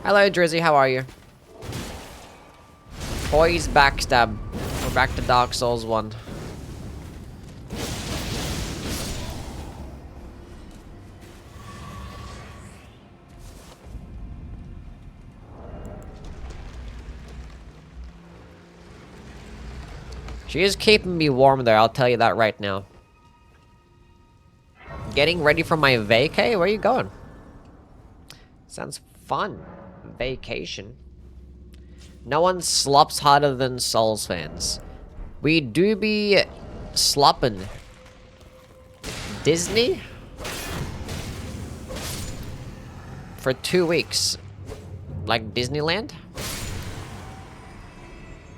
Hello, Drizzy, how are you? Boys backstab. We're back to Dark Souls 1. She is keeping me warm there, I'll tell you that right now. Getting ready for my vacay? Where are you going? Sounds fun. Vacation. No one slops harder than Souls fans. We do be slopping. Disney? For 2 weeks. Like Disneyland?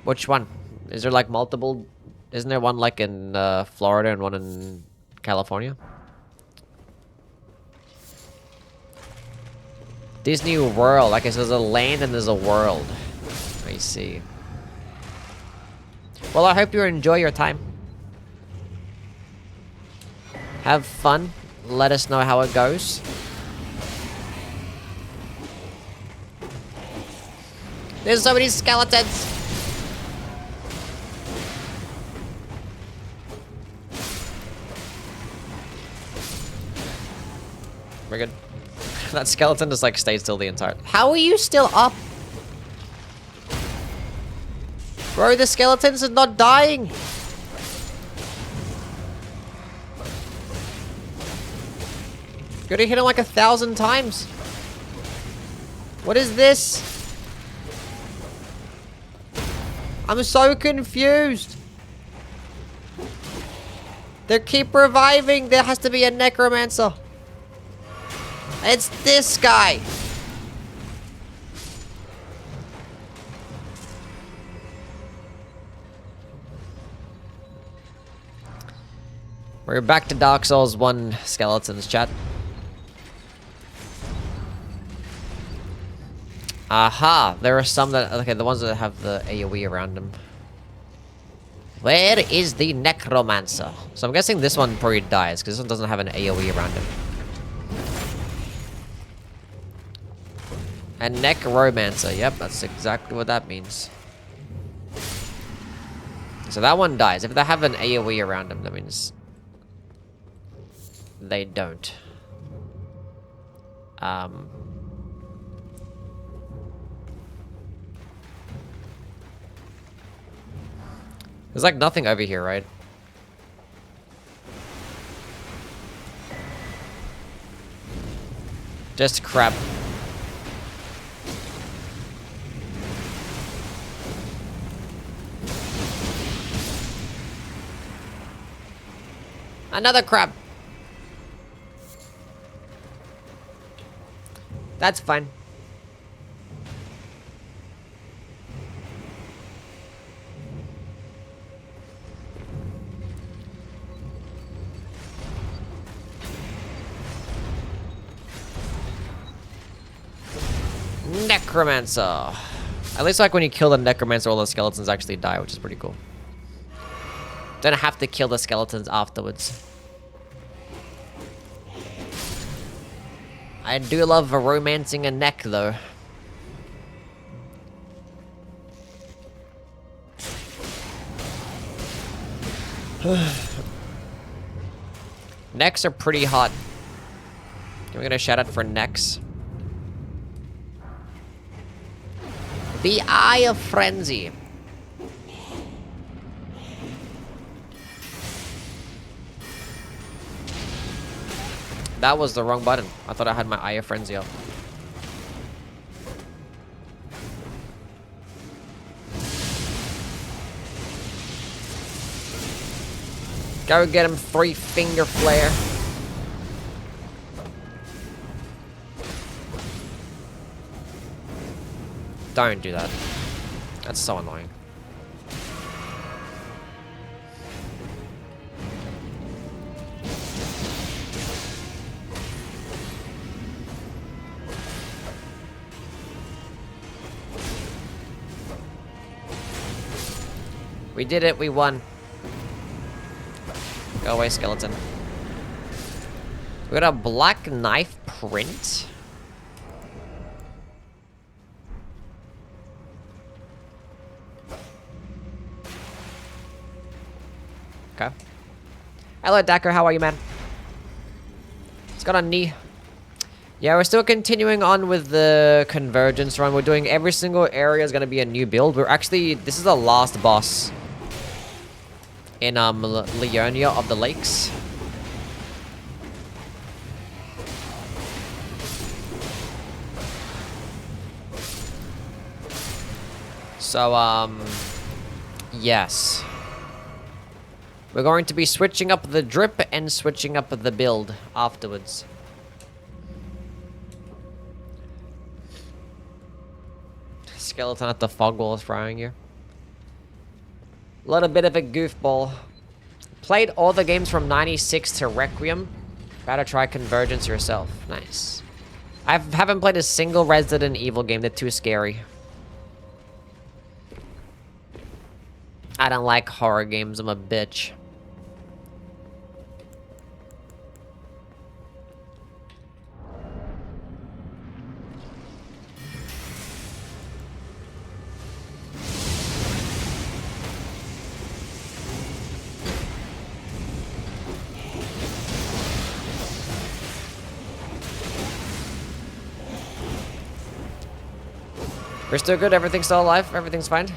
Which one? Is there like multiple? Isn't there one like in Florida and one in California? Disney World. I guess there's a land and there's a world. I see. Well, I hope you enjoy your time. Have fun. Let us know how it goes. There's so many skeletons. We're good. That skeleton just like stayed still the entire. How are you still up? Bro, the skeletons are not dying. You gotta hit him like 1,000 times. What is this? I'm so confused. They keep reviving. There has to be a necromancer. It's this guy. We're back to Dark Souls 1 skeletons, chat. Aha, there are some that, okay, the ones that have the AoE around them. Where is the necromancer? So I'm guessing this one probably dies, because this one doesn't have an AoE around him. A necromancer, yep, that's exactly what that means. So that one dies. If they have an AoE around them, that means they don't. There's like nothing over here, right? Just crap. Another crab. That's fine. Necromancer. At least like when you kill the necromancer, all the skeletons actually die, which is pretty cool. Don't have to kill the skeletons afterwards. I do love romancing a neck, though. Necks are pretty hot. Can we get a shout out for necks? The Eye of Frenzy. That was the wrong button. I thought I had my Eye of Frenzy up. Go get him, 3-finger flare. Don't do that. That's so annoying. We did it, we won. Go away, skeleton. We got a black knife print. Okay. Hello, Dacker. How are you, man? It's got a knee. Yeah, we're still continuing on with the Convergence run. We're doing every single area is going to be a new build. We're actually... This is the last boss in Leonia of the Lakes. So, yes. We're going to be switching up the drip and switching up the build afterwards. Skeleton at the fog wall is frying you. A little bit of a goofball. Played all the games from 96 to Requiem. Better try Convergence yourself. Nice. I haven't played a single Resident Evil game. They're too scary. I don't like horror games. I'm a bitch. We're still good. Everything's still alive. Everything's fine.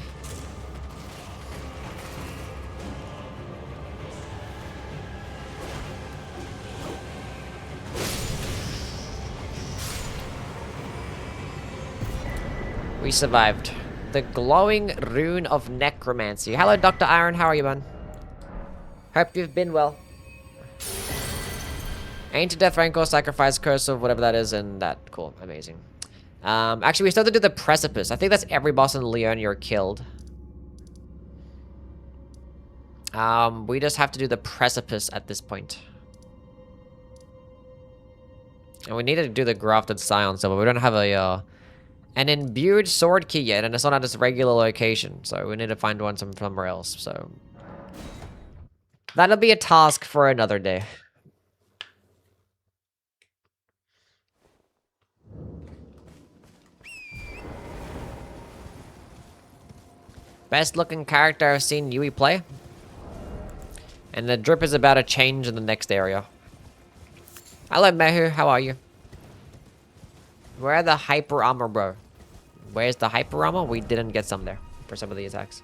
We survived. The glowing rune of necromancy. Hello, Dr. Iron. How are you, man? Hope you've been well. Ancient Death Rancor, Sacrifice, Curse of whatever that is, and that. Cool. Amazing. Actually, we still have to do the Precipice. I think that's every boss in Leonia are killed. We just have to do the Precipice at this point. And we need to do the Grafted Scion, so we don't have a, an imbued sword key yet, and it's not at this regular location, so we need to find one from somewhere else, so... That'll be a task for another day. Best looking character I've seen Yui play. And the drip is about to change in the next area. Hello, Mehu. How are you? Where are the hyper armor, bro? Where's the hyper armor? We didn't get some there for some of the attacks.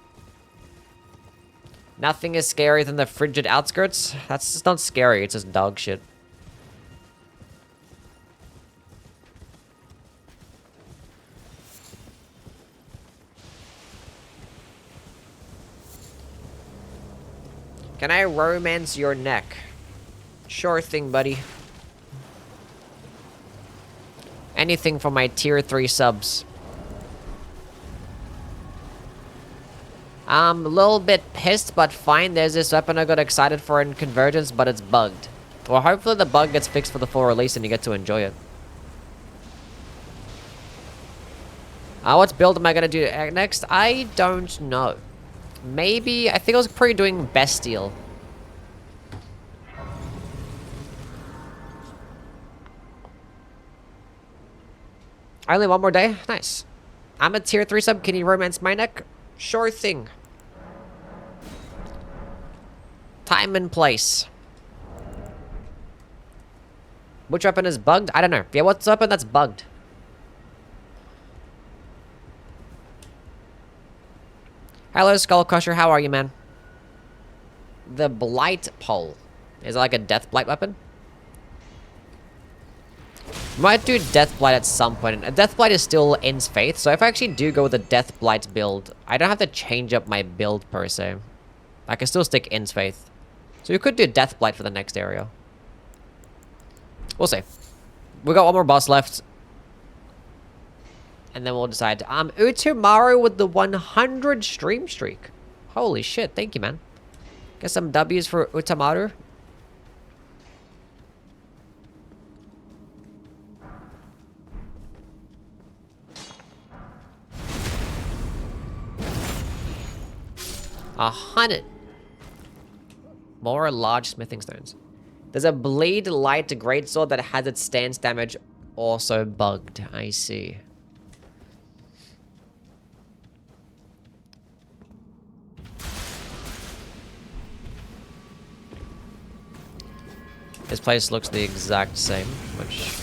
Nothing is scarier than the frigid outskirts. That's just not scary. It's just dog shit. Can I romance your neck? Sure thing, buddy. Anything for my tier 3 subs. I'm a little bit pissed, but fine. There's this weapon I got excited for in Convergence, but it's bugged. Well, hopefully the bug gets fixed for the full release and you get to enjoy it. What build am I gonna do next? I don't know. Maybe, I think I was probably doing Bestial. Only one more day? Nice. I'm a tier 3 sub. Can you romance my neck? Sure thing. Time and place. Which weapon is bugged? I don't know. Yeah, what's the weapon that's bugged? Hello, Skull Crusher. How are you, man? The Blight Pole. Is it like a Death Blight weapon? Might do Death Blight at some point. A Death Blight is still Ends Faith, so if I actually do go with a Death Blight build, I don't have to change up my build per se. I can still stick Ends Faith. So you could do Death Blight for the next area. We'll see. We got one more boss left. And then we'll decide. Utumaru with the 100 stream streak. Holy shit, thank you, man. Get some W's for Utamaru. $100. More large smithing stones. There's a Bleed Light Greatsword that has its stance damage also bugged. I see. This place looks the exact same, which...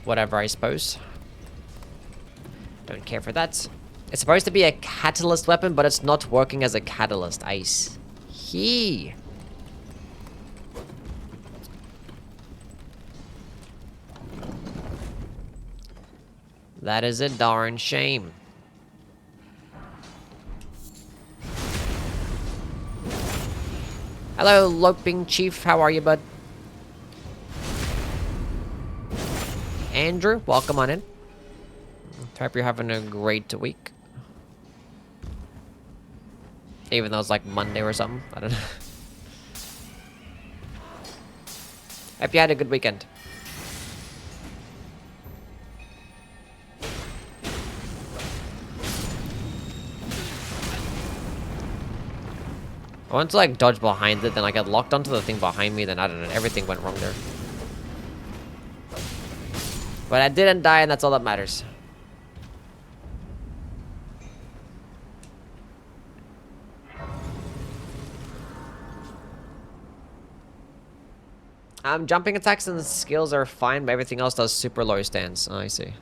whatever, I suppose. Don't care for that. It's supposed to be a catalyst weapon, but it's not working as a catalyst. I see. That is a darn shame. Hello, Loping Chief. How are you, bud? Andrew, welcome on in. Hope you're having a great week. Even though it's like Monday or something. I don't know. Hope you had a good weekend. I went to like dodge behind it, then I got locked onto the thing behind me, then I don't know, everything went wrong there. But I didn't die, and that's all that matters. Jumping attacks and skills are fine, but everything else does super low stance. Oh, I see.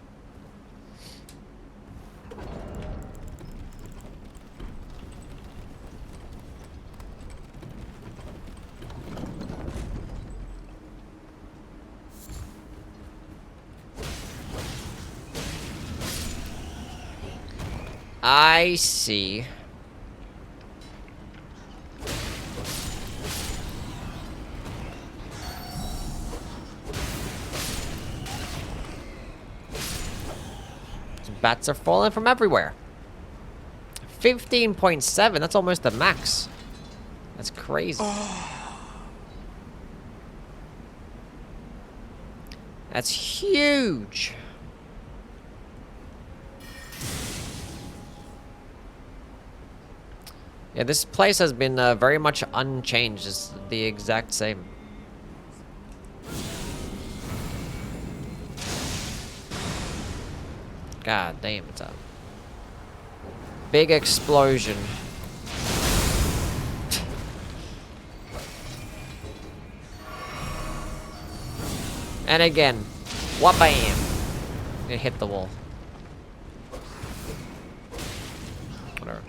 I see. Bats are falling from everywhere. 15.7, that's almost the max. That's crazy. That's huge. Yeah, this place has been very much unchanged. It's the exact same. God damn, it's a big explosion. And again, wha-bam! It hit the wall. Whatever.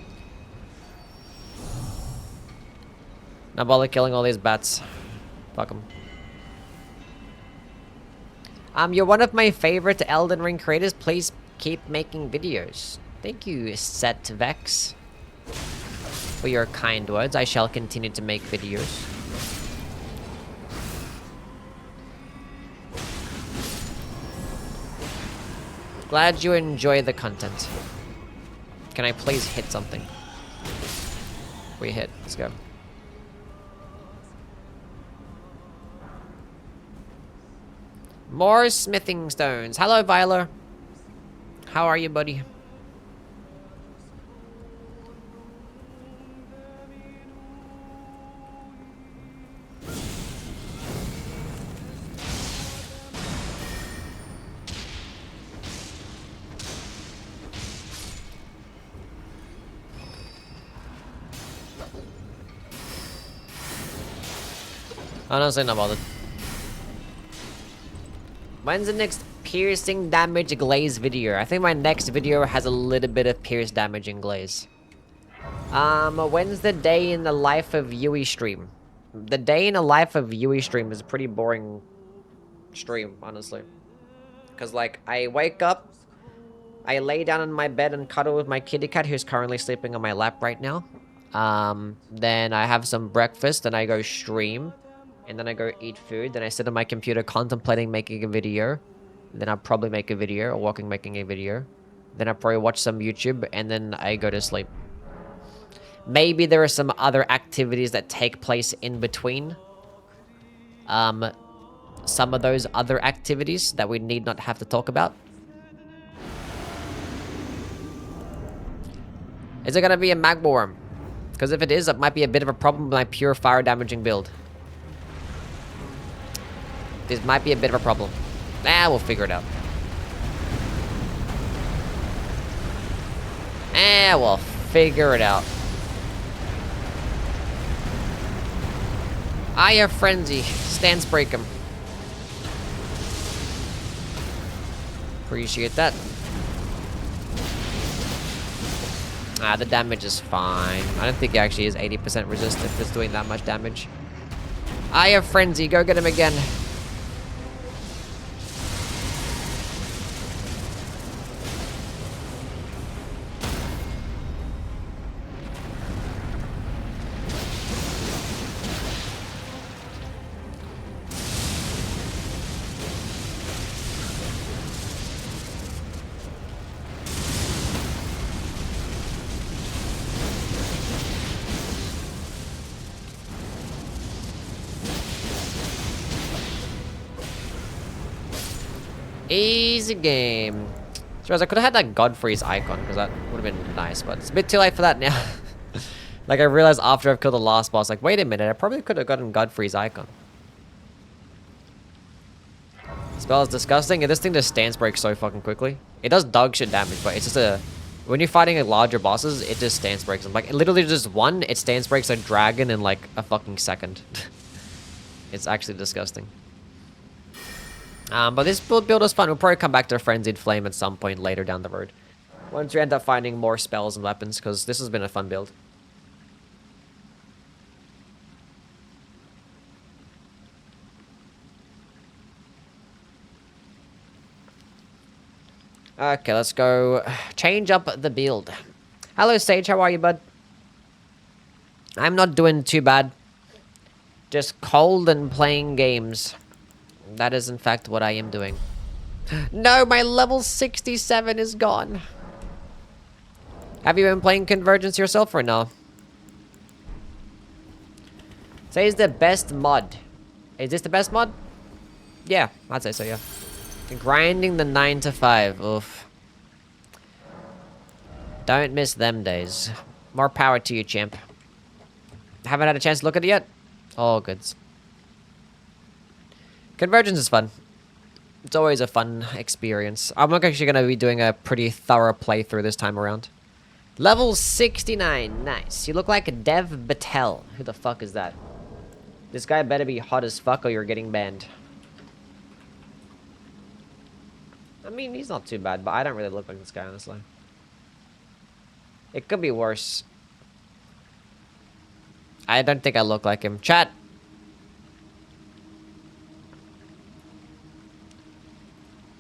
Not bother killing all these bats. Fuck them. You're one of my favorite Elden Ring creators. Please keep making videos. Thank you, Setvex, for your kind words. I shall continue to make videos. Glad you enjoy the content. Can I please hit something? We hit. Let's go. More smithing stones. Hello, Viola. How are you, buddy? Honestly, not bothered. When's the next piercing damage glaze video? I think my next video has a little bit of pierce damage and glaze. When's the day in the life of Yui stream? The day in the life of Yui stream is a pretty boring stream, honestly. Because, like, I wake up, I lay down in my bed and cuddle with my kitty cat who's currently sleeping on my lap right now. Then I have some breakfast, then I go stream. And then I go eat food, then I sit on my computer contemplating making a video. Then I'll probably make a video, or walking making a video. Then I'll probably watch some YouTube, and then I go to sleep. Maybe there are some other activities that take place in between. Some of those other activities that we need not have to talk about. Is it gonna be a magma worm? Because if it is, it might be a bit of a problem with my pure fire damaging build. This might be a bit of a problem. Nah, we'll figure it out. We'll figure it out. Aya Frenzy. Stance break him. Appreciate that. Ah, the damage is fine. I don't think it actually is 80% resist if it's doing that much damage. Aya Frenzy, go get him again. Easy game. Suppose I could have had that Godfrey's icon, because that would have been nice, but it's a bit too late for that now. Like, I realized after I've killed the last boss, like, wait a minute, I probably could have gotten Godfrey's icon. Spell is disgusting, and this thing just stance breaks so fucking quickly. It does dog shit damage, but it's just a... When you're fighting larger bosses, it just stance breaks them. Like, literally just one, it stance breaks a dragon in, like, a fucking second. It's actually disgusting. But this build is fun. We'll probably come back to Frenzied Flame at some point later down the road. Once we end up finding more spells and weapons, because this has been a fun build. Okay, let's go change up the build. Hello, Sage. How are you, bud? I'm not doing too bad. Just cold and playing games. That is, in fact, what I am doing. No, my level 67 is gone. Have you been playing Convergence yourself or no? Say it's the best mod. Is this the best mod? Yeah, I'd say so, yeah. Grinding the 9 to 5. Oof. Don't miss them days. More power to you, champ. Haven't had a chance to look at it yet? All goods. Convergence is fun. It's always a fun experience. I'm actually going to be doing a pretty thorough playthrough this time around. Level 69. Nice. You look like Dev Batel. Who the fuck is that? This guy better be hot as fuck or you're getting banned. I mean, he's not too bad, but I don't really look like this guy, honestly. It could be worse. I don't think I look like him. Chat!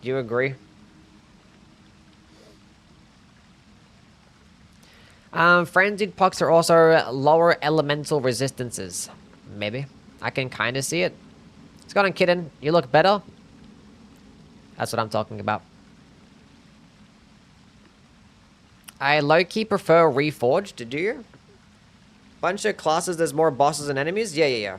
Do you agree? Frenzied pucks are also lower elemental resistances. Maybe. I can kind of see it. What's going on, kitten? You look better? That's what I'm talking about. I low-key prefer Reforged, do you? Bunch of classes, there's more bosses and enemies? Yeah.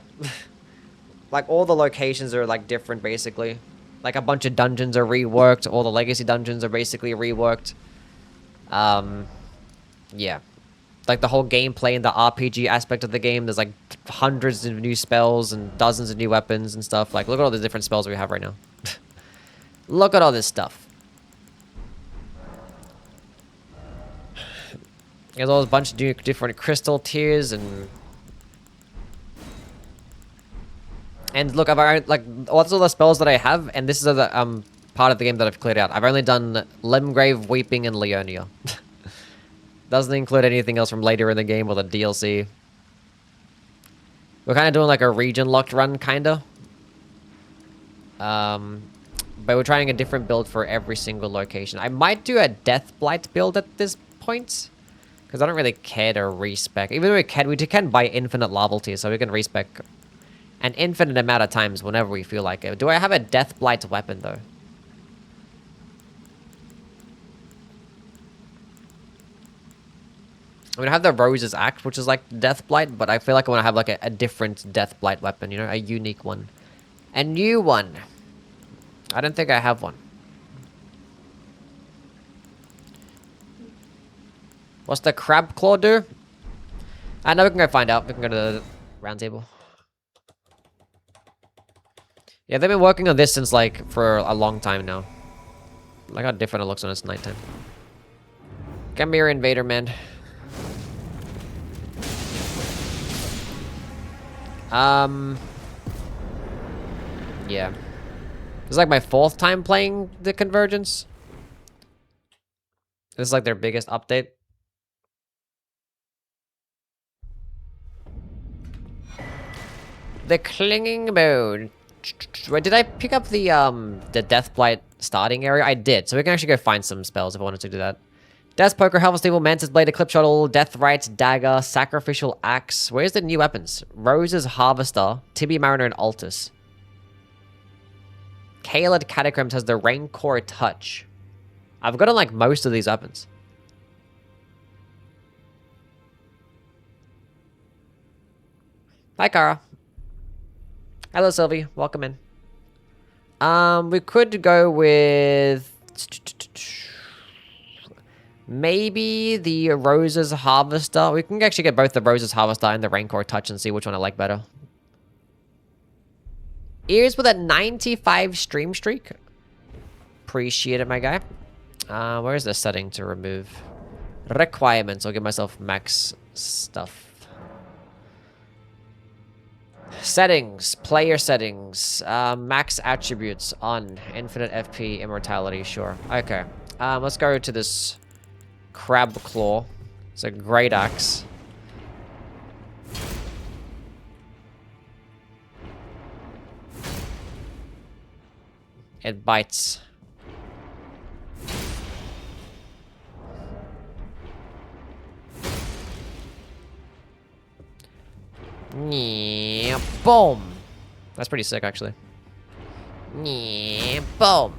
Like, all the locations are, like, different, basically. Like, a bunch of dungeons are reworked. All the legacy dungeons are basically reworked. Yeah. Like, the whole gameplay and the RPG aspect of the game, there's, like, hundreds of new spells and dozens of new weapons and stuff. Like, look at all the different spells we have right now. Look at all this stuff. There's all a bunch of different crystal tiers and look, I've already, like, what's all the spells that I have, and this is the part of the game that I've cleared out. I've only done Limgrave, Weeping, and Leonia. Doesn't include anything else from later in the game or the DLC. We're kind of doing like a region locked run, kinda. But we're trying a different build for every single location. I might do a Deathblight build at this point. Because I don't really care to respec. Even though we can buy infinite level tier, so we can respec an infinite amount of times whenever we feel like it. Do I have a Deathblight weapon, though? I mean, I have the Rose's Axe, which is like Deathblight, but I feel like I want to have like a different Deathblight weapon, you know? A unique one. A new one. I don't think I have one. What's the crab claw do? I know we can go find out. We can go to the round table. Yeah, they've been working on this since like for a long time now. Like how different it looks when it's nighttime. Come here, invader man. Yeah. It's like my 4th time playing the Convergence. This is like their biggest update. The clinging mode. Wait, did I pick up the Deathblight starting area? I did, so we can actually go find some spells if I wanted to do that. Death Poker, Harvest Evil, Mantis Blade, Eclipse Shuttle, Deathrite, Dagger, Sacrificial Axe. Where's the new weapons? Rose's Harvester, Tibia Mariner, and Altus. Kaled Catacombs has the Raincore Touch. I've gotten like most of these weapons. Hi, Kara. Hello, Sylvie. Welcome in. We could go with maybe the Rose's Harvester. We can actually get both the Rose's Harvester and the Raincore Touch and see which one I like better. Ears with a 95 stream streak. Appreciate it, my guy. Where's the setting to remove? Requirements. I'll give myself max stuff. Settings. Player settings. Max attributes on. Infinite FP. Immortality. Sure. Okay. Let's go to this Crab Claw. It's a great axe. It bites. Yeah, boom. That's pretty sick, actually. Yeah, boom.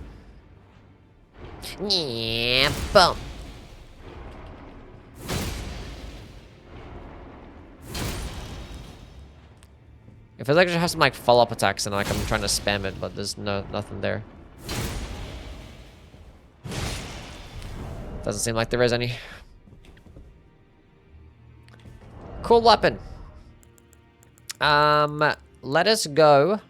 Yeah, boom. It feels like I should have some like follow-up attacks and like I'm trying to spam it, but there's nothing there. Doesn't seem like there is any. Cool weapon. Let us go.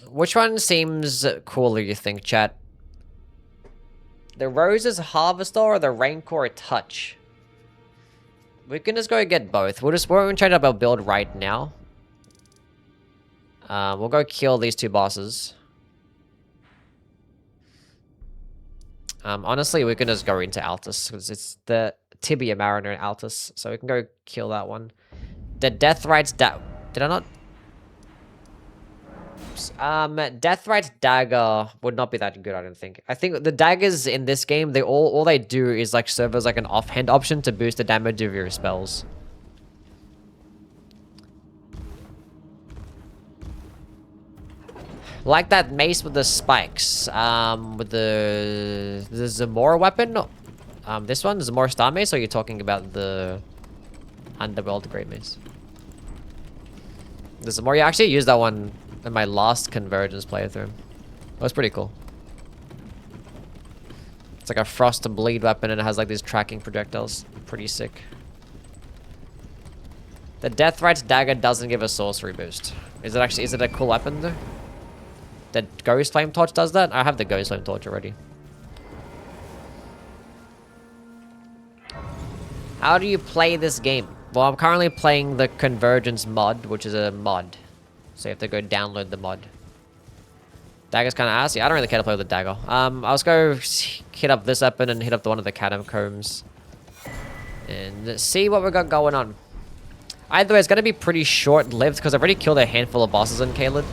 Which one seems cooler, you think, chat? The Rose's Harvester or the Raincore Touch? We can just go get both. We're going to change up our build right now. We'll go kill these 2 bosses. Honestly, we can just go into Altus, because it's the Tibia Mariner and Altus, so we can go kill that one. The Deathrite's did I not? Deathrite's dagger would not be that good, I don't think. I think the daggers in this game, they all they do is like serve as like an offhand option to boost the damage of your spells. Like that mace with the spikes. With the Zamora weapon. This one, Zamora Star Mace, or are you talking about the Underworld Great Mace? The Zamora, I actually used that one in my last Convergence playthrough. That was pretty cool. It's like a frost to bleed weapon and it has like these tracking projectiles. Pretty sick. The Deathrite's dagger doesn't give a sorcery boost. Is it a cool weapon though? The Ghost Flame Torch does that? I have the Ghost Flame Torch already. How do you play this game? Well, I'm currently playing the Convergence mod, which is a mod. So you have to go download the mod. Dagger's kind of ass. Yeah, I don't really care to play with the dagger. I'll just go hit up this weapon and hit up one of the catacombs. And see what we got going on. Either way, it's going to be pretty short-lived because I've already killed a handful of bosses in Kaled.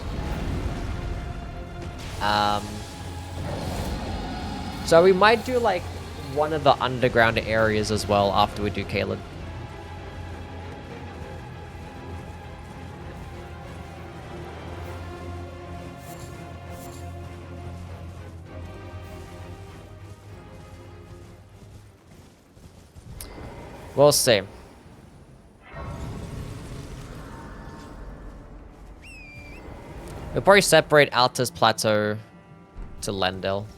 So we might do like one of the underground areas as well after we do Kaled. We'll see. We'll probably separate Altus Plateau to Lendel.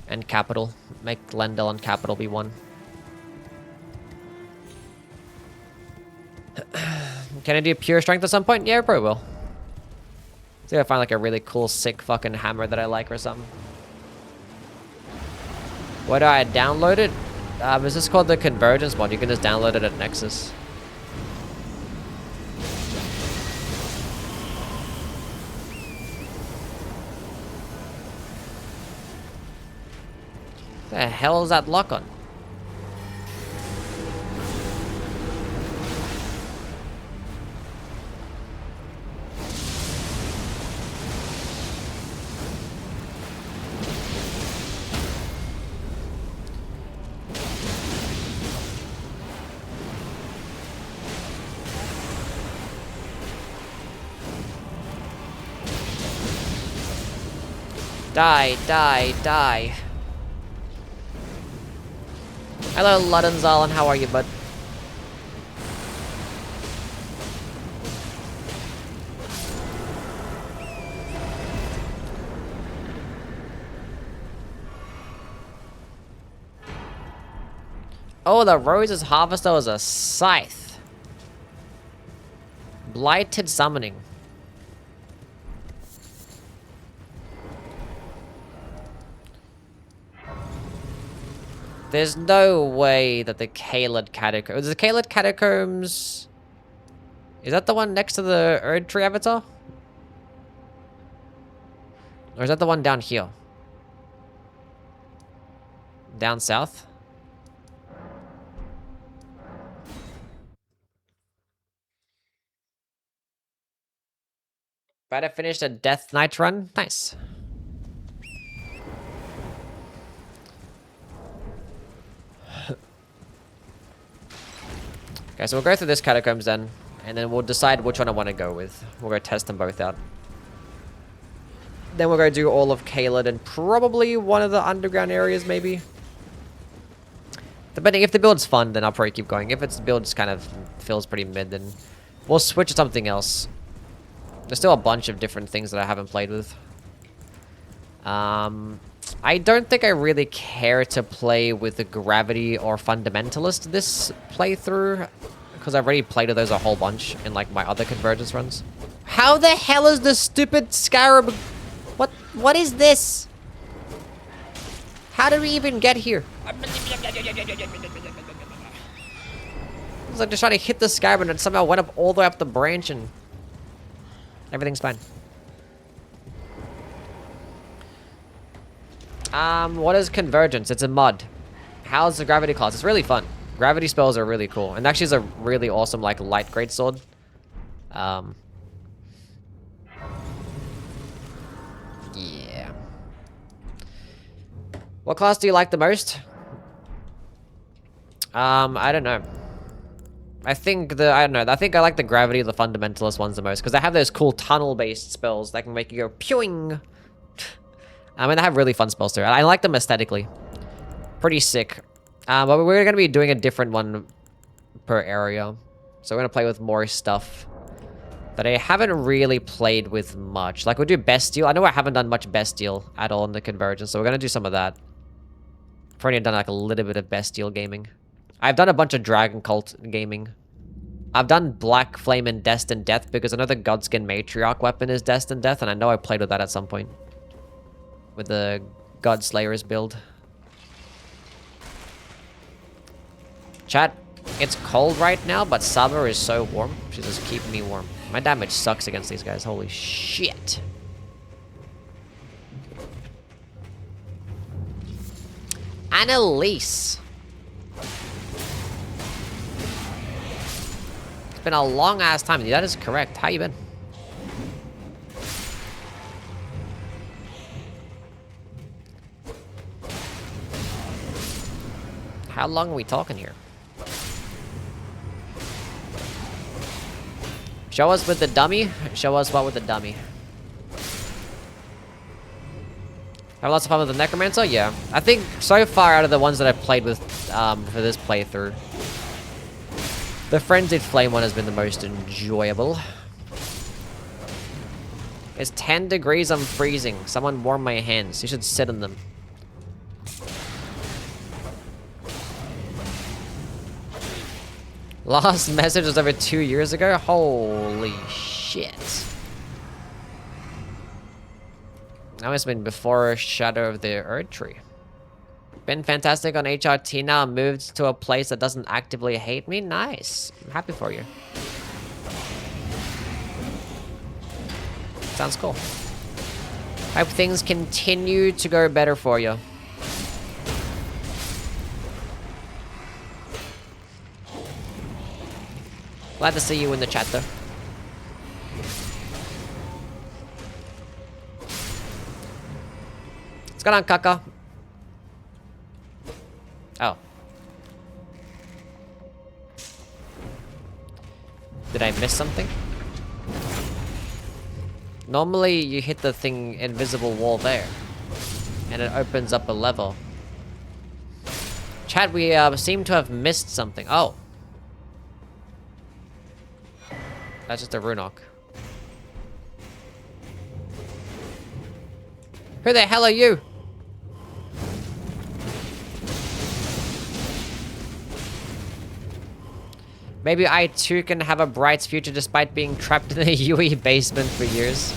And Capital. Make Lendel and Capital be one. Can I do pure strength at some point? Yeah, I probably will. See if I find like a really cool, sick fucking hammer that I like or something. Where do I download it? Is this called the Convergence mod? You can just download it at Nexus. The hell is that lock on? Die, die, die. Hello, Luddenzalan, how are you, bud? Oh, the Rose's Harvester was a scythe. Blighted Summoning. There's no way that the Caelid Catacombs... The Caelid Catacombs... Is that the one next to the Erd Tree Avatar? Or is that the one down here? Down south? Better finish a Death Knight run? Nice. Okay, so we'll go through this Catacombs then, and then we'll decide which one I want to go with. We'll go test them both out. Then we'll go do all of Caelid and probably one of the underground areas, maybe. Depending, if the build's fun, then I'll probably keep going. If its build just kind of feels pretty mid, then we'll switch to something else. There's still a bunch of different things that I haven't played with. I don't think I really care to play with the Gravity or Fundamentalist this playthrough, because I've already played with those a whole bunch in like my other Convergence runs. How the hell is the stupid Scarab? What is this? How did we even get here? It's like just trying to hit the Scarab and it somehow went up all the way up the branch and everything's fine. What is Convergence? It's a mod. How's the Gravity class? It's really fun. Gravity spells are really cool. And actually it's a really awesome, like, light greatsword. Yeah. What class do you like the most? I don't know. I think I don't know. I think I like the Gravity, the Fundamentalist ones the most, because they have those cool tunnel-based spells that can make you go pewing. I mean, they have really fun spells too. I like them aesthetically. Pretty sick. But we're going to be doing a different one per area. So we're going to play with more stuff that I haven't really played with much. Like, we'll do Bestial. I know I haven't done much Bestial at all in the Convergence, so we're going to do some of that. I've already done like a little bit of Bestial gaming. I've done a bunch of Dragon Cult gaming. I've done Black Flame and Destined Death because I know the Godskin Matriarch weapon is Destined Death, and I know I played with that at some point. With the Godslayer's build. Chat, it's cold right now, but summer is so warm. She's just keeping me warm. My damage sucks against these guys. Holy shit. Annalise. It's been a long ass time. That is correct. How you been? How long are we talking here? Show us with the dummy. Show us what with the dummy. Have lots of fun with the Necromancer? Yeah. I think so far out of the ones that I've played with for this playthrough, the Frenzied Flame one has been the most enjoyable. It's 10 degrees, I'm freezing. Someone warm my hands. You should sit in them. Last message was over 2 years ago? Holy shit. That must have been before Shadow of the Erd Tree. Been fantastic on HRT now. Moved to a place that doesn't actively hate me. Nice. I'm happy for you. Sounds cool. Hope things continue to go better for you. Glad to see you in the chat though. What's going on, Kaka? Oh. Did I miss something? Normally, you hit the thing, invisible wall there. And it opens up a level. Chat, we seem to have missed something. Oh. That's just a Runok. Who the hell are you? Maybe I too can have a bright future despite being trapped in the UE basement for years.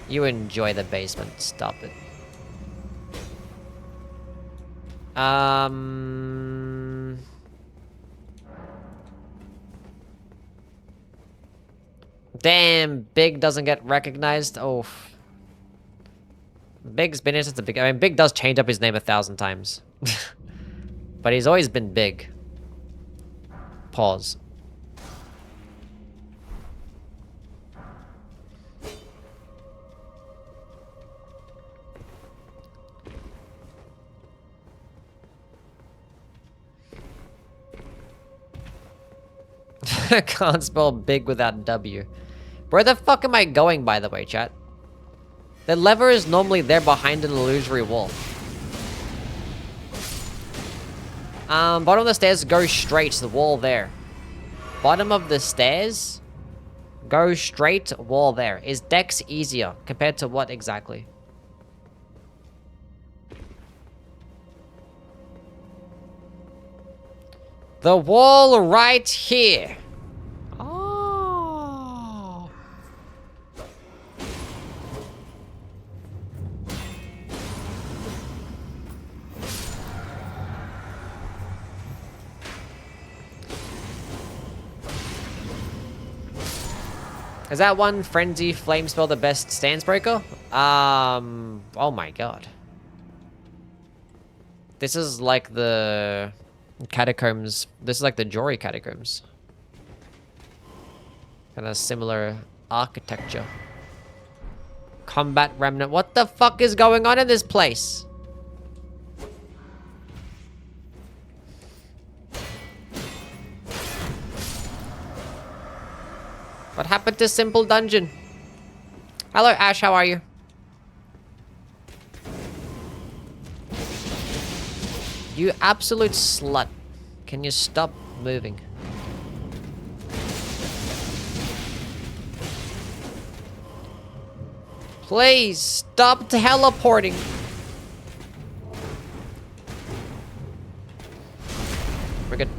You enjoy the basement. Stop it. Damn, Big doesn't get recognized. Oh. Big's been here since the beginning. I mean, Big does change up his name 1,000 times. But he's always been Big. Pause. Can't spell big without W. Where the fuck am I going, by the way, chat? The lever is normally there behind an illusory wall. Bottom of the stairs, go straight to the wall there. Bottom of the stairs, go straight, wall there. Is Dex easier compared to what exactly? The wall right here. Oh. Is that one Frenzy Flame spell the best stance breaker? Oh my god. This is like the catacombs. This is like the Jory catacombs. Kind of similar architecture. Combat remnant. What the fuck is going on in this place? What happened to Simple Dungeon? Hello, Ash, how are you? You absolute slut. Can you stop moving? Please, stop teleporting. We're good.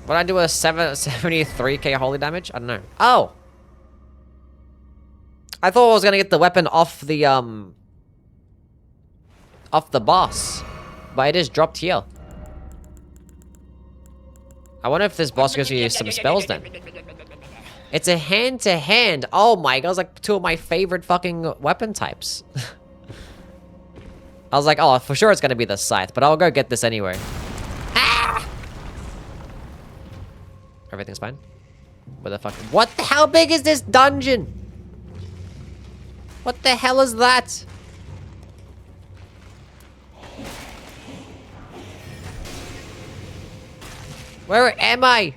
Would I do a 73k holy damage? I don't know. Oh! I thought I was gonna get the weapon off the boss. But it is dropped here. I wonder if this boss gives you some spells then. It's a hand-to-hand. Oh my god, it's like two of my favorite fucking weapon types. I was like, oh, for sure it's gonna be the scythe, but I'll go get this anyway. Ah! Everything's fine? What the fuck? What the hell big is this dungeon? What the hell is that? Where am I?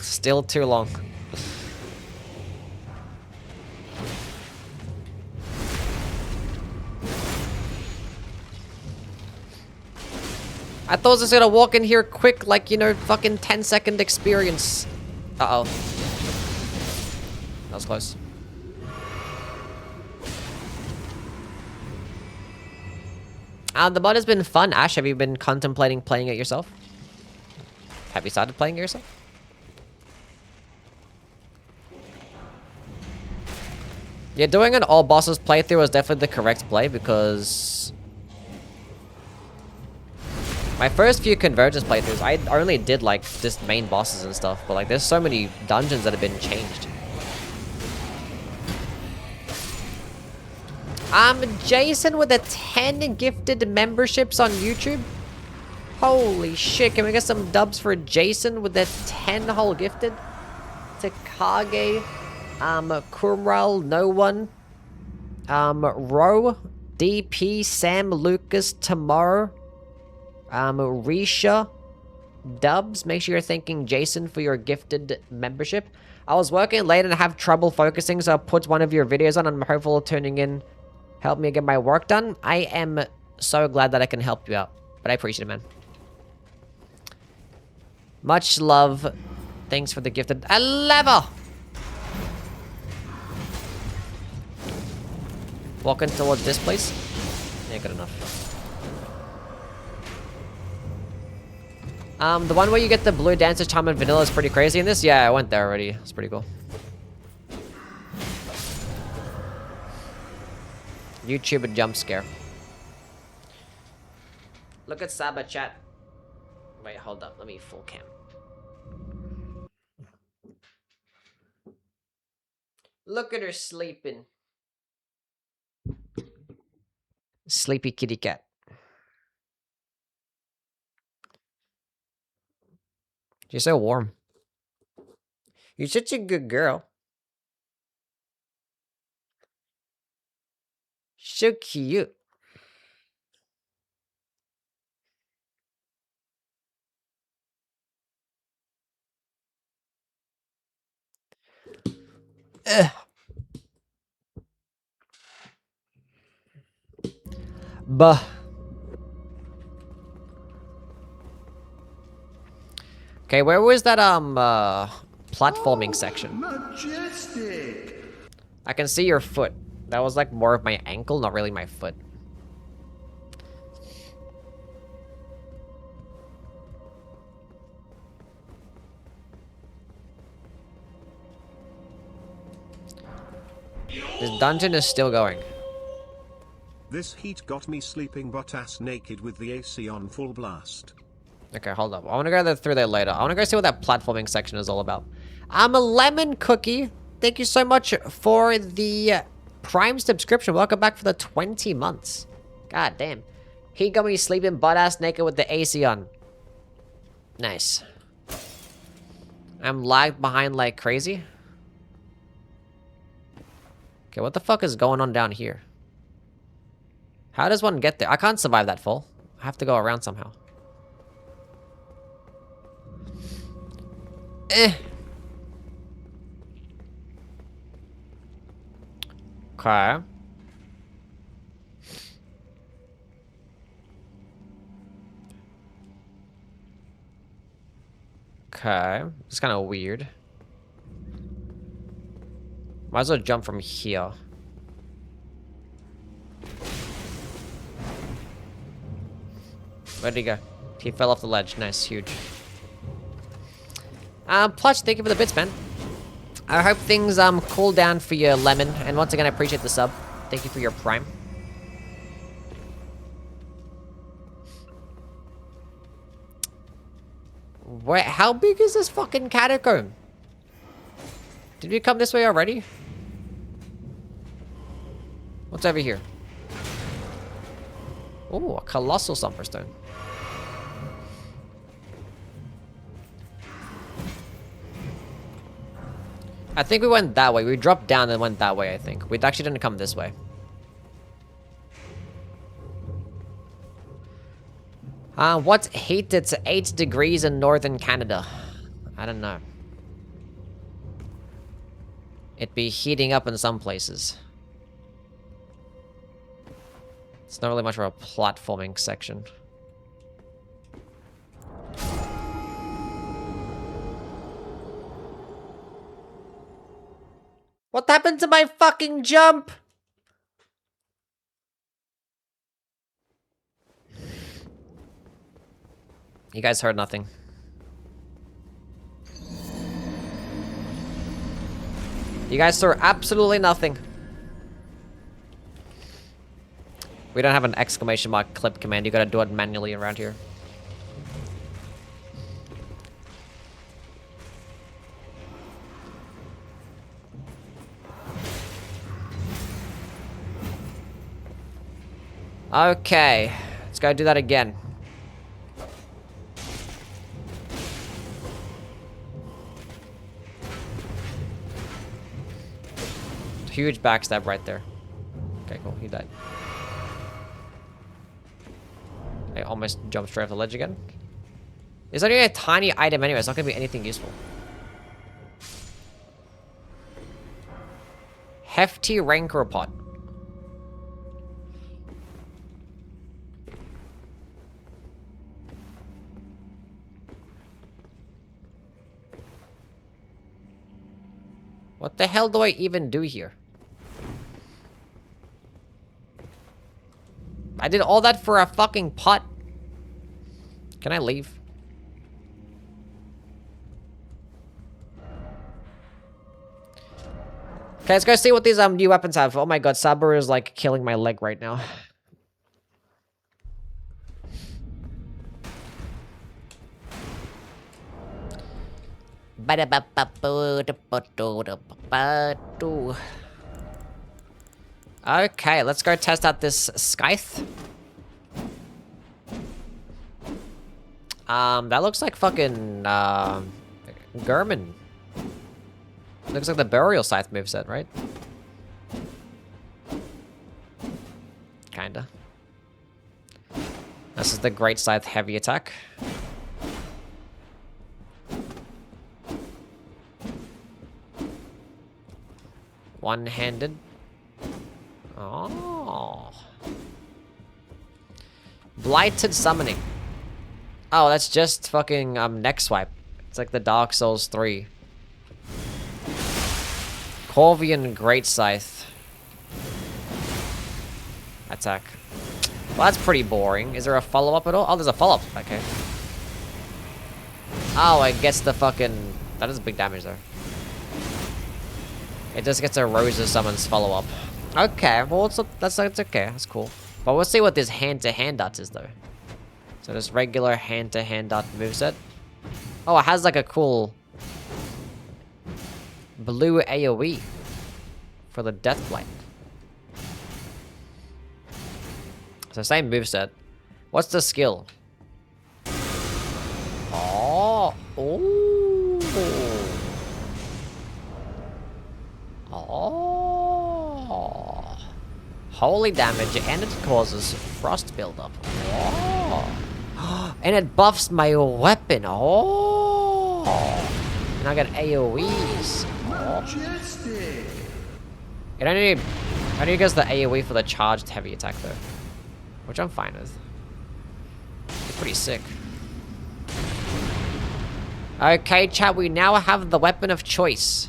Still too long. I thought I was just gonna walk in here quick, like, you know, fucking 10-second experience. Uh-oh. That was close. The mod has been fun. Ash, have you been contemplating playing it yourself? Have you started playing it yourself? Yeah, doing an all bosses playthrough was definitely the correct play because my first few Convergence playthroughs, I only did like just main bosses and stuff, but like there's so many dungeons that have been changed. Jason with the 10 gifted memberships on YouTube. Holy shit, can we get some dubs for Jason with the 10 whole gifted? Takage, Kumral, no one. Ro, DP, Sam, Lucas, Tomorrow, Risha, dubs. Make sure you're thanking Jason for your gifted membership. I was working late and I have trouble focusing, so I put one of your videos on and I'm hopeful tuning in help me get my work done. I am so glad that I can help you out, but I appreciate it, man. Much love. Thanks for the gifted a level. Walking towards this place. Yeah, good enough. The one where you get the blue dancer charm and vanilla is pretty crazy in this. Yeah, I went there already. It's pretty cool. YouTube and jump scare. Look at Saba chat. Wait, hold up. Let me full cam. Look at her sleeping. Sleepy kitty cat. She's so warm. You're such a good girl. So cute. Ugh. Buh. Okay, where was that platforming section? Majestic. I can see your foot. That was like more of my ankle, not really my foot. This dungeon is still going. This heat got me sleeping butt ass naked with the AC on full blast. Okay, hold up. I want to go through there later. I want to go see what that platforming section is all about. I'm a lemon cookie. Thank you so much for the Prime subscription. Welcome back for the 20 months. God damn. He got me sleeping butt ass naked with the AC on. Nice. I'm lagged behind like crazy. Okay, what the fuck is going on down here? How does one get there? I can't survive that fall. I have to go around somehow. Eh. Okay. Okay. It's kind of weird. Might as well jump from here. Where'd he go? He fell off the ledge. Nice, huge. Plush, thank you for the bits, man. I hope things cool down for your lemon. And once again, I appreciate the sub. Thank you for your prime. Wait, how big is this fucking catacomb? Did we come this way already? What's over here? Oh, a colossal Summerstone. I think we went that way. We dropped down and went that way, I think. We actually didn't come this way. What's heat? It's 8 degrees in northern Canada. I don't know. It'd be heating up in some places. It's not really much of a platforming section. What happened to my fucking jump? You guys heard nothing. You guys saw absolutely nothing. We don't have an exclamation mark clip command. You gotta do it manually around here. Okay, let's go do that again. Huge backstab right there. Okay, cool. He died. I almost jumped straight off the ledge again. It's only a tiny item anyway. It's not going to be anything useful. Hefty Rancor Pot. What the hell do I even do here? I did all that for a fucking pot. Can I leave? Okay, let's go see what these new weapons have. Oh my god, Saber is like killing my leg right now. Okay, let's go test out this Scythe. That looks like fucking, German. Looks like the Burial Scythe moveset, right? Kinda. This is the Great Scythe heavy attack. One-handed. Oh. Blighted Summoning. Oh, that's just fucking neck swipe. It's like the Dark Souls 3. Corvian Great Scythe. Attack. Well, that's pretty boring. Is there a follow-up at all? Oh, there's a follow-up. Okay. Oh, it gets the fucking... That is big damage there. It just gets a Rosa Summons follow-up. Okay, well, that's okay. That's cool. But we'll see what this hand-to-hand dots is, though. So this regular hand-to-hand dot moveset. Oh, it has like a cool blue AoE for the Death Blight. So same moveset. What's the skill? Oh, oh, oh! Holy damage, and it causes frost buildup. Oh. And it buffs my weapon. Oh! And I got AoEs. Oh. It only gets the AoE for the charged heavy attack though, which I'm fine with. It's pretty sick. Okay, chat. We now have the weapon of choice.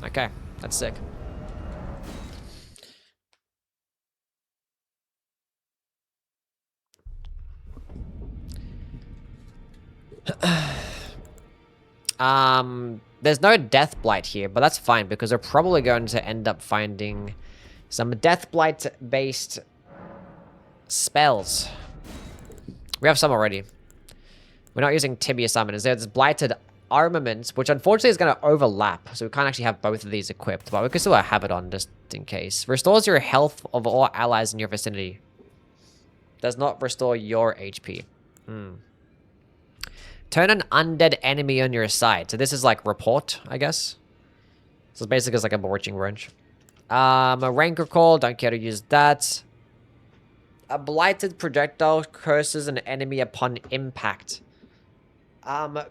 Okay, that's sick. There's no Death Blight here, but that's fine because we're probably going to end up finding some Death Blight based spells. We have some already. We're not using Tibia Summons. There's Blighted Armaments, which unfortunately is going to overlap, so we can't actually have both of these equipped, but we can still have it on just in case. Restores your health of all allies in your vicinity. Does not restore your HP. Turn an undead enemy on your side. So this is like report, I guess. So it's basically just like a Borching Wrench. A Rancor Call, don't care to use that. A Blighted Projectile curses an enemy upon impact.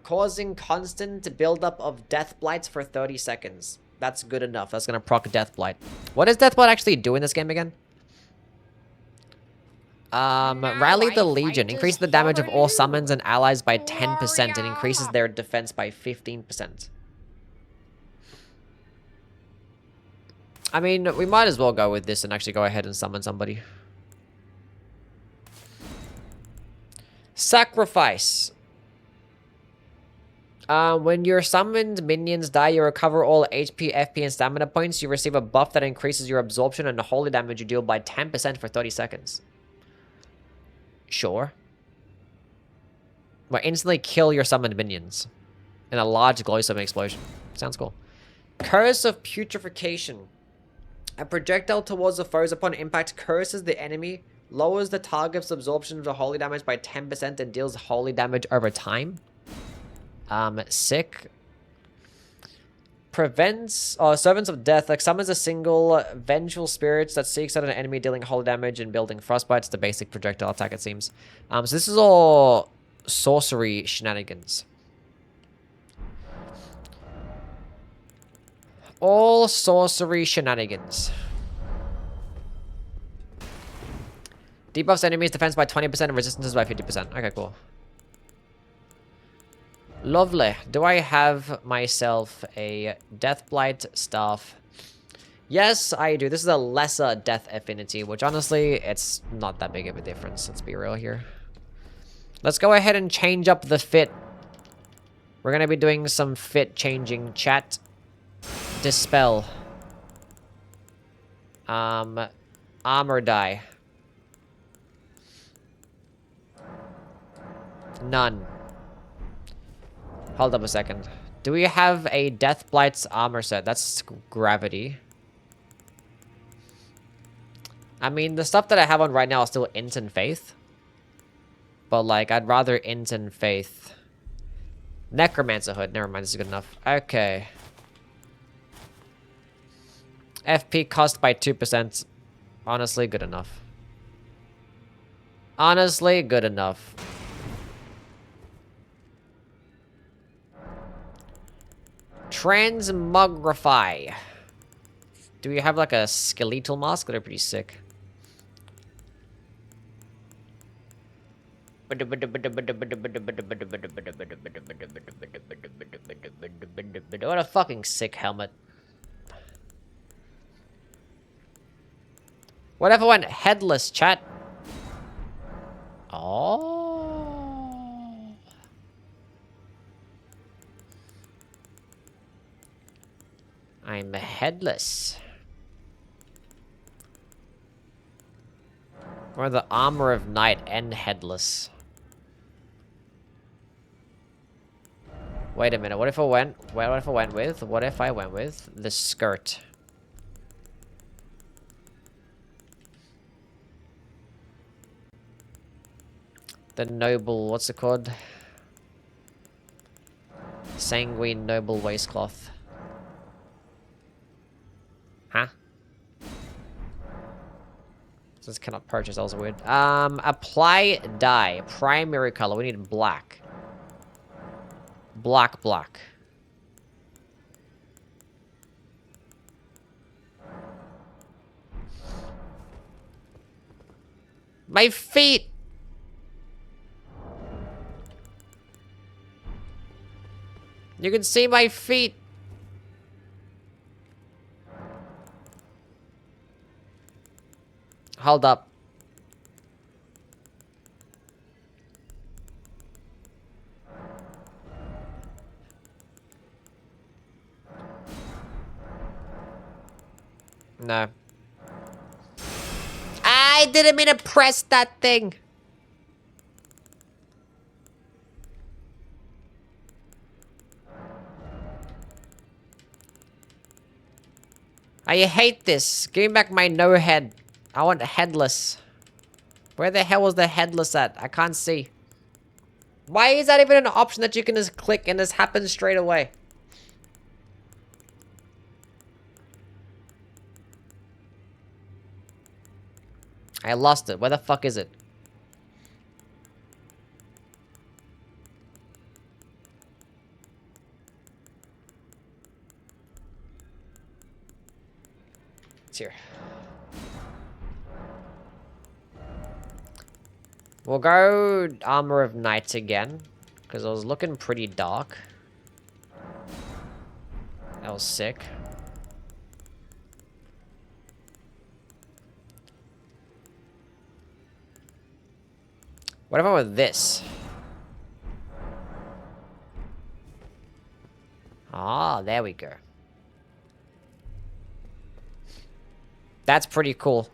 Causing constant buildup of Death Blights for 30 seconds. That's good enough. That's gonna proc Death Blight. What does Death Blight actually do in this game again? Rally the Legion. Increase the damage of all summons and allies by 10% and increases their defense by 15%. I mean, we might as well go with this and actually go ahead and summon somebody. Sacrifice. When your summoned minions die, you recover all HP, FP, and stamina points. You receive a buff that increases your absorption and the holy damage you deal by 10% for 30 seconds. Sure. Well, instantly kill your summoned minions in a large glowstone explosion. Sounds cool. Curse of Putrefaction. A projectile towards the foes upon impact curses the enemy, lowers the target's absorption of the holy damage by 10% and deals holy damage over time. Sick. Prevents servants of death, like summons a single vengeful spirit that seeks out an enemy, dealing holy damage and building frostbite. It's the basic projectile attack, it seems. So this is all sorcery shenanigans. All sorcery shenanigans. Debuffs enemies defense by 20% and resistances by 50%. Okay, cool. Lovely. Do I have myself a Deathblight staff? Yes, I do. This is a lesser death affinity, which honestly, it's not that big of a difference. Let's be real here. Let's go ahead and change up the fit. We're going to be doing some fit changing. Chat. Dispel. Armor die. None. Hold up a second. Do we have a Deathblight's armor set? That's gravity. I mean, the stuff that I have on right now is still Int and Faith. But, like, I'd rather Int and Faith. Necromancer Hood. Never mind, this is good enough. Okay. FP cost by 2%. Honestly, good enough. Honestly, good enough. Transmogrify. Do we have like a skeletal mask? They're pretty sick. What a fucking sick helmet. What if I went headless, chat? Oh. I'm headless. Or the armor of night and headless. Wait a minute. What if I went with the skirt? The noble, what's it called? Sanguine noble waistcloth. Huh? This cannot purchase, that was weird. Apply dye. Primary color. We need black. Black. My feet! You can see my feet! Hold up. No. I didn't mean to press that thing. I hate this. Give me back my no head. I want headless. Where the hell was the headless at? I can't see. Why is that even an option that you can just click and this happens straight away? I lost it. Where the fuck is it? It's here. We'll go Armor of Night again, because I was looking pretty dark. That was sick. What if I went with this? Ah, there we go. That's pretty cool.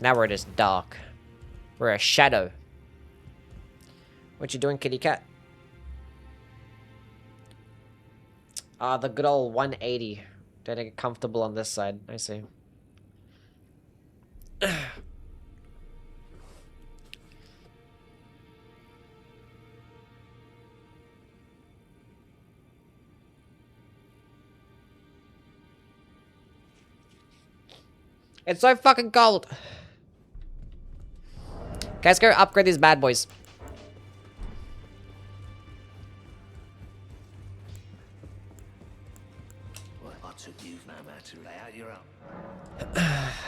Now we're just dark. We're a shadow. What you doing, kitty cat? Ah, the good old 180. Did I get comfortable on this side? I see. It's so fucking cold. Guys, go upgrade these bad boys.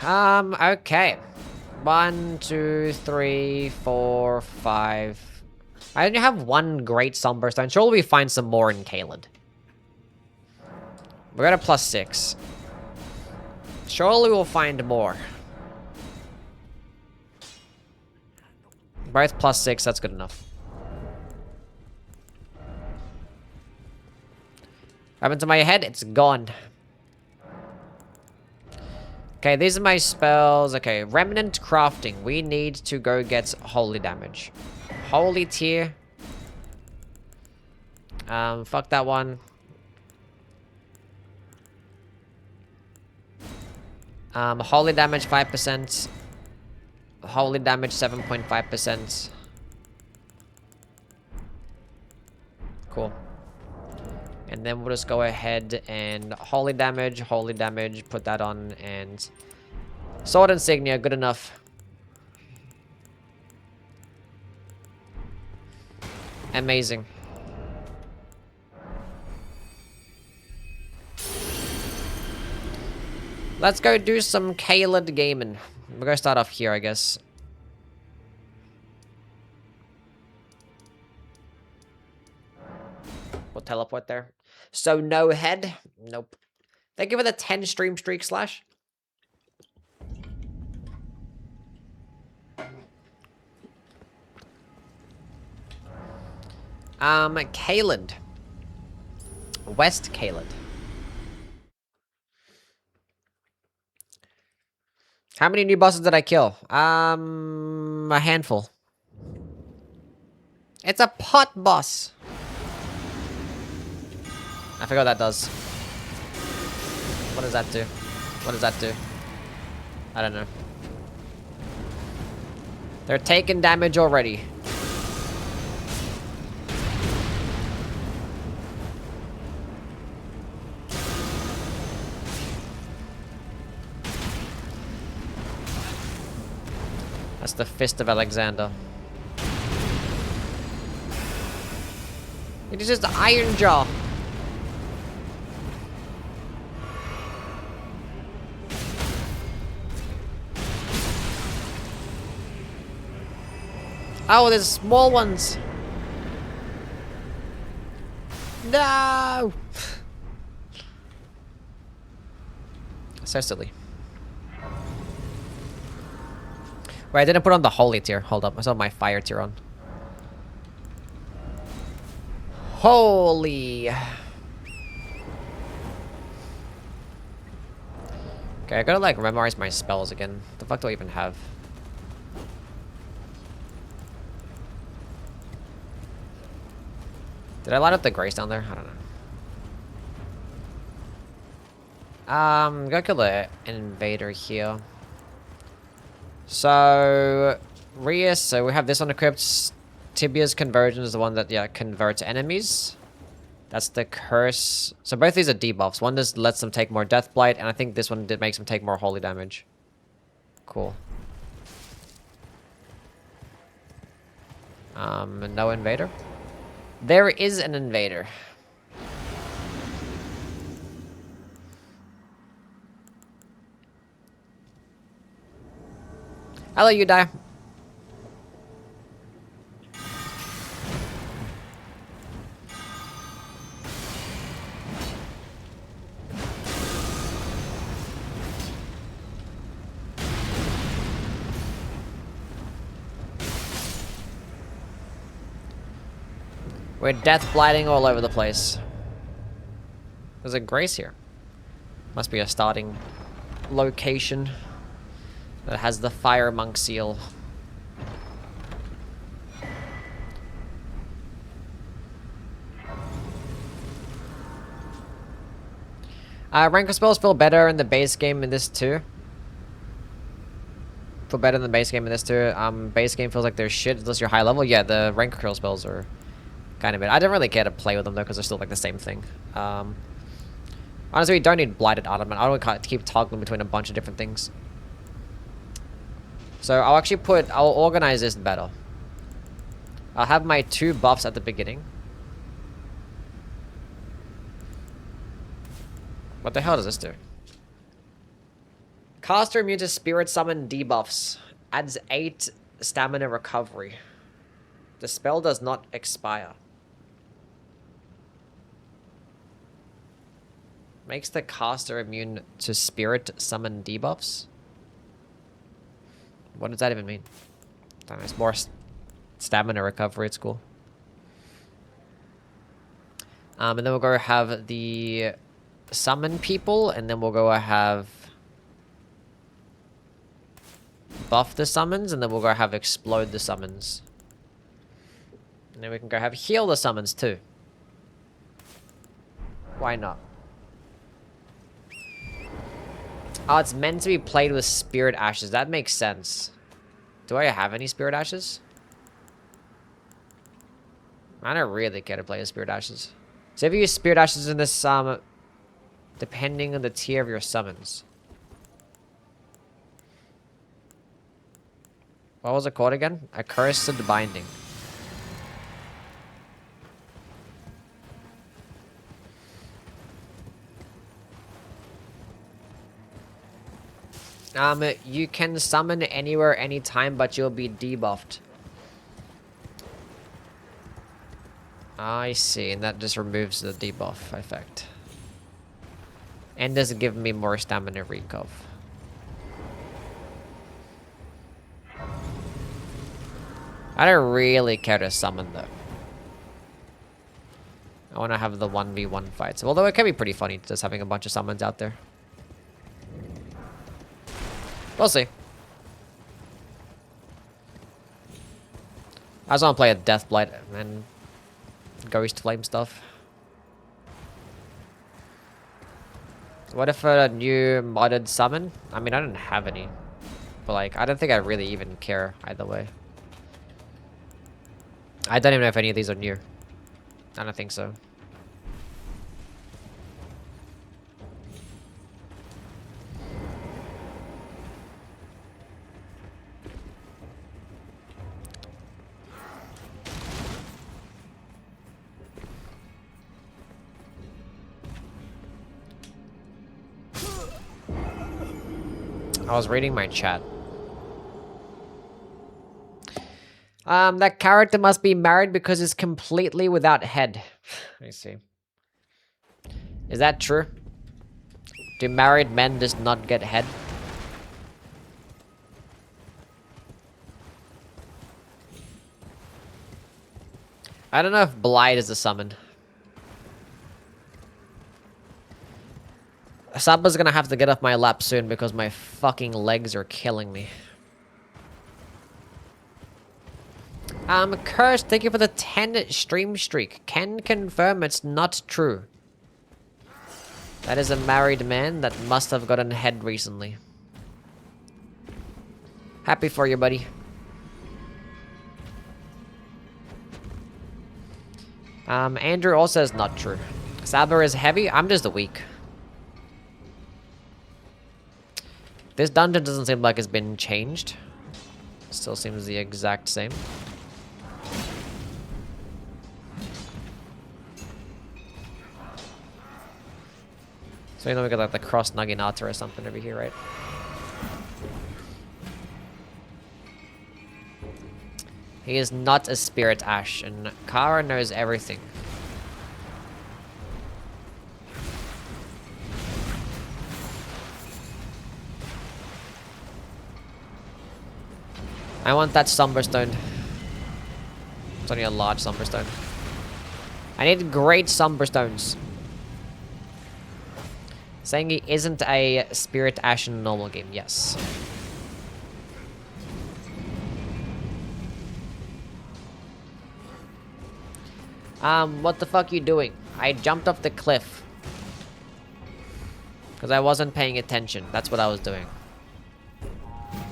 Okay. 1, 2, 3, 4, 5. I only have one great Somberstone. Surely we find some more in Caelid. We're at a +6. Surely we'll find more. Both +6, that's good enough. What happened to my head? It's gone. Okay, these are my spells. Okay, Remnant Crafting. We need to go get Holy Damage. Holy Tier. Fuck that one. Holy Damage 5%. Holy Damage 7.5%. Cool. And then we'll just go ahead and Holy Damage, put that on, and Sword Insignia, good enough. Amazing. Let's go do some Caelid gaming. We're gonna start off here, I guess. We'll teleport there. So no head? Nope. Thank you for the 10 stream streak slash. Caelid. West Caelid. How many new bosses did I kill? A handful. It's a pot boss. I forgot what that does. What does that do? What does that do? I don't know. They're taking damage already. That's the Fist of Alexander. It is just Iron Jaw. Oh, there's small ones. No. So silly. Wait, I didn't put on the holy tier. Hold up, I saw my fire tier on. Holy. Okay, I gotta like memorize my spells again. What the fuck do I even have? Did I light up the grace down there? I don't know. Go kill the invader here. So, Rias, so we have this on equipped. Tibia's Convergence is the one that, yeah, converts enemies. That's the curse. So both these are debuffs. One just lets them take more Death Blight, and I think this one makes them take more holy damage. Cool. No invader? There is an invader. I'll let you die. We're death blighting all over the place. There's a Grace here. Must be a starting location that has the Fire Monk seal. Ranker spells feel better in the base game in this too. Feel better than the base game in this too. Base game feels like they're shit unless you're high level. Yeah, the rank curl spells are kind of bad. I didn't really care to play with them though because they're still like the same thing. Honestly, we don't need Blighted Ottoman. I don't keep toggling between a bunch of different things. So I'll organize this better. I'll have my 2 buffs at the beginning. What the hell does this do? Caster immune to spirit summon debuffs. Adds 8 stamina recovery. The spell does not expire. Makes the caster immune to spirit summon debuffs? What does that even mean? It's more stamina recovery, it's cool. And then we'll go have the summon people, and then we'll go have buff the summons, and then we'll go have explode the summons. And then we can go have heal the summons too. Why not? Oh, it's meant to be played with spirit ashes. That makes sense. Do I have any spirit ashes? I don't really care to play with spirit ashes. So if you use spirit ashes in this, depending on the tier of your summons. What was it called again? Accursed Binding. You can summon anywhere, anytime, but you'll be debuffed. I see, and that just removes the debuff effect. And doesn't give me more stamina recov. I don't really care to summon though. I want to have the 1v1 fights. Although it can be pretty funny just having a bunch of summons out there. We'll see. I just want to play a Deathblight and Ghost Flame stuff. What if a new modded summon? I mean, I don't have any. But like, I don't think I really even care either way. I don't even know if any of these are new. I don't think so. I was reading my chat. That character must be married because it's completely without head. I see. Is that true? Do married men just not get head? I don't know if Blight is a summon. Saba's gonna have to get off my lap soon because my fucking legs are killing me. Cursed, thank you for the 10 stream streak. Can confirm it's not true. That is a married man that must have gotten head recently. Happy for you, buddy. Andrew also is not true. Saba is heavy, I'm just weak. This dungeon doesn't seem like it's been changed. Still seems the exact same. So you know we got like the cross Naginata or something over here, right? He is not a spirit ash, and Kara knows everything. I want that Somberstone. It's only a large Somberstone. I need great Somberstones. Saying he isn't a Spirit Ash in a normal game, yes. What the fuck you doing? I jumped off the cliff. Because I wasn't paying attention. That's what I was doing.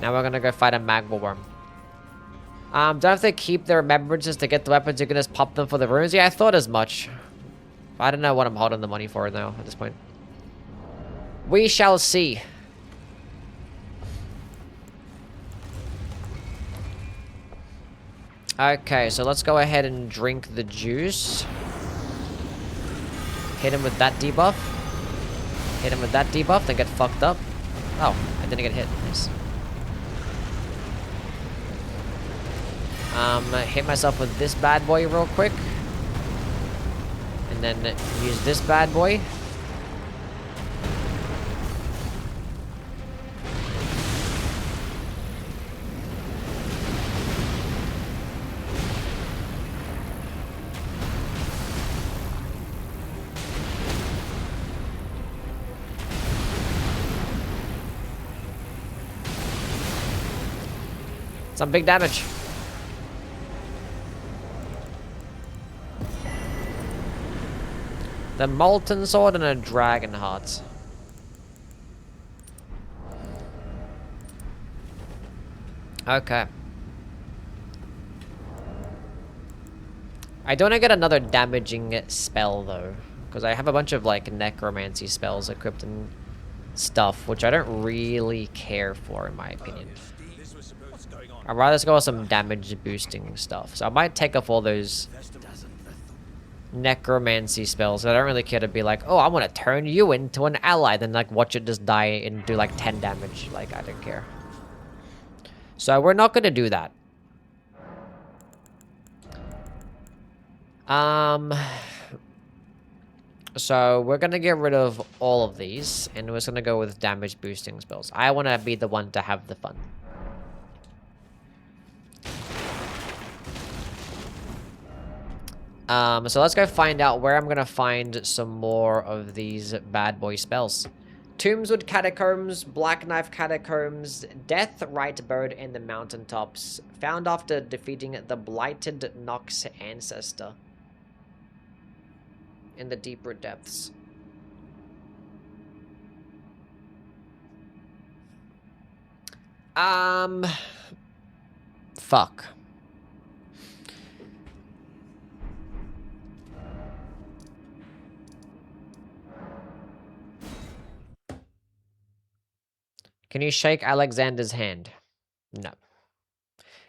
Now we're gonna go fight a magma worm. Don't have to keep the remembrances to get the weapons. You can just pop them for the runes. Yeah, I thought as much. I don't know what I'm holding the money for now at this point. We shall see. Okay, so let's go ahead and drink the juice. Hit him with that debuff. Hit him with that debuff, then get fucked up. Oh, I didn't get hit. Nice. Hit myself with this bad boy real quick. And then use this bad boy. Some big damage. The Molten Sword and a Dragon Heart. Okay. I don't want to get another damaging spell, though. Because I have a bunch of, like, necromancy spells equipped and stuff, which I don't really care for, in my opinion. I'd rather just go with some damage boosting stuff. So I might take off all those necromancy spells. I don't really care to be like, oh, I want to turn you into an ally, then like watch it just die and do like 10 damage. Like, I don't care. So we're not going to do that. So we're going to get rid of all of these, and we're just going to go with damage boosting spells. I want to be the one to have the fun. So let's go find out where I'm gonna find some more of these bad boy spells. Tombswood Catacombs, Black Knife Catacombs, Death Right Bird in the Mountaintops, found after defeating the Blighted Nox Ancestor in the deeper depths. Fuck. Can you shake Alexander's hand? No.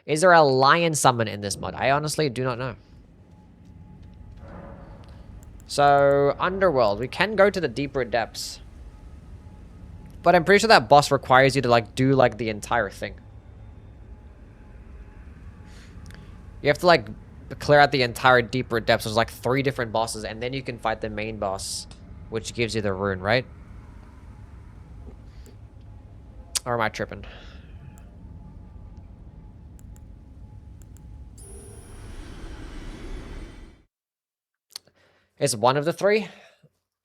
Is there a lion summon in this mod? I honestly do not know. So, Underworld. We can go to the deeper depths. But I'm pretty sure that boss requires you to, like, do, like, the entire thing. You have to, like, clear out the entire deeper depths. There's, like, 3 different bosses, and then you can fight the main boss, which gives you the rune, right? Or am I tripping? It's one of the 3?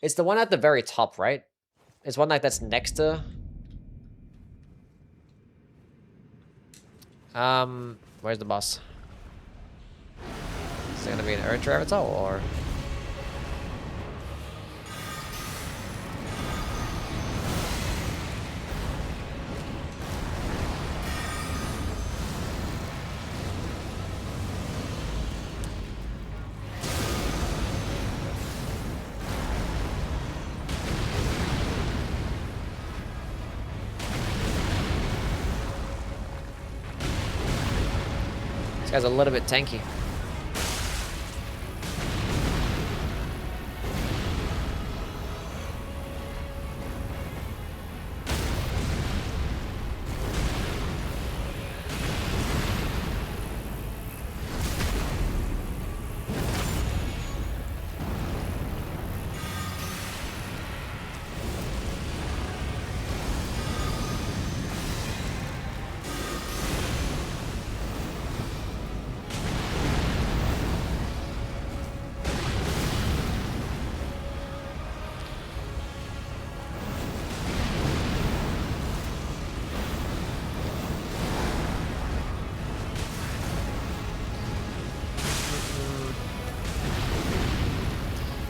It's the one at the very top, right? It's one like that's next to... Where's the boss? Is it gonna be an Earth Avatar or... This guy's a little bit tanky.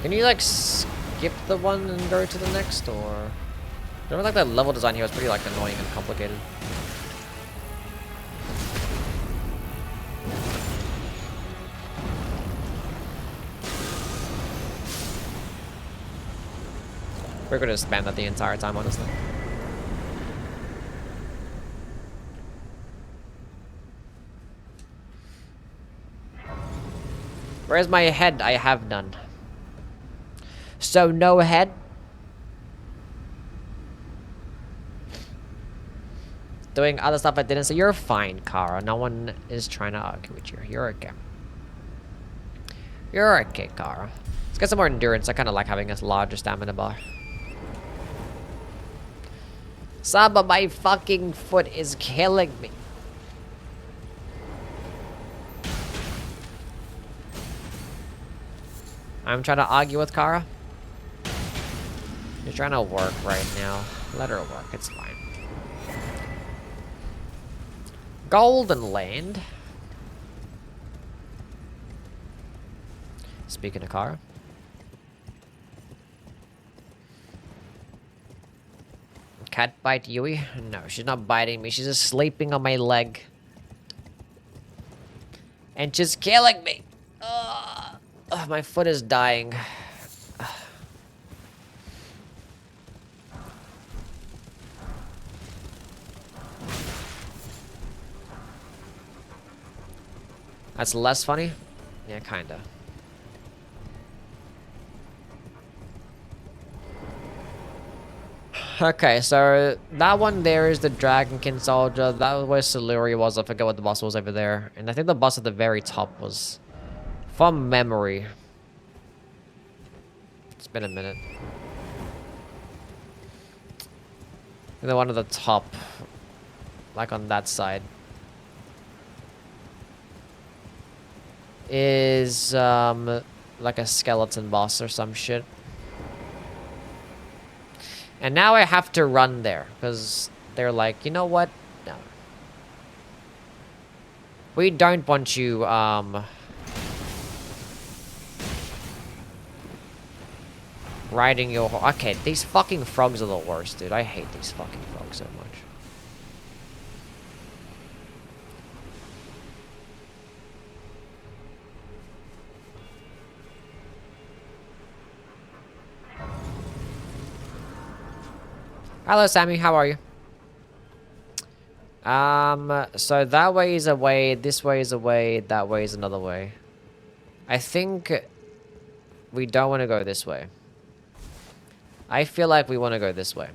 Can you like skip the one and go to the next, or? I remember like the level design here was pretty like annoying and complicated. We're gonna spam that the entire time, honestly. Where's my head? I have none. So no head? Doing other stuff I didn't say. You're fine, Kara. No one is trying to argue with you. You're okay. You're okay, Kara. Let's get some more endurance. I kind of like having a larger stamina bar. Saba, my fucking foot is killing me. I'm trying to argue with Kara. You're trying to work right now. Let her work. It's fine. Golden Land. Speaking of Kara. Cat bite Yui? No, she's not biting me. She's just sleeping on my leg. And she's killing me. Ugh, my foot is dying. That's less funny? Yeah, kinda. Okay, so that one there is the Dragonkin Soldier. That was where Siluri was. I forget what the boss was over there. And I think the boss at the very top was... From memory. It's been a minute. The one at the top. Like on that side. Is, like a skeleton boss or some shit. And now I have to run there, because they're like, you know what? No. We don't want you, riding your horse. Okay, these fucking frogs are the worst, dude. I hate these fucking frogs so much. Hello, Sammy. How are you? So that way is a way, this way is a way, that way is another way. I think we don't want to go this way. I feel like we want to go this way.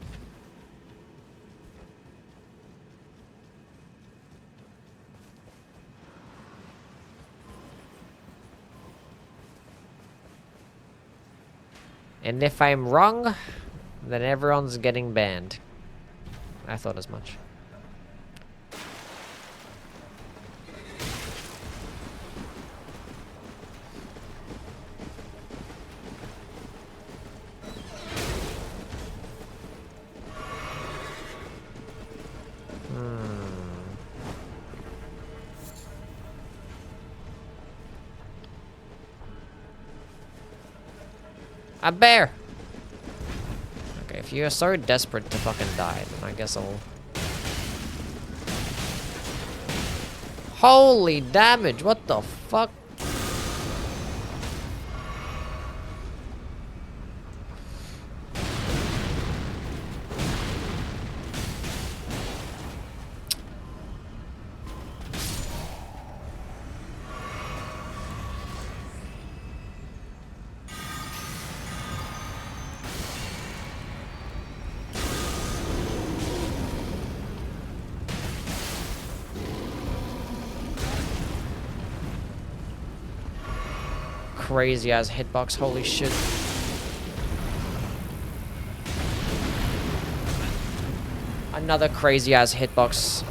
And if I'm wrong, then everyone's getting banned. I thought as much. A bear! Okay, if you're so desperate to fucking die, then I guess I'll... Holy damage! What the fuck? Crazy ass hitbox, holy shit. Another crazy ass hitbox.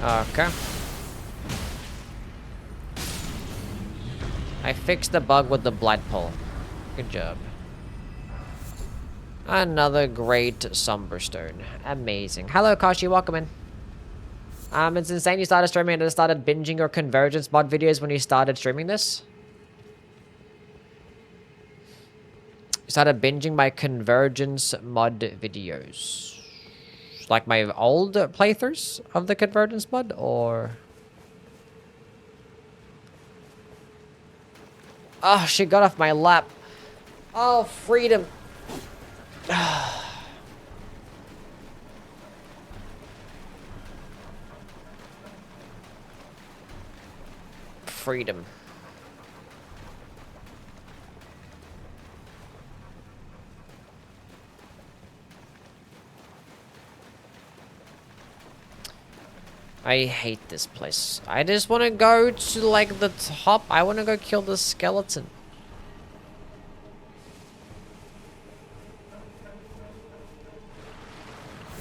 Okay. I fixed the bug with the blight pole. Good job. Another great Somberstone. Amazing. Hello, Kashi. Welcome in. It's insane you started streaming and started binging your Convergence mod videos when you started streaming this. You started binging my Convergence mod videos. Like my old playthroughs of the Convergence mod, or... Oh, she got off my lap. Oh, freedom. Freedom. I hate this place. I just want to go to, like, the top. I want to go kill the skeleton.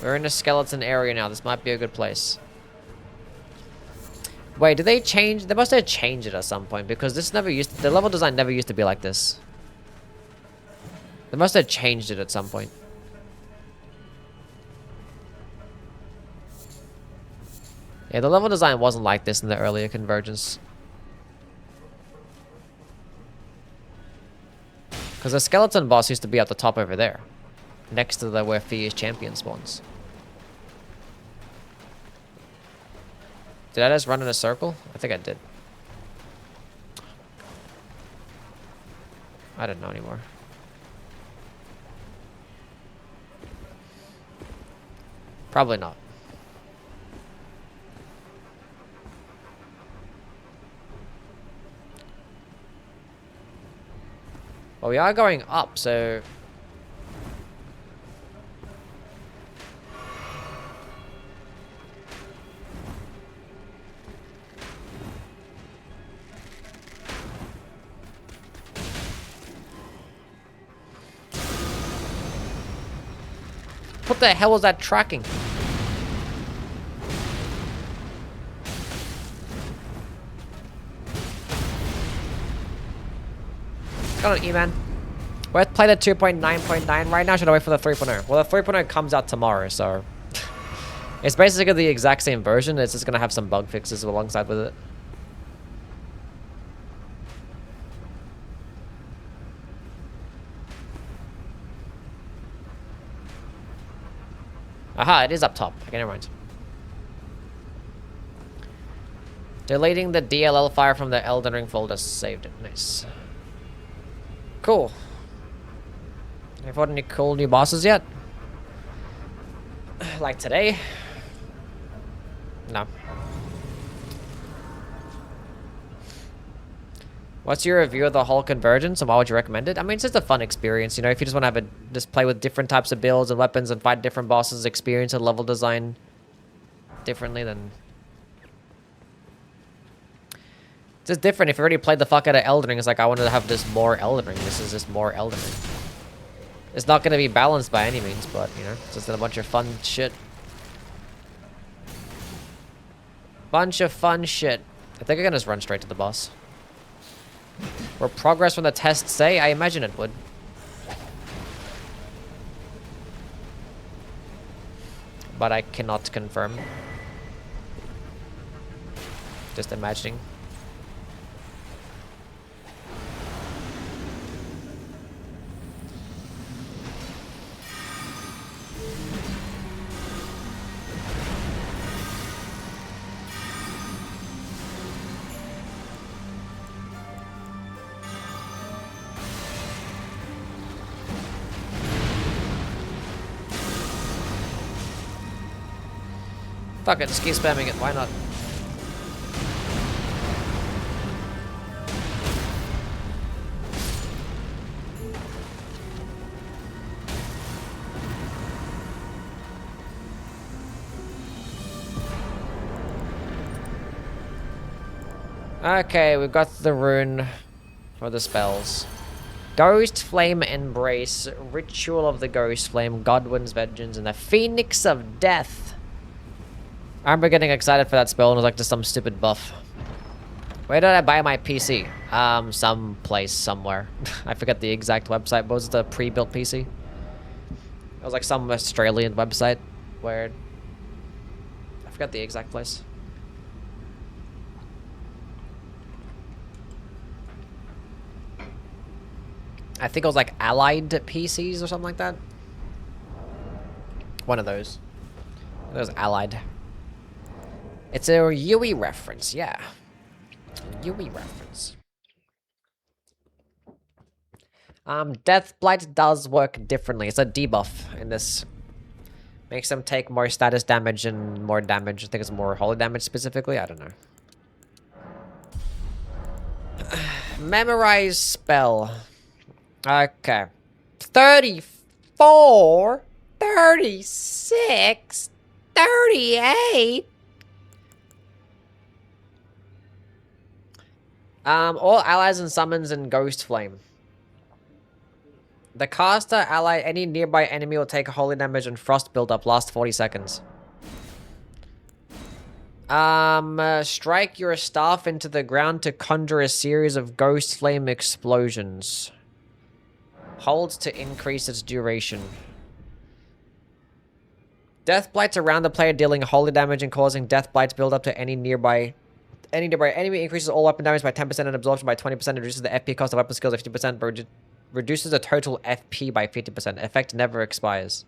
We're in a skeleton area now. This might be a good place. Wait, did they change? They must have changed it at some point, because this never used to, the level design never used to be like this. They must have changed it at some point. Yeah, the level design wasn't like this in the earlier Convergence. Because the skeleton boss used to be at the top over there. Next to the where Fierce Champion spawns. Did I just run in a circle? I think I did. I don't know anymore. Probably not. Well, we are going up, so... What the hell was that tracking? Got an E-man. Let's play the 2.9.9 right now. Should I wait for the 3.0? Well, the 3.0 comes out tomorrow, so... It's basically the exact same version. It's just gonna have some bug fixes alongside with it. Aha, it is up top. Okay, never mind. Deleting the DLL file from the Elden Ring folder. Saved it. Nice. Cool. Have you fought any cool new bosses yet? Like today? No. What's your review of the whole Convergence and why would you recommend it? I mean, it's just a fun experience, you know, if you just want to have a, just play with different types of builds and weapons and fight different bosses, experience and level design differently, then... It's just different. If you already played the fuck out of Elden Ring, it's like, I wanted to have this more Elden Ring. This is just more Elden Ring. It's not going to be balanced by any means, but, you know, it's just a bunch of fun shit. Bunch of fun shit. I think I can just run straight to the boss. Will progress from the test say? I imagine it would. But I cannot confirm. Just imagining. Fuck it, just keep spamming it, why not? Okay, we've got the rune for the spells. Ghost Flame Embrace, Ritual of the Ghost Flame, Godwin's Vengeance, and the Phoenix of Death. I remember getting excited for that spell and it was like just some stupid buff. Where did I buy my PC? Some place somewhere. I forget the exact website, but was it the pre-built PC? It was like some Australian website where... I forgot the exact place. I think it was like Allied PCs or something like that. One of those. It was Allied. It's a Yui reference, yeah. Yui reference. Death Blight does work differently. It's a debuff in this. Makes them take more status damage and more damage. I think it's more holy damage specifically. I don't know. Memorize spell. Okay. 34, 36, 38. All allies and summons in Ghost Flame. The caster, ally, any nearby enemy will take holy damage and frost buildup lasts 40 seconds. Strike your staff into the ground to conjure a series of ghost flame explosions. Hold to increase its duration. Death blights around the player, dealing holy damage and causing death blights build up to any nearby enemy. Increases all weapon damage by 10% and absorption by 20%. Reduces the FP cost of weapon skills by 50%, but reduces the total FP by 50%. Effect never expires.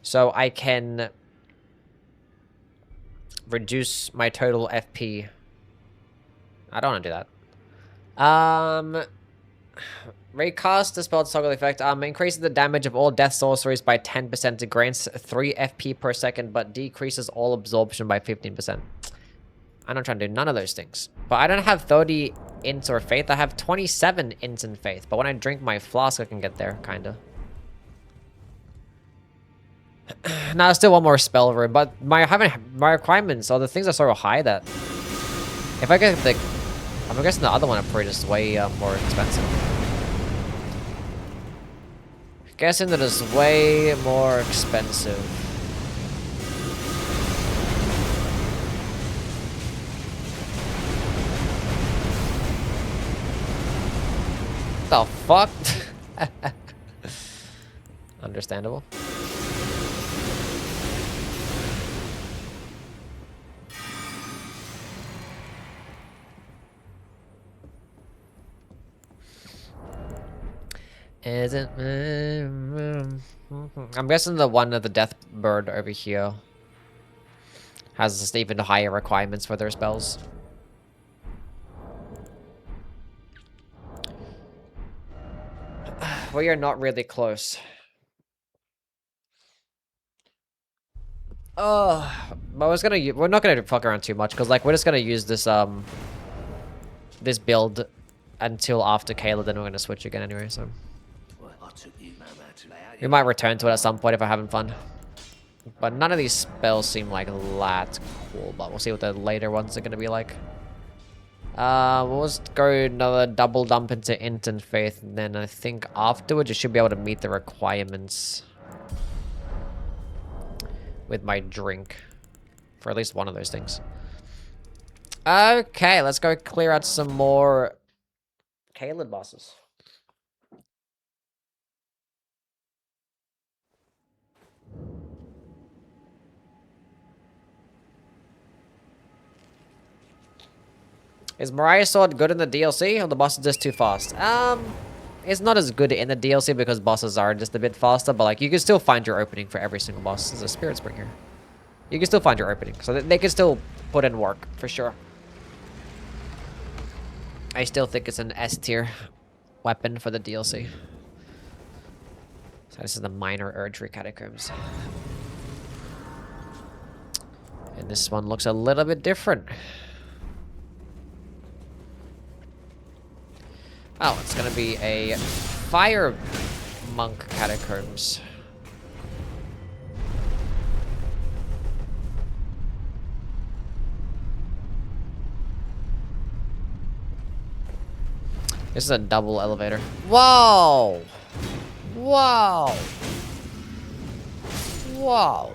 So I can reduce my total FP. I don't want to do that. Recast the spell toggle effect. Increases the damage of all death sorceries by 10%. It grants 3 FP per second, but decreases all absorption by 15%. I'm not trying to do none of those things. But I don't have 30 int or faith. I have 27 int and faith. But when I drink my flask, I can get there, kinda. Now, I still want more spell room, but my requirements or the things are so high that if I get the, I'm guessing the other one I'm pretty just way more expensive. Guessing that is way more expensive. The fuck? Understandable. Isn't... I'm guessing the one of the death bird over here has just even higher requirements for their spells. We are not really close. Oh, but we're not gonna fuck around too much because like we're just gonna use this this build until after Kayla, then we're gonna switch again anyway. So we might return to it at some point if we're having fun. But none of these spells seem like that cool. But we'll see what the later ones are gonna be like. We'll just go another double dump into int and faith, and then I think afterwards you should be able to meet the requirements with my drink for at least one of those things. Okay, let's go clear out some more Caelid bosses. Is Mariah's Sword good in the DLC, or the boss is just too fast? It's not as good in the DLC because bosses are just a bit faster, but like you can still find your opening for every single boss. There's a Spirit Spring here. You can still find your opening, so they can still put in work, for sure. I still think it's an S tier weapon for the DLC. So this is the minor Erdtree Catacombs. And this one looks a little bit different. Oh, it's gonna be a Fire Monk Catacombs. This is a double elevator. Whoa! Whoa! Whoa!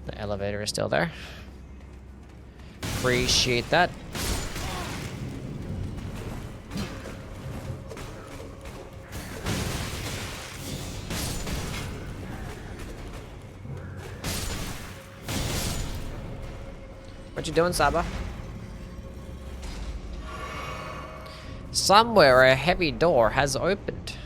The elevator is still there. Appreciate that. What you doing, Saba? Somewhere a heavy door has opened.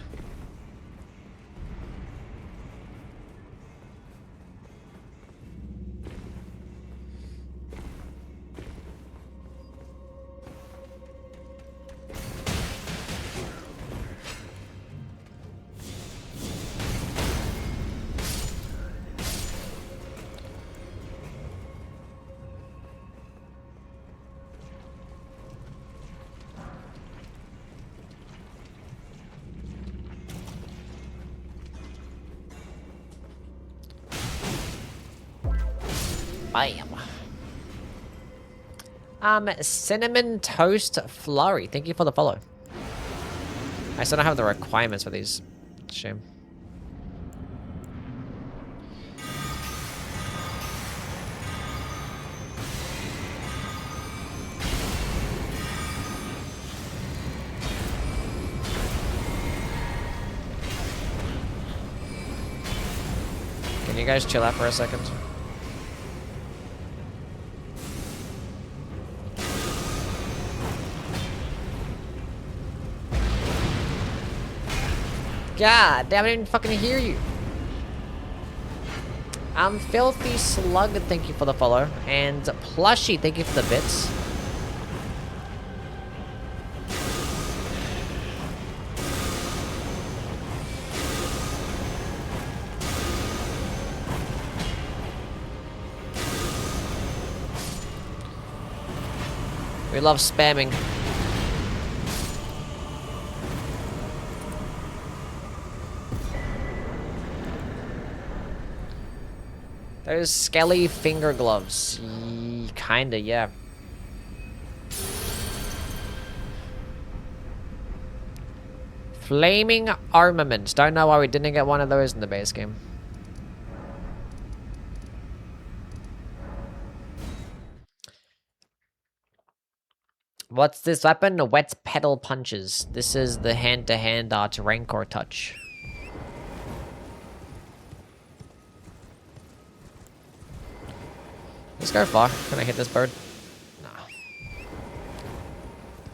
Bam. Cinnamon Toast Flurry. Thank you for the follow. I still don't have the requirements for these. Shame. Can you guys chill out for a second? God damn, I didn't fucking hear you. Filthy Slug, thank you for the follow. And Plushy, thank you for the bits. We love spamming. Those skelly finger gloves. Kinda, yeah. Flaming armaments. Don't know why we didn't get one of those in the base game. What's this weapon? Wet pedal punches. This is the hand-to-hand art Rancor touch. Let's go far. Can I hit this bird? No.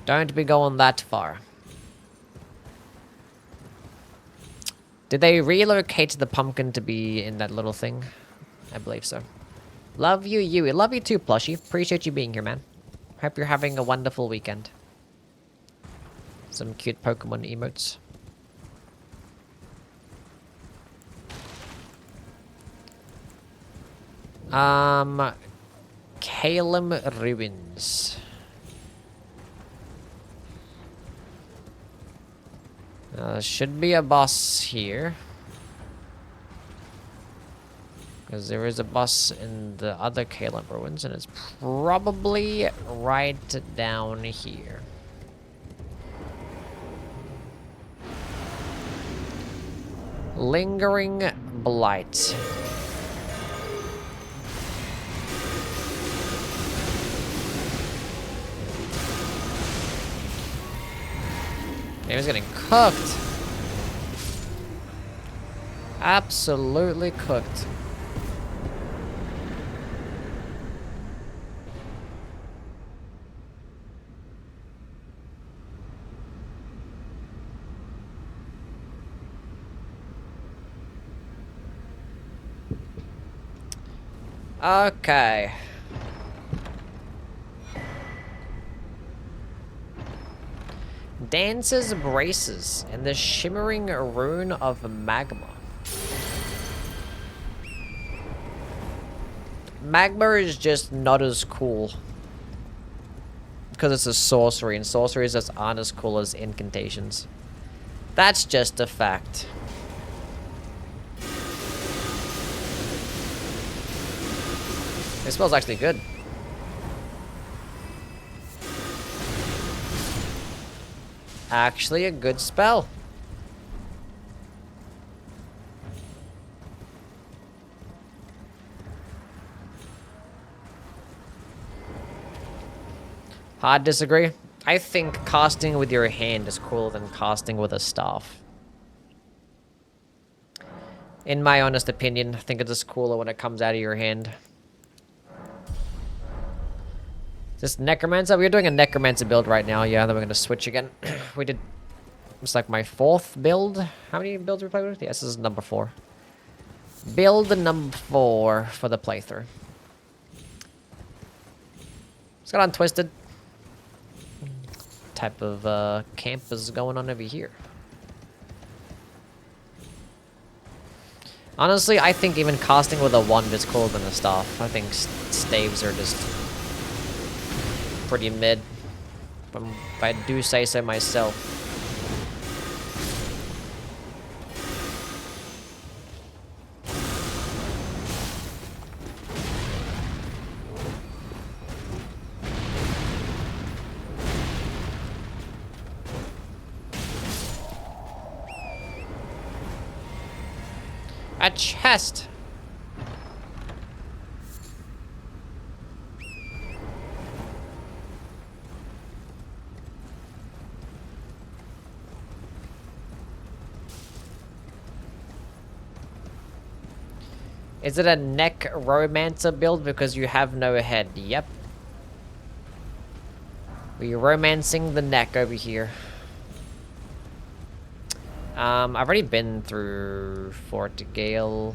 Don't be going that far. Did they relocate the pumpkin to be in that little thing? I believe so. Love you, Yui. Love you too, Plushie. Appreciate you being here, man. Hope you're having a wonderful weekend. Some cute Pokemon emotes. Calum Ruins. Should be a boss here. Because there is a boss in the other Calum Ruins, and it's probably right down here. Lingering Blight. Game's getting cooked. Absolutely cooked. Okay. Dance's Braces and the Shimmering Rune of Magma. Magma is just not as cool. Because it's a sorcery, and sorceries just aren't as cool as incantations. That's just a fact. It smells actually good. Actually a good spell. Hard disagree. I think casting with your hand is cooler than casting with a staff. In my honest opinion, I think it's just cooler when it comes out of your hand. This Necromancer? We're doing a Necromancer build right now, yeah, then we're gonna switch again. We did... It's like my 4th build. How many builds we played with? Yes, this is number 4. Build number 4 for the playthrough. Let's get untwisted. Type of camp is going on over here. Honestly, I think even casting with a wand is cooler than a staff. I think staves are just pretty mid. If I do say so myself. A chest! Is it a Necromancer build because you have no head? Yep. We're romancing the neck over here. I've already been through Fort Gale.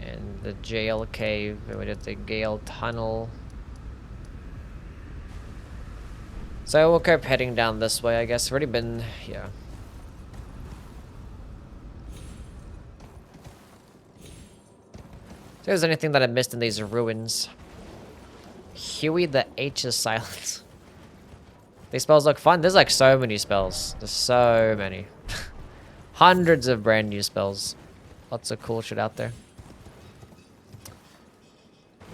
And the jail cave. We did the Gale tunnel. So we'll keep heading down this way, I guess. I've already been... yeah. If there's anything that I missed in these ruins. Huey the H is silent. These spells look fun. There's like so many spells. There's so many. Hundreds of brand new spells. Lots of cool shit out there.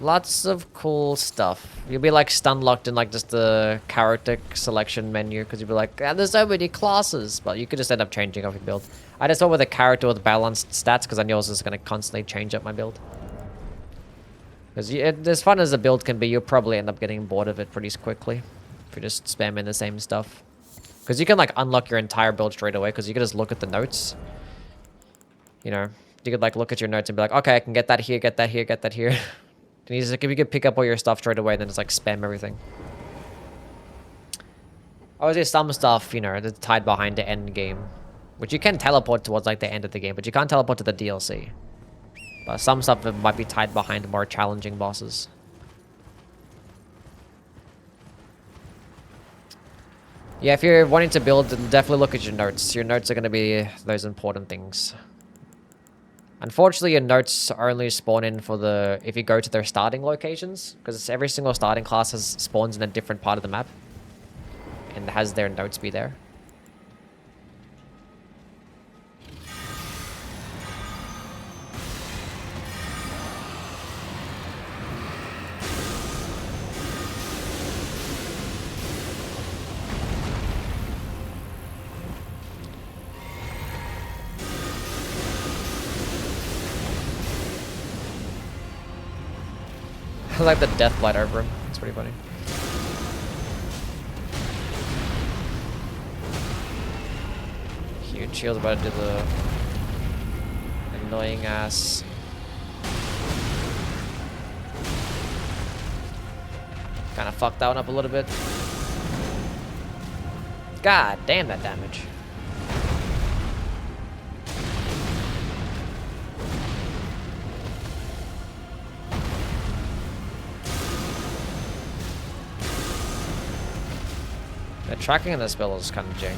Lots of cool stuff. You'll be like stun locked in like just the character selection menu because you'll be like, ah, there's so many classes. But you could just end up changing up your build. I just went with a character with balanced stats because I knew I was just going to constantly change up my build. Because as fun as a build can be, you'll probably end up getting bored of it pretty quickly. If you're just spamming the same stuff. Because you can like unlock your entire build straight away because you can just look at the notes. You know, you could like look at your notes and be like, okay, I can get that here, get that here, get that here. And you could pick up all your stuff straight away and then just like spam everything. Obviously some stuff, you know, that's tied behind the end game. Which you can teleport towards like the end of the game, but you can't teleport to the DLC. But some stuff might be tied behind more challenging bosses. Yeah, if you're wanting to build, then definitely look at your notes. Your notes are going to be those important things. Unfortunately, your notes only spawn in for the... if you go to their starting locations. Because every single starting class spawns in a different part of the map. And has their notes be there. I like the death blight over him. It's pretty funny. Huge shield's about to do the annoying ass. Kind of fucked that one up a little bit. God damn that damage. The tracking in this spell is kind of jank.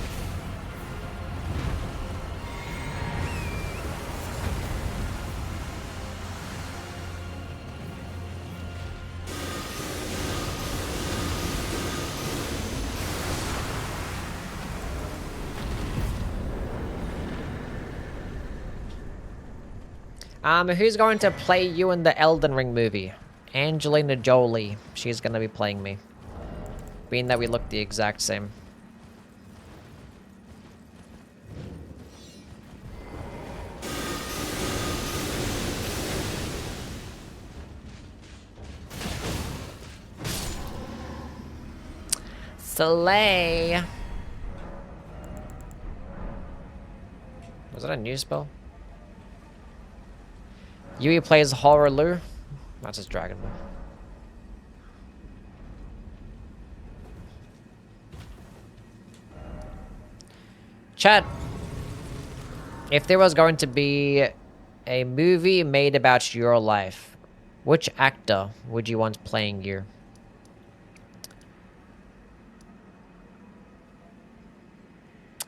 Who's going to play you in the Elden Ring movie? Angelina Jolie. She's gonna be playing me. Being that we look the exact same. Slay. Was that a new spell? Yui plays Horror Lure. That's his Dragon Ball. Chat. If there was going to be a movie made about your life, which actor would you want playing you?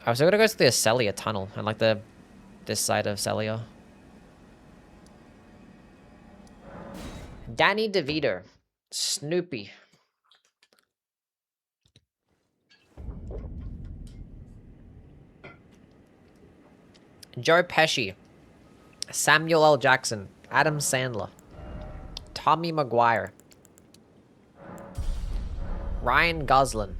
I was gonna go to the Celia tunnel and like this side of Celia. Danny DeVito. Snoopy. Joe Pesci. Samuel L. Jackson. Adam Sandler. Tommy Maguire. Ryan Gosling.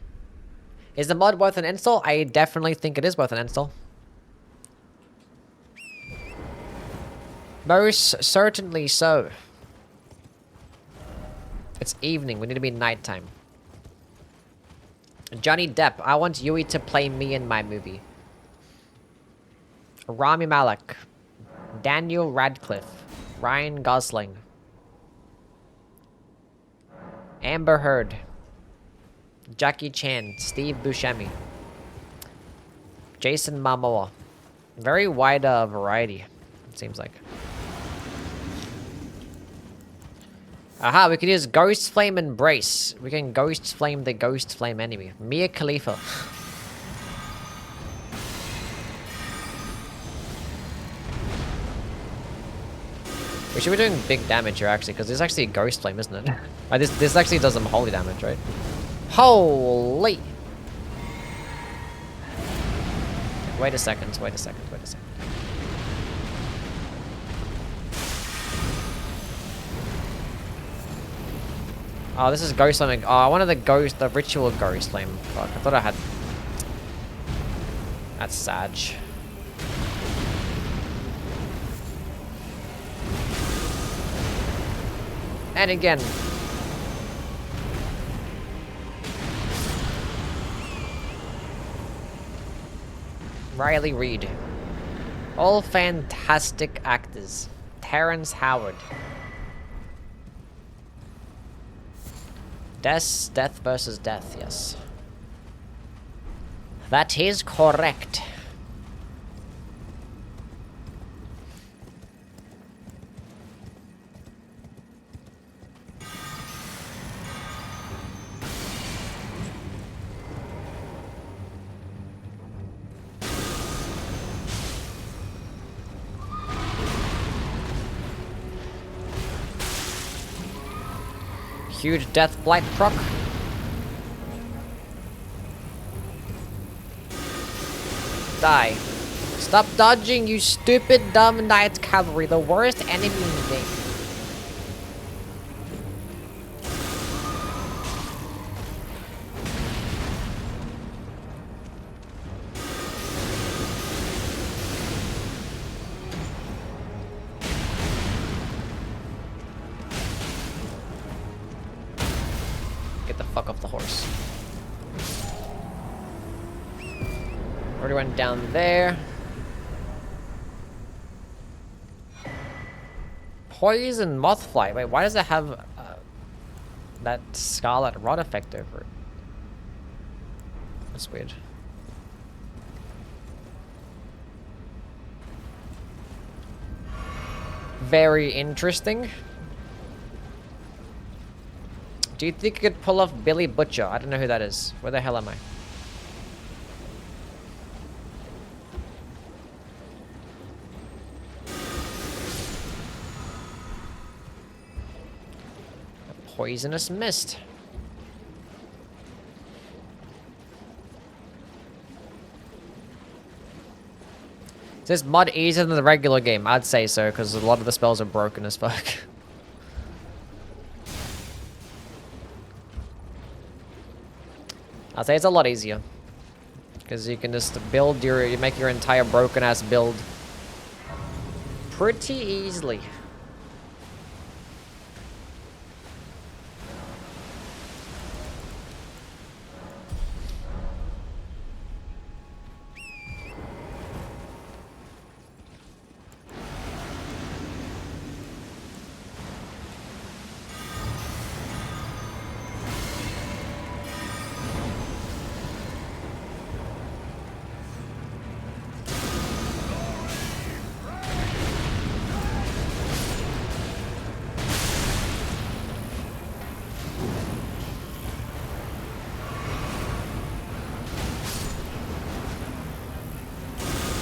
Is the mod worth an install? I definitely think it is worth an install. Most certainly so. It's evening. We need to be nighttime. Johnny Depp. I want Yui to play me in my movie. Rami Malek. Daniel Radcliffe. Ryan Gosling. Amber Heard. Jackie Chan. Steve Buscemi. Jason Momoa. Very wide variety, it seems like. Aha, we can use Ghost Flame Embrace. We can Ghost Flame the Ghost Flame enemy. Mia Khalifa. We should be doing big damage here, actually, because this is actually a Ghost Flame, isn't it? This actually does some holy damage, right? Holy! Wait a second, wait a second, wait a second. Oh, this is Ghost Flame. Oh, I wanted the ritual Ghost Flame. Fuck, I thought I had... That's Sag. And again. Riley Reid. All fantastic actors. Terrence Howard. Death versus death, yes. That is correct. Huge death blight proc. Die. Stop dodging, you stupid dumb knight cavalry, the worst enemy in the game. Get the fuck off the horse. Already went down there. Poison Mothfly. Wait, why does it have that Scarlet Rot effect over it? That's weird. Very interesting. Do you think you could pull off Billy Butcher? I don't know who that is. Where the hell am I? A poisonous mist. this mod easier than the regular game? I'd say so, because a lot of the spells are broken as fuck. I'd say it's a lot easier. Because you can just build you make your entire broken ass build pretty easily.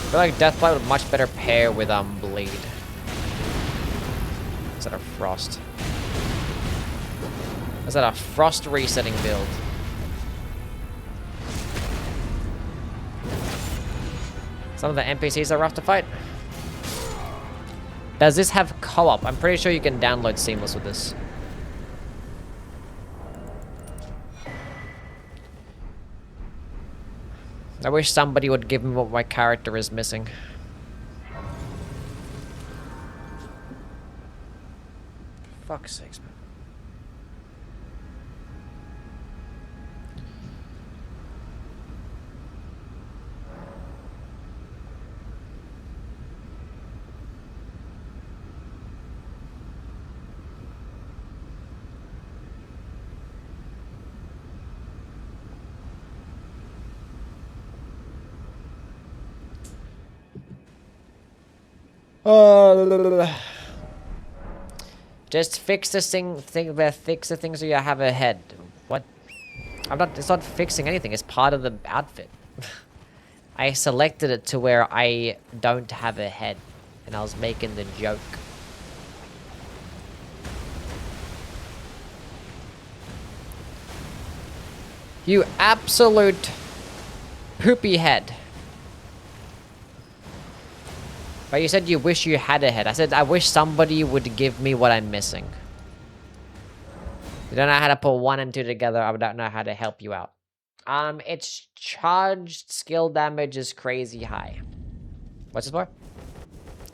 I feel like Deathblight would much better pair with Bleed. Instead of Frost. Is that a Frost resetting build? Some of the NPCs are rough to fight. Does this have co-op? I'm pretty sure you can download Seamless with this. I wish somebody would give me what my character is missing. Fuck's sakes, man. Just fix the fix the things so you have a head. What? It's not fixing anything. It's part of the outfit. I selected it to where I don't have a head, and I was making the joke. You absolute poopy head. But you said you wish you had a head. I said I wish somebody would give me what I'm missing. You don't know how to put 1 and 2 together. I don't know how to help you out. Its charged skill damage is crazy high. What's this for?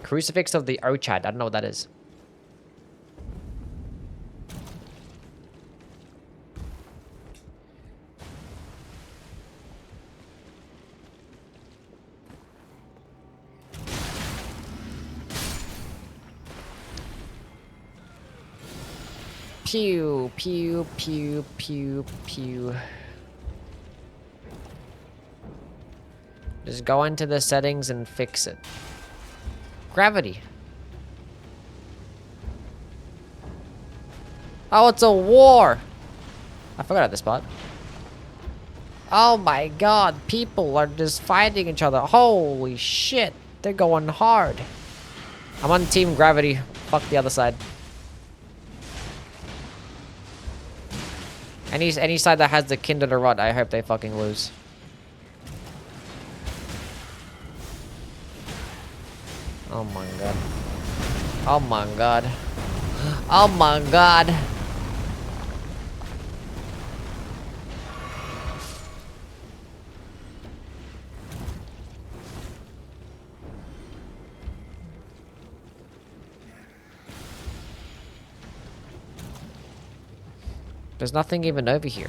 Crucifix of the Ochad. I don't know what that is. Pew, pew, pew, pew, pew. Just go into the settings and fix it. Gravity. Oh, it's a war! I forgot this spot. Oh my god, people are just fighting each other. Holy shit, they're going hard. I'm on Team Gravity. Fuck the other side. Any side that has the Kindred or Rot, I hope they fucking lose. Oh my god. Oh my god. Oh my god. There's nothing even over here.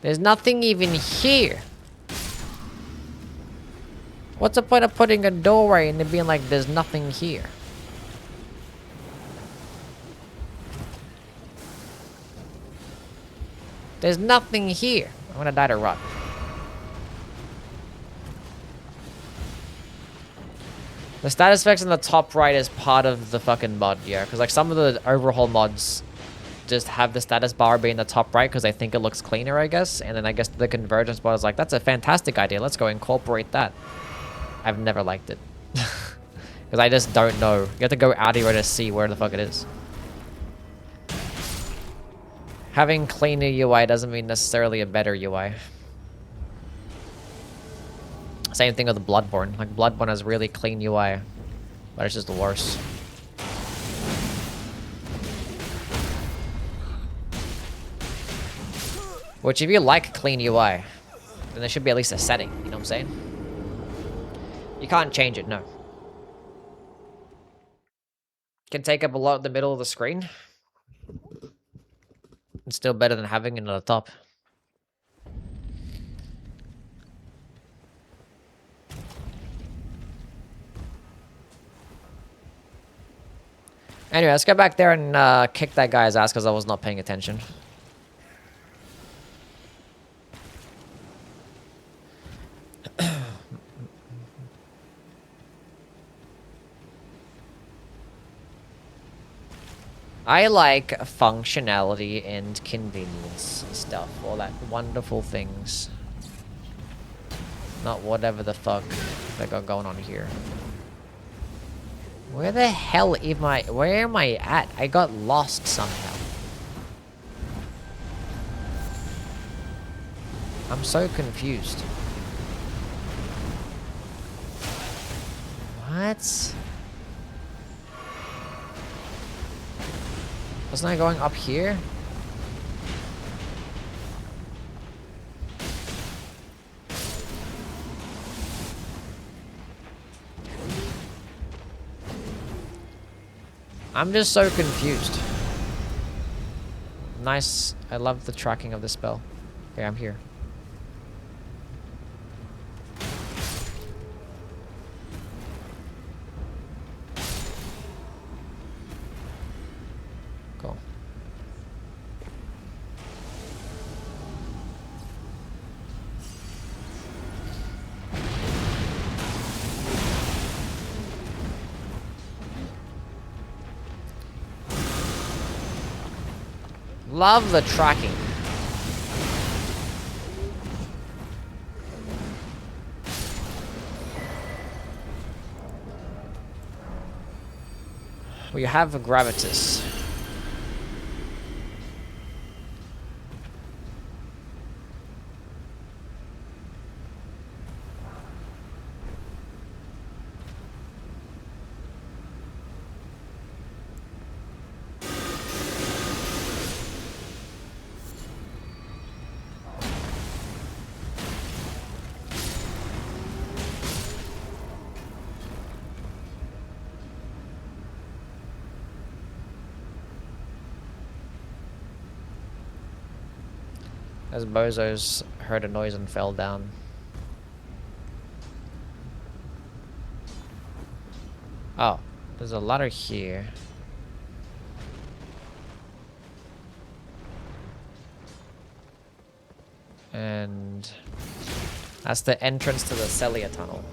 There's nothing even here. What's the point of putting a doorway and it being like there's nothing here? There's nothing here. I'm gonna die to rot. The status effects in the top right is part of the fucking mod, yeah. Because like some of the overhaul mods just have the status bar be in the top right because they think it looks cleaner, I guess. And then I guess the Convergence mod is like, that's a fantastic idea. Let's go incorporate that. I've never liked it. Because I just don't know. You have to go out here to see where the fuck it is. Having cleaner UI doesn't mean necessarily a better UI. Same thing with the Bloodborne. Like, Bloodborne has really clean UI, but it's just the worst. Which, if you like clean UI, then there should be at least a setting, you know what I'm saying? You can't change it, no. Can take up a lot of the middle of the screen. It's still better than having it at the top. Anyway, let's go back there and kick that guy's ass because I was not paying attention. I like functionality and convenience and stuff. All that wonderful things. Not whatever the fuck they got going on here. Where the hell am I? Where am I at? I got lost somehow. I'm so confused. What? Wasn't I going up here? I'm just so confused. Nice. I love the tracking of the spell. Okay, I'm here. Cool. Love the tracking. We have a gravitas. As bozos heard a noise and fell down. Oh, there's a ladder here. And that's the entrance to the Celia tunnel.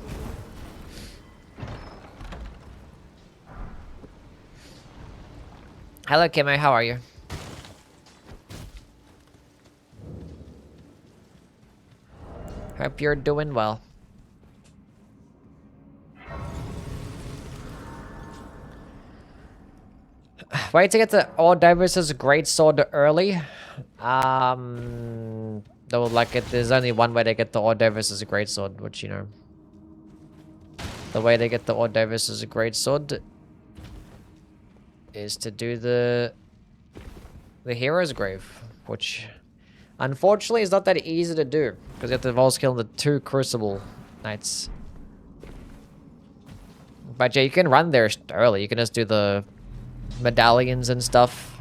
Hello, Kimmy, how are you? Hope you're doing well. Way to get the Ordavis' great sword early. Though, like, there's only one way to get the Ordavis' great sword, which, you know, the way to get the Ordavis' great sword is to do the hero's grave, which unfortunately is not that easy to do because you have to involve killing the 2 Crucible Knights. But yeah, you can run there early. You can just do the medallions and stuff.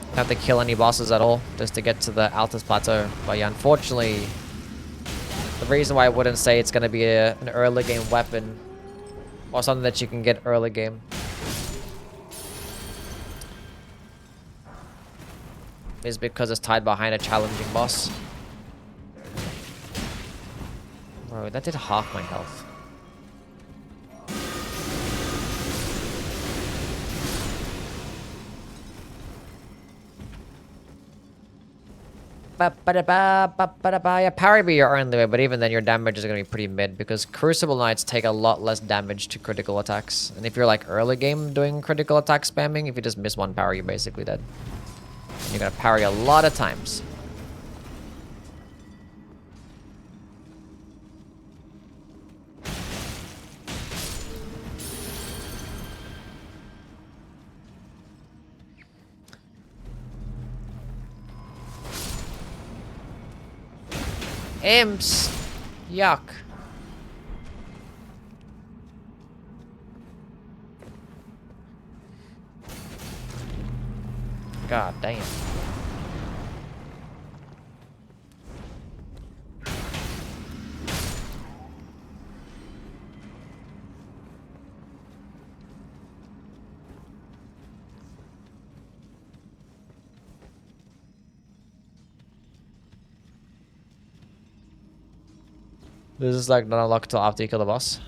Don't have to kill any bosses at all just to get to the Altus Plateau. But yeah, unfortunately, the reason why I wouldn't say it's going to be an early game weapon or something that you can get early game is because it's tied behind a challenging boss. Bro, that did half my health. Yeah, parry be your only way, but even then your damage is going to be pretty mid because Crucible Knights take a lot less damage to critical attacks. And if you're like early game doing critical attack spamming, if you just miss one parry, you're basically dead. And you're going to parry a lot of times. Imps! Yuck. God damn. This is like not unlocked till after you kill the boss.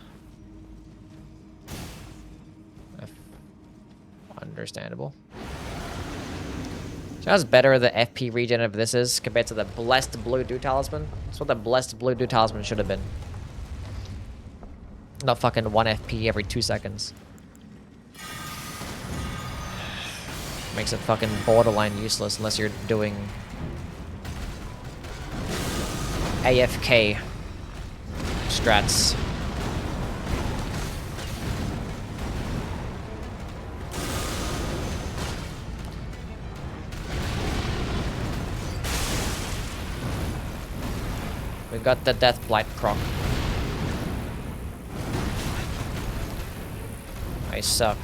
Understandable. So how's better the FP regen of this is compared to the Blessed Blue Dew Talisman? That's what the Blessed Blue Dew Talisman should have been. Not fucking 1 FP every 2 seconds. Makes it fucking borderline useless unless you're doing AFK strats. We got the Death Blight proc. I suck.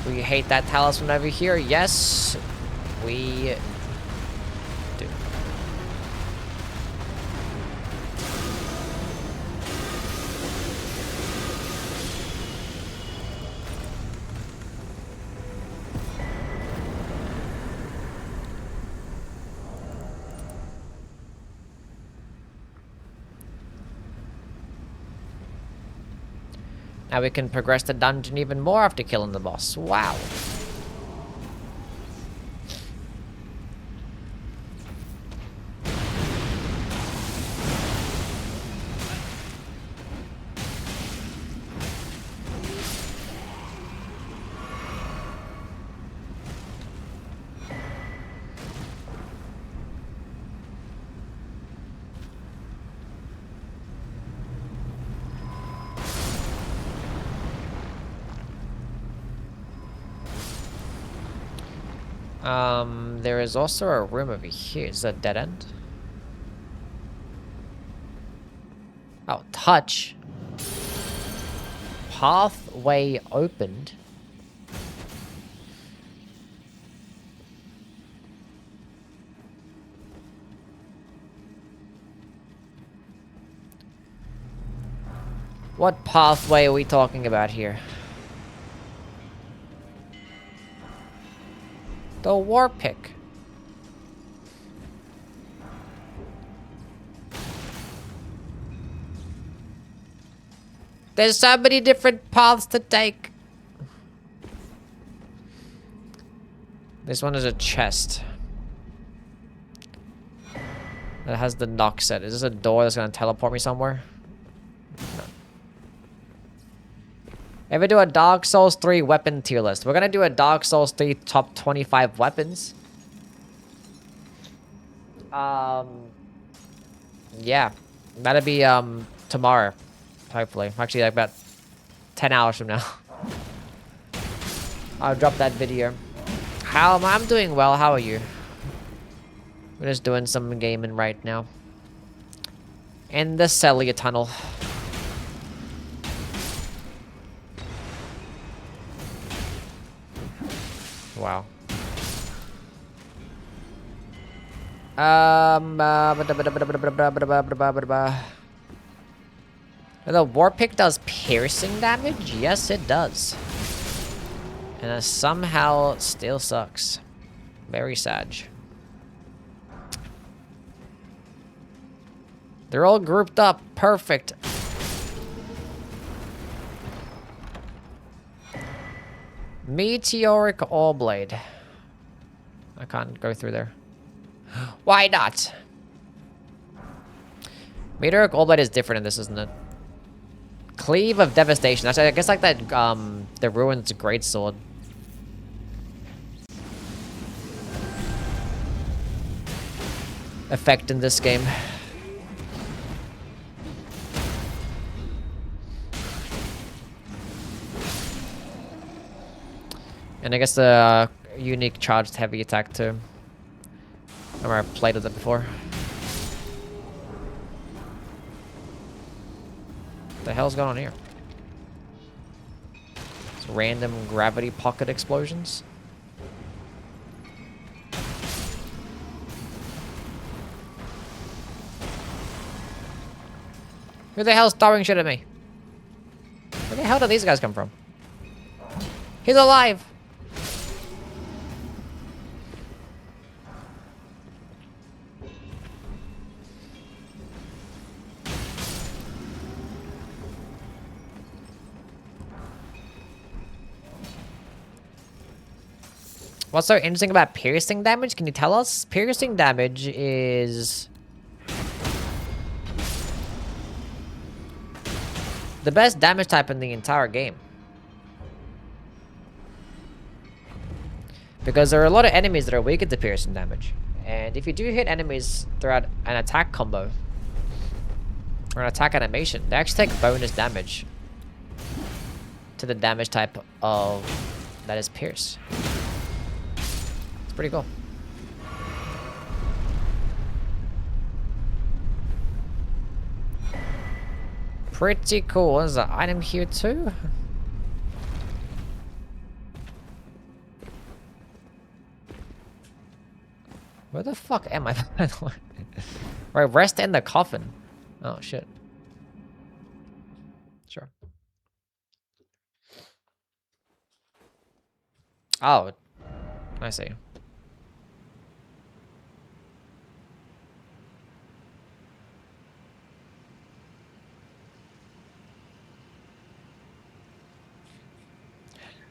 We hate that talisman over here. Yes, we do. Now we can progress the dungeon even more after killing the boss. Wow. There is also a room over here. Is that a dead end? Oh, touch. Pathway opened. What pathway are we talking about here? The war pick. There's so many different paths to take. This one is a chest. That has the knock set. Is this a door that's gonna teleport me somewhere? No. Ever do a Dark Souls 3 weapon tier list? We're gonna do a Dark Souls 3 top 25 weapons. Yeah. That'll be, tomorrow. Hopefully. Actually, like about 10 hours from now. I'll drop that video. How am I? I'm doing well. How are you? We're just doing some gaming right now. In the Celia tunnel. Wow. The war pick does piercing damage? Yes, it does. And it somehow still sucks. Very sad. They're all grouped up. Perfect. Meteoric All Blade. I can't go through there. Why not? Meteoric All Blade is different in this, isn't it? Cleave of Devastation. That's, I guess, like that, the Ruins Greatsword. Effect in this game. And I guess the unique charged heavy attack too. I remember I played with it before. What the hell's going on here? It's random gravity pocket explosions. Who the hell's throwing shit at me? Where the hell did these guys come from? He's alive! What's so interesting about piercing damage? Can you tell us? Piercing damage is the best damage type in the entire game. Because there are a lot of enemies that are weak to piercing damage. And if you do hit enemies throughout an attack combo, or an attack animation, they actually take bonus damage to the damage type of that is pierce. It's pretty cool. Pretty cool. There's an item here too. Where the fuck am I? Right, rest in the coffin. Oh shit. Sure. Oh, I see.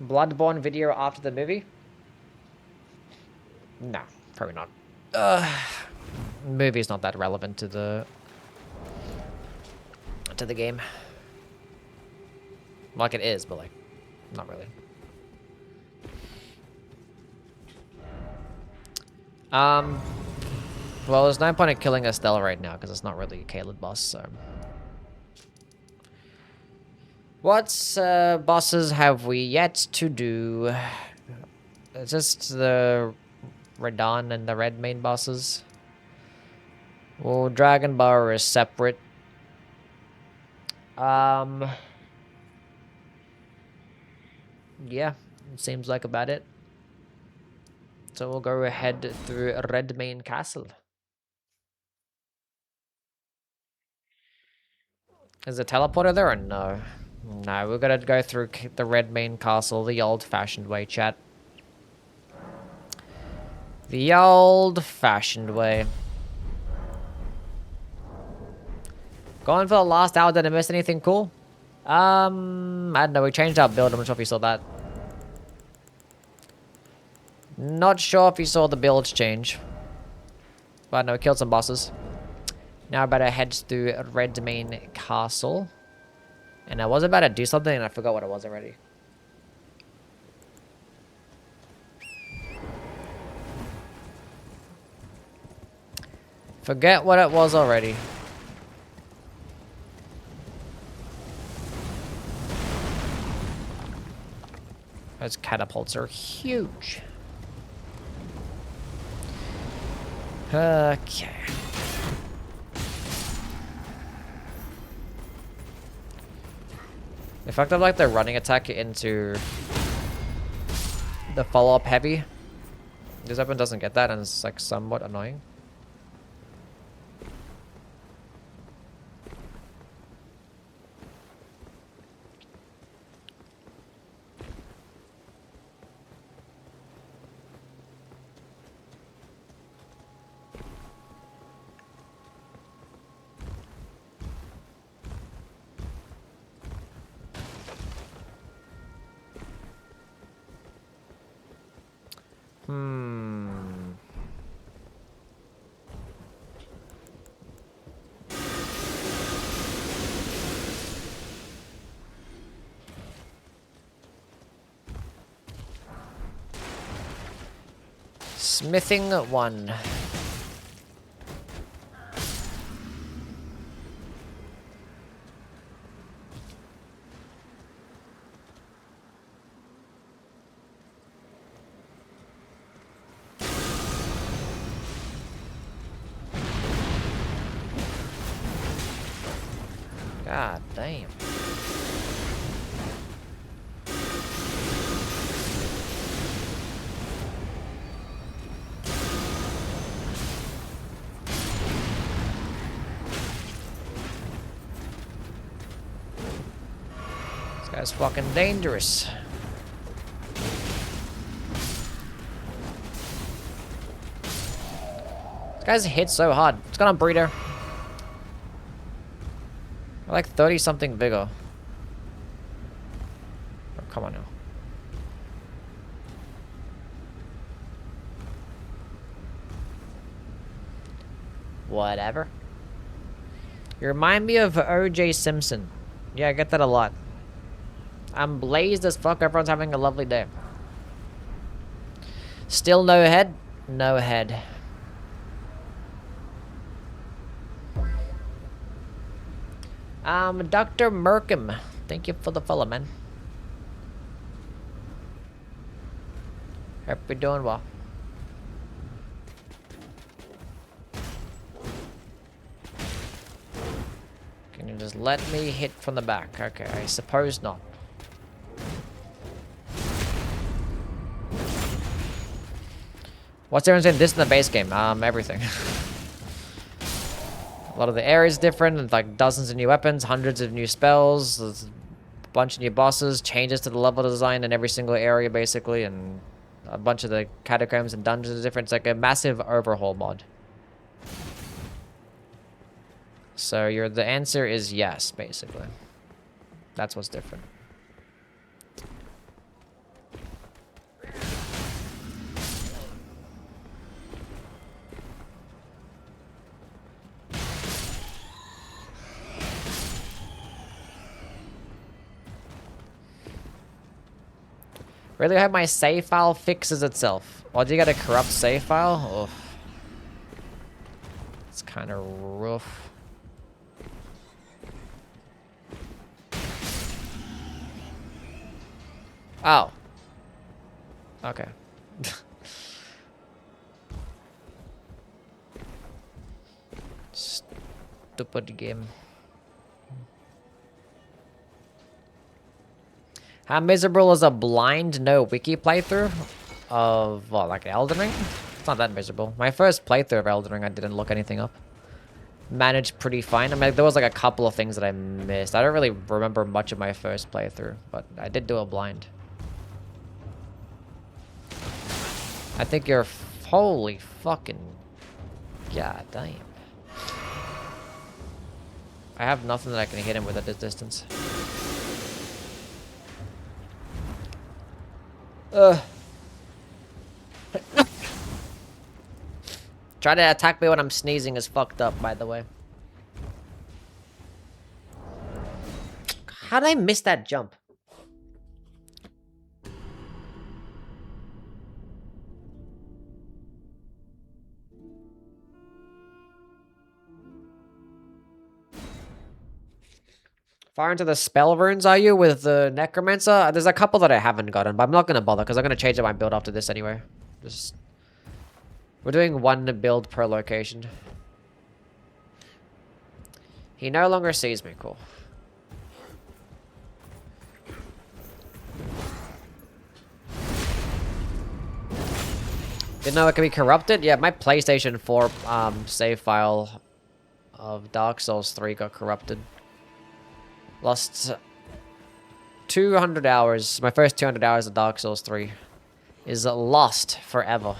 Bloodborne video after the movie? No, probably not. Movie's not that relevant to the game. Like it is, but like, not really. Well, there's no point in killing Estelle right now because it's not really a Caleb boss. So, what bosses have we yet to do? It's just the Radon and the red main bosses. Well, Dragon Bar is separate. Yeah, it seems like about it. So we'll go ahead through Red Main Castle. Is the teleporter there or no? No, we're gonna go through the Red Main Castle the old-fashioned way, chat. The old-fashioned way. Going for the last hour, did I miss anything cool? I don't know, we changed our build, I'm not sure if you saw that. Not sure if you saw the builds change. But no, we killed some bosses. Now I better head to Red Main Castle. And I was about to do something and I forgot what it was already. Forget what it was already. Those catapults are huge. Okay. The fact of like the running attack into the follow-up heavy. This weapon doesn't get that and it's like somewhat annoying. Smithing 1. God damn. This guy's fucking dangerous. This guy's hit so hard. What's going on, breeder? We're like 30 something vigor. Oh, come on now. Whatever. You remind me of O.J. Simpson. Yeah, I get that a lot. I'm blazed as fuck. Everyone's having a lovely day. Still no head? No head. Dr. Merkham. Thank you for the follow, man. Hope you're doing well. Can you just let me hit from the back? Okay, I suppose not. What's the difference in this and the base game? Everything. A lot of the areas different, and like dozens of new weapons, hundreds of new spells, there's a bunch of new bosses, changes to the level design in every single area basically, and a bunch of the catacombs and dungeons are different. It's like a massive overhaul mod. So the answer is yes, basically. That's what's different. Really hope my save file fixes itself. Or do you get a corrupt save file? Oh. It's kind of rough. Oh. Okay. Stupid game. How miserable is a blind no wiki playthrough of, what, like Elden Ring? It's not that miserable. My first playthrough of Elden Ring, I didn't look anything up. Managed pretty fine. I mean, there was like a couple of things that I missed. I don't really remember much of my first playthrough, but I did do a blind. I think you're... Holy fucking... God damn. I have nothing that I can hit him with at this distance. Try to attack me when I'm sneezing is fucked up, by the way. How did I miss that jump? Far into the spell runes are you with the Necromancer? There's a couple that I haven't gotten, but I'm not gonna bother because I'm gonna change up my build after this anyway. Just we're doing one build per location. He no longer sees me. Cool. Didn't know it could be corrupted? Yeah, my PlayStation 4 save file of Dark Souls 3 got corrupted. Lost 200 hours. My first 200 hours of Dark Souls 3 is lost forever.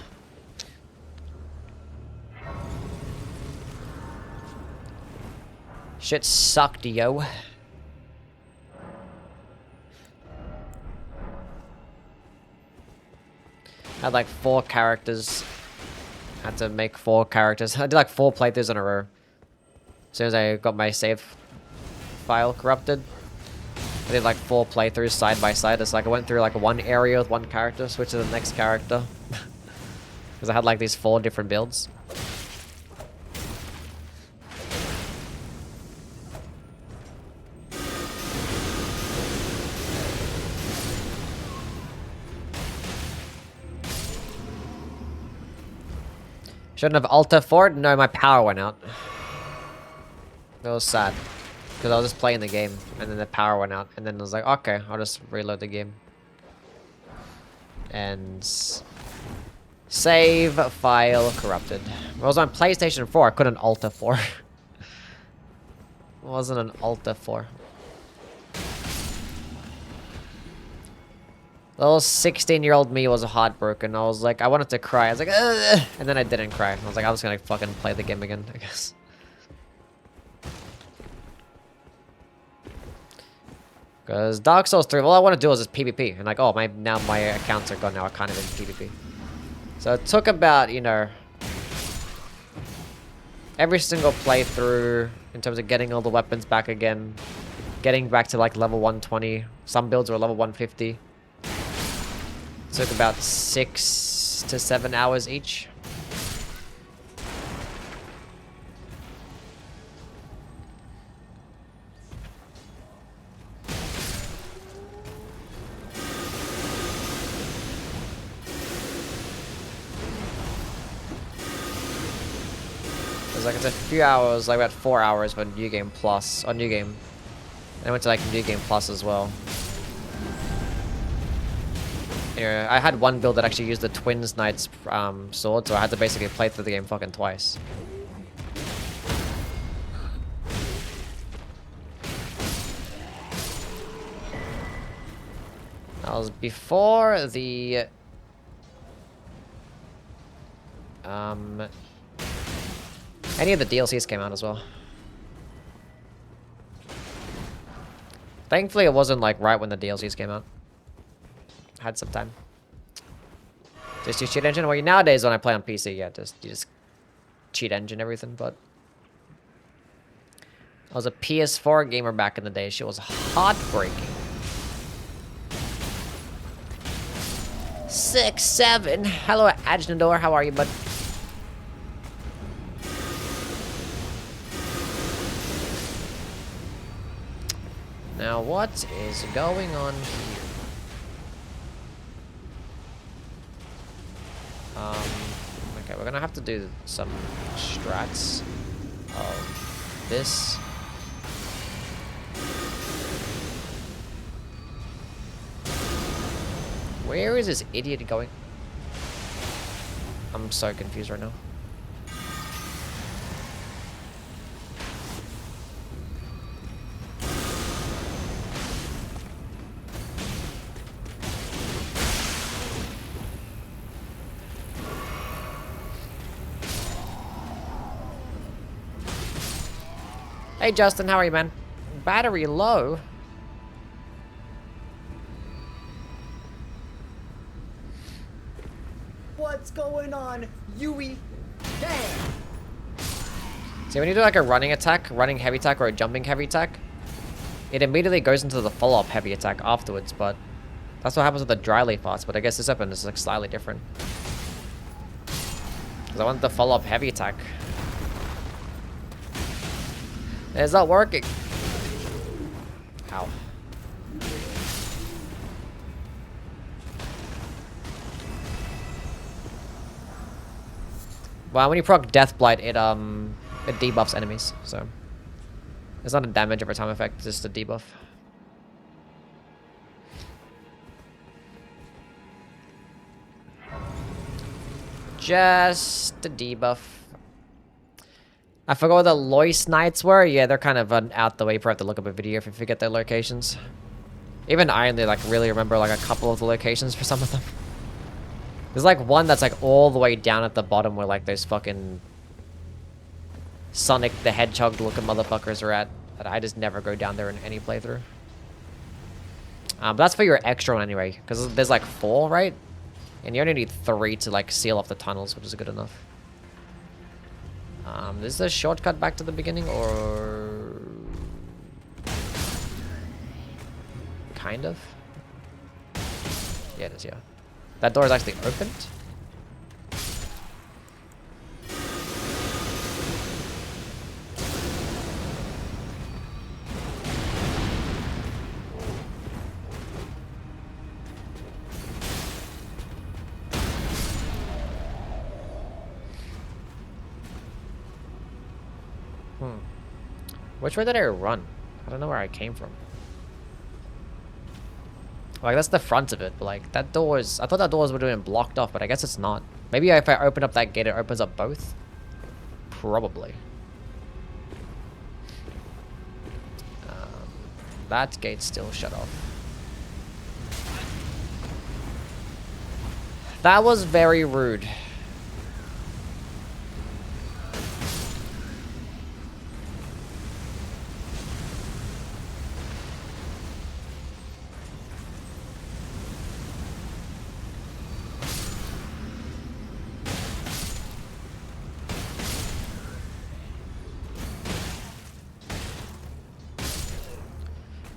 Shit sucked, yo. Had like 4 characters. Had to make 4 characters. I did like 4 playthroughs in a row. As soon as I got my save file corrupted, I did like 4 playthroughs side by side. It's like I went through like one area with one character, switched to the next character. Because I had like these 4 different builds. Shouldn't have Alta Ford? No, my power went out. That was sad. Because I was just playing the game, and then the power went out, and then I was like, okay, I'll just reload the game. And save file corrupted. It was on PlayStation 4, I couldn't alter 4. It wasn't an alter 4. Little 16-year-old me was heartbroken. I was like, I wanted to cry. I was like, ugh! And then I didn't cry. I was like, I was gonna fucking play the game again, I guess. Because Dark Souls 3, all I want to do is just PvP. And like, oh, now my accounts are gone now. I can't even PvP. So it took about, you know, every single playthrough in terms of getting all the weapons back again. Getting back to like level 120. Some builds were level 150. Took about 6 to 7 hours each. It's like it's a few hours, like about 4 hours for New Game Plus, or New Game. And I went to like New Game Plus as well. Yeah, I had one build that actually used the Twins Knights sword, so I had to basically play through the game fucking twice. That was before the any of the DLCs came out as well. Thankfully, it wasn't like right when the DLCs came out. Had some time. Just use cheat engine. Well, nowadays when I play on PC, yeah, you just cheat engine everything. But I was a PS4 gamer back in the day. She was heartbreaking. 6, 7. Hello, Ajnador. How are you, bud? Now, what is going on here? Okay, we're gonna have to do some strats of this. Where is this idiot going? I'm so confused right now. Hey Justin, how are you, man? Battery low? What's going on, Yui? Damn! See, when you do like a running attack, running heavy attack, or a jumping heavy attack, it immediately goes into the follow-up heavy attack afterwards, but that's what happens with the dry leaf arts, but I guess this weapon is like slightly different. Because I want the follow-up heavy attack. It's not working. Ow. Well, when you proc Death Blight, it debuffs enemies, so it's not a damage over time effect, it's just a debuff. Just a debuff. I forgot what the Lois Knights were. Yeah, they're kind of out the way. You probably have to look up a video if you forget their locations. Even I only like really remember like a couple of the locations for some of them. There's like one that's like all the way down at the bottom where like those fucking Sonic the Hedgehog looking motherfuckers are at. That I just never go down there in any playthrough. But that's for your extra one anyway, because there's like 4, right? And you only need 3 to like seal off the tunnels, which is good enough. Is this a shortcut back to the beginning, or kind of? Yeah, it is. Yeah, that door is actually opened. Which way did I run? don't know where I came from. Like, that's the front of it, but like, that door is... I thought that doors were doing blocked off, but I guess it's not. Maybe if I open up that gate, it opens up both? Probably. That gate's still shut off. That was very rude.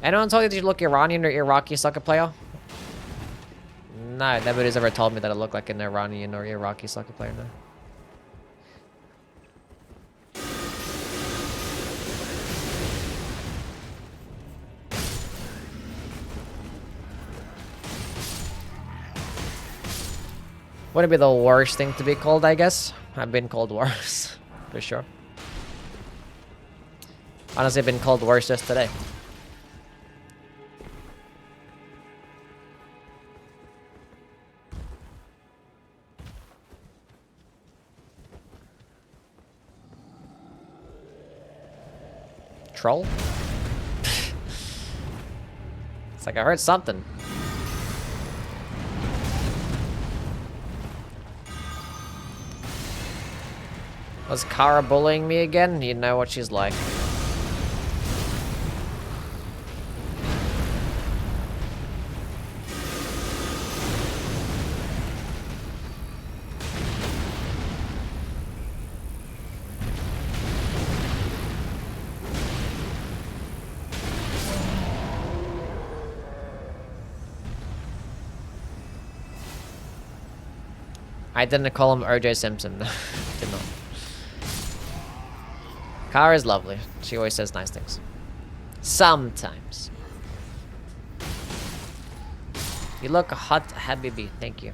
Anyone told you that you look Iranian or Iraqi soccer player? No, nobody's ever told me that I look like an Iranian or Iraqi soccer player, no. Wouldn't be the worst thing to be called, I guess. I've been called worse, for sure. Honestly, I've been called worse just today. Troll? It's like I heard something. Was Kara bullying me again? You know what she's like. I didn't call him OJ Simpson. Did not. Kara is lovely. She always says nice things. Sometimes. You look hot, habibi. Thank you.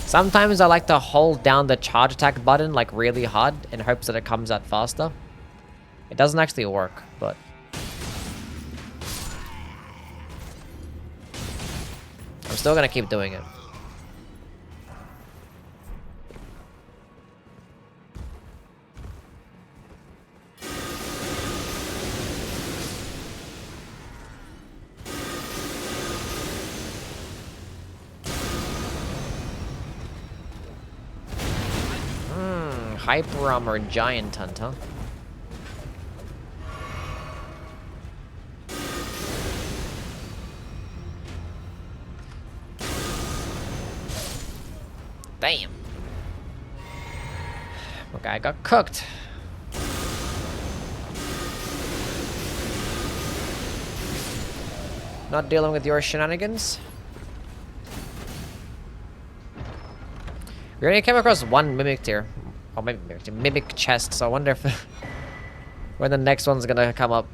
Sometimes I like to hold down the charge attack button like really hard in hopes that it comes out faster. It doesn't actually work, but... I'm still gonna keep doing it. Hyper Armor Giant Hunt, huh? Damn. Okay, I got cooked. Not dealing with your shenanigans. We only came across one mimic tier. Oh, mimic chest, so I wonder if when the next one's gonna come up.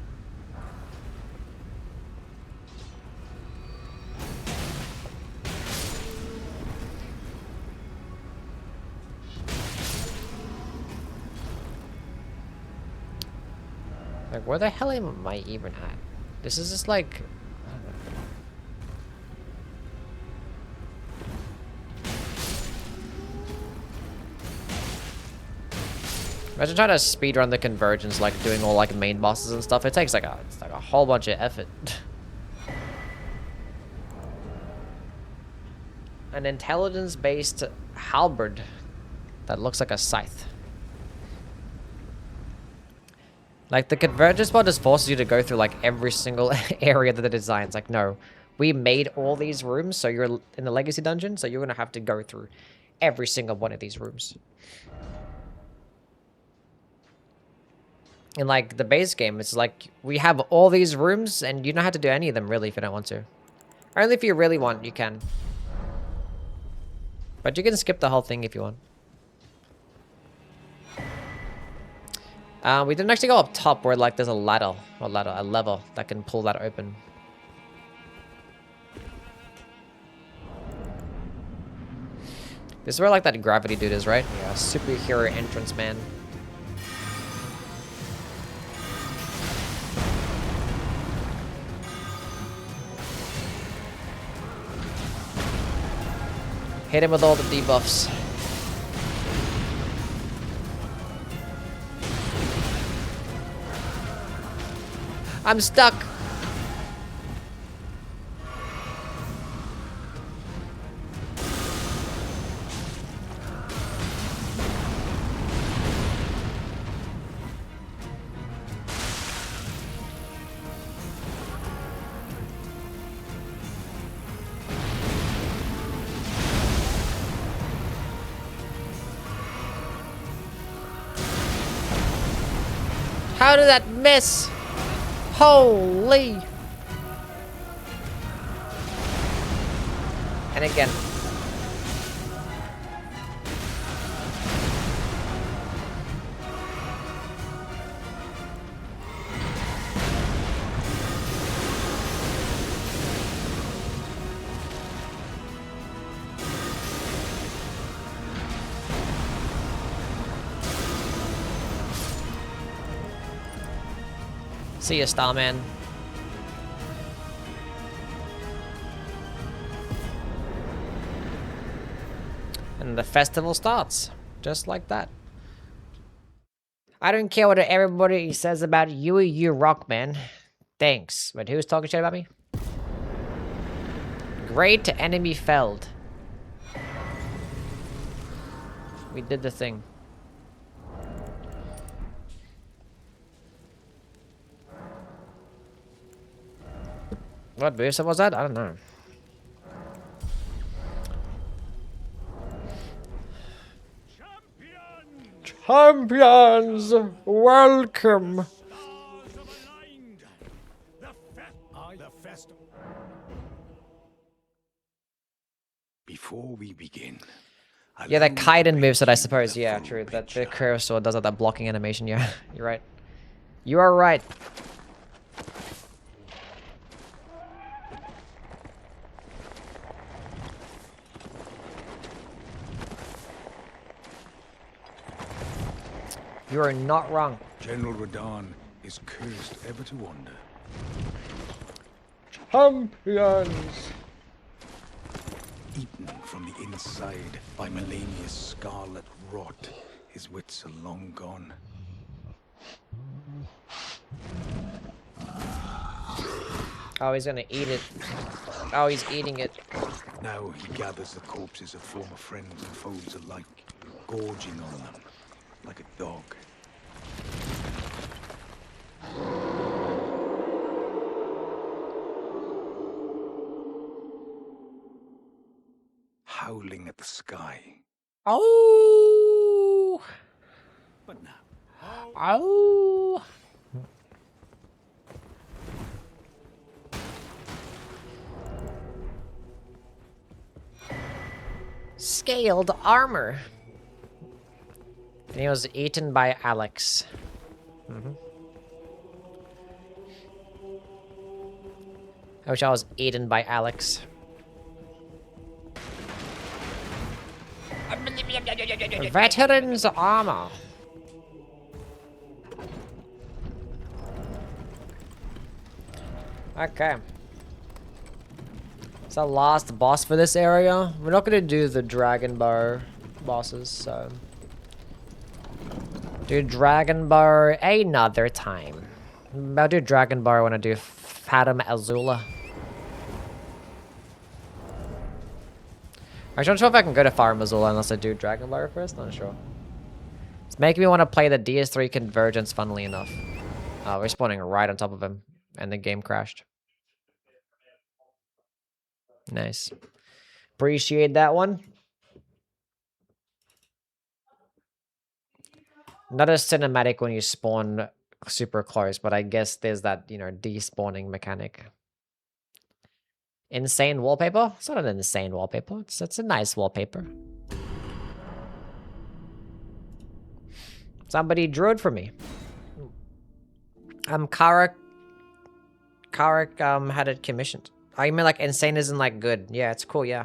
Like, where the hell am I even at? This is just like... Imagine trying to speedrun the Convergence, like doing all like main bosses and stuff. It takes like a whole bunch of effort. An intelligence-based halberd that looks like a scythe. Like, the Convergence mod just forces you to go through like every single area that it designs. Like, no, we made all these rooms, so you're in the Legacy Dungeon, so you're gonna have to go through every single one of these rooms. In like the base game, it's like we have all these rooms and you don't have to do any of them really if you don't want to. Only if you really want, you can. But you can skip the whole thing if you want. We didn't actually go up top where like there's a ladder, a lever that can pull that open. This is where like that gravity dude is, right? Yeah, superhero entrance man. Hit him with all the debuffs. I'm stuck. How did that miss? Holy! And again. See ya, Starman. And the festival starts. Just like that. I don't care what everybody says about you, you rock, man. Thanks. But who's talking shit about me? Great enemy felled. We did the thing. What boost was that? I don't know. Champions, welcome. Before we begin, Yeah, that Kaiden moveset, I suppose. Yeah, true. That the curve sword does that blocking animation. Yeah, you're right. You are right. You are not wrong. General Radahn is cursed ever to wander. Champions. Eaten from the inside by Melania's scarlet rot, his wits are long gone. Oh, he's gonna eat it. Oh, he's eating it. Now he gathers the corpses of former friends and foes alike, gorging on them like a dog. Howling at the sky. Oh. But now, Oh. Scaled armor. And he was eaten by Alex. I wish I was eaten by Alex. Veteran's armor. Okay. It's the last boss for this area. We're not gonna do the Dragon Bar bosses, so do Dragon Bar another time. I'll do Dragon Bar when I do Fathom Azula. I'm not sure if I can go to Fathom Azula unless I do Dragon Bar first. Not sure. It's making me want to play the DS3 Convergence, funnily enough. Oh, we're spawning right on top of him, and the game crashed. Nice. Appreciate that one. Not as cinematic when you spawn super close, but I guess there's that, you know, despawning mechanic. Insane wallpaper? It's not an insane wallpaper. It's a nice wallpaper. Somebody drew it for me. Karak had it commissioned. Oh, you mean like insane isn't like good? Yeah, it's cool. Yeah.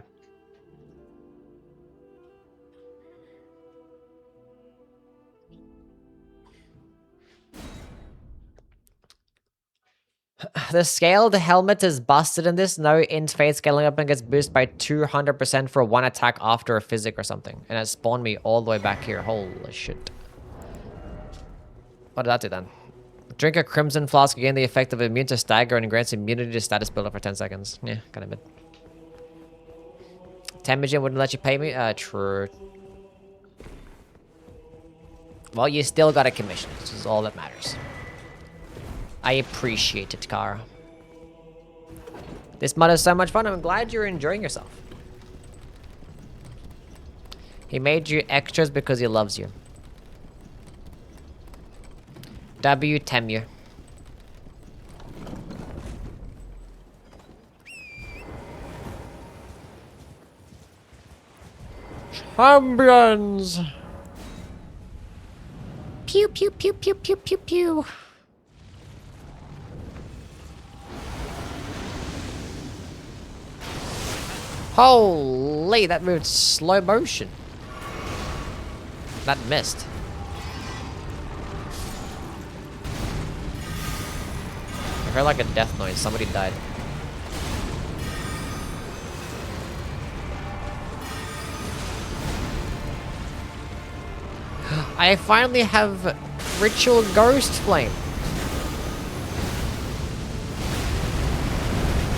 The scaled helmet is busted in this. No int fade scaling up and gets boosted by 200% for one attack after a physic or something. And it spawned me all the way back here. Holy shit. What did that do then? Drink a crimson flask, gain the effect of immune to stagger and grants immunity to status builder for 10 seconds. Yeah, kind of mid. 10 million wouldn't let you pay me? True. Well, you still got a commission, which is all that matters. I appreciate it, Kara. This mod is so much fun. I'm glad you're enjoying yourself. He made you extras because he loves you. W Temu. Champions! Pew pew pew pew pew pew pew. Holy, that moved slow motion. That missed. I heard like a death noise. Somebody died. I finally have Ritual Ghost Flame.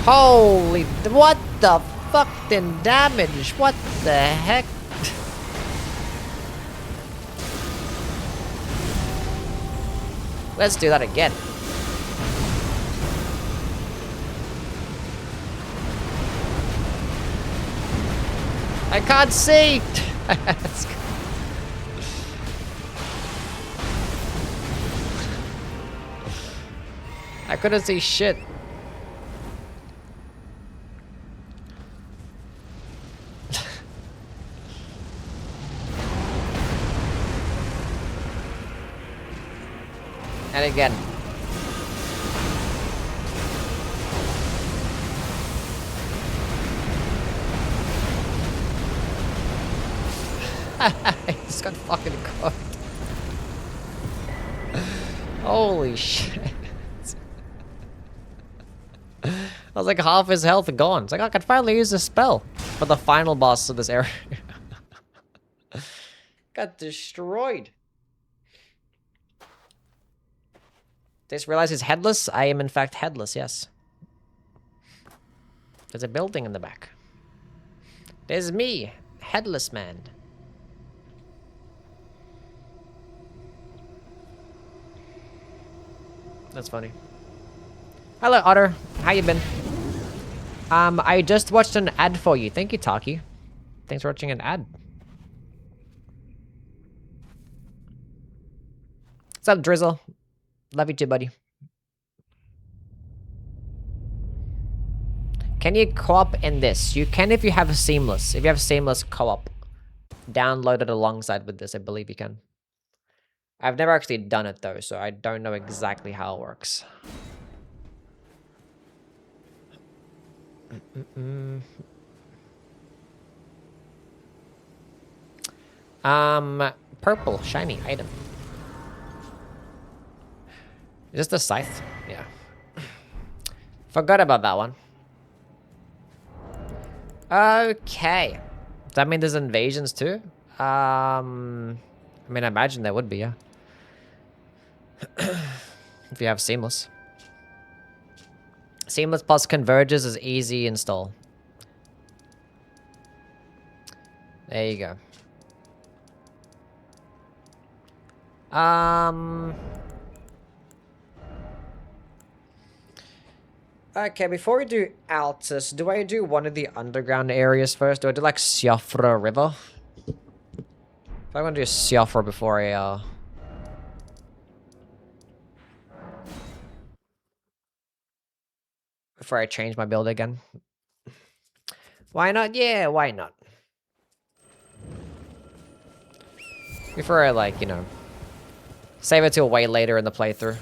Holy, what the fucking damage? What the heck? Let's do that again. I can't see. I couldn't see shit. And again. I just got fucking cooked. Holy shit. I was like half his health gone. It's like I could finally use a spell for the final boss of this area. Got destroyed. Just realized he's headless. I am in fact headless, yes. There's a building in the back. There's me, headless man. That's funny. Hello, Otter. How you been? I just watched an ad for you. Thank you, Taki. Thanks for watching an ad. What's up, Drizzle? Love you too, buddy. Can you co-op in this? You can if you have a Seamless. If you have Seamless co-op. Download it alongside with this, I believe you can. I've never actually done it though, so I don't know exactly how it works. Purple, shiny item. Is this the scythe? Yeah. Forgot about that one. Okay. Does that mean there's invasions too? I mean, I imagine there would be, yeah. If you have Seamless. Seamless plus Convergence is easy install. There you go. Okay, before we do Altus, do I do one of the underground areas first? Do I do like Siofra River? If I want to do Siofra before I change my build again. Why not? Yeah, why not? Before I, like, you know, save it till way later in the playthrough.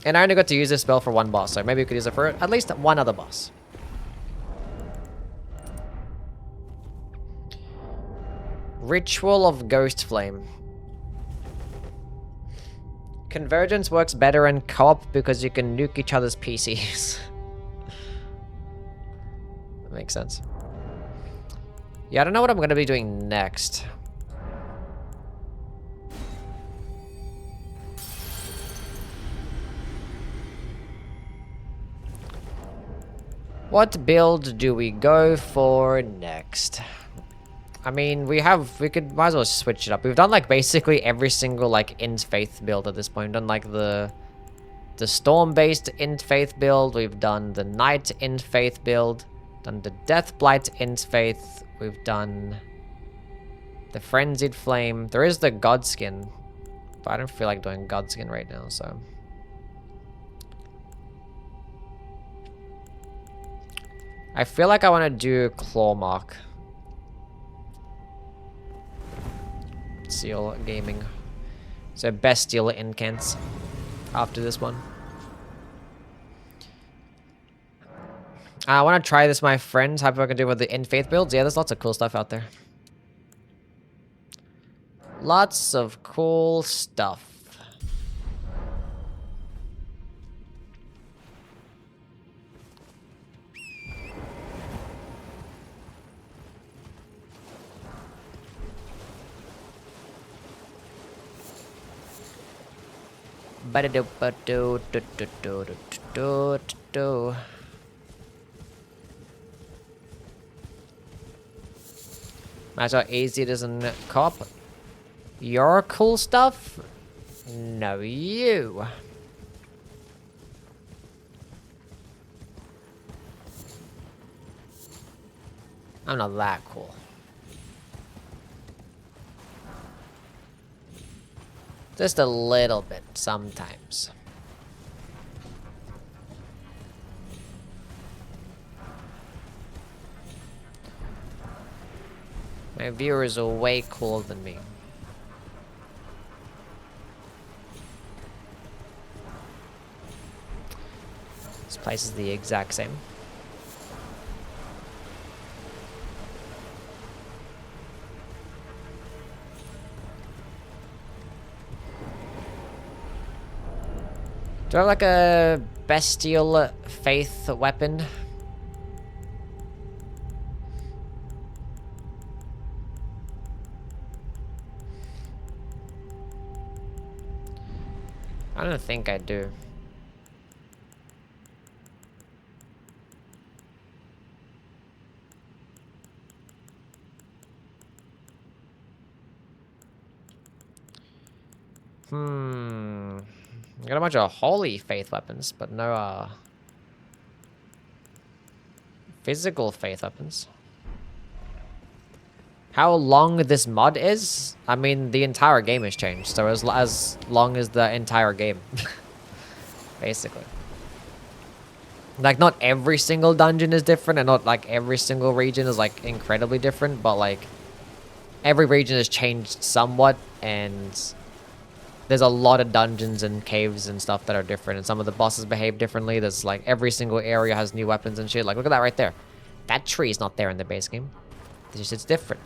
And I only got to use this spell for one boss, so maybe we could use it for at least one other boss. Ritual of Ghost Flame. Convergence works better in co-op because you can nuke each other's PCs. That makes sense. Yeah, I don't know what I'm going to be doing next. What build do we go for next? I mean, might as well switch it up. We've done like basically every single like Int Faith build at this point. We've done like the Storm-based Int Faith build. We've done the Night Int Faith build. Done the Deathblight Int Faith. We've done the Frenzied Flame. There is the Godskin, but I don't feel like doing Godskin right now, so. I feel like I want to do Clawmark. Seal Gaming. So Bestial Incants after this one. I want to try this, my friends. How I can do with the In Faith builds. Yeah, there's lots of cool stuff out there. Lots of cool stuff. Imagine how easy it is in co-op. Your cool stuff? No, you. I'm not that cool. Just a little bit, sometimes. My viewers are way cooler than me. This place is the exact same. Do I have like a Bestial Faith weapon? I don't think I do. I got a bunch of holy faith weapons, but no physical faith weapons. How long this mod is? I mean, the entire game has changed, so as long as the entire game. Basically. Like, not every single dungeon is different, and not like every single region is like incredibly different, but like every region has changed somewhat, and there's a lot of dungeons and caves and stuff that are different, and some of the bosses behave differently. There's like every single area has new weapons and shit. Like, look at that right there. That tree is not there in the base game. It's different.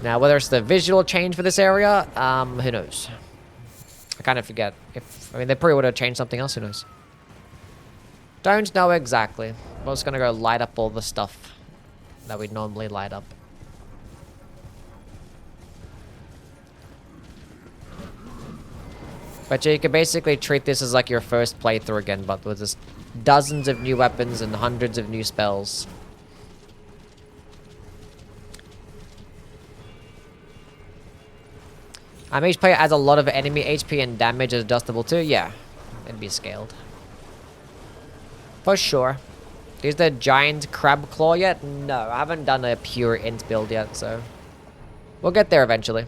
Now, whether it's the visual change for this area, who knows? I kind of forget. I mean, they probably would have changed something else, who knows? Don't know exactly. We're just gonna go light up all the stuff that we'd normally light up. But yeah, you can basically treat this as like your first playthrough again, but with just dozens of new weapons and hundreds of new spells. Each player adds a lot of enemy HP and damage is adjustable too. Yeah, it'd be scaled. For sure. Is the giant crab claw yet? No, I haven't done a pure int build yet, so we'll get there eventually.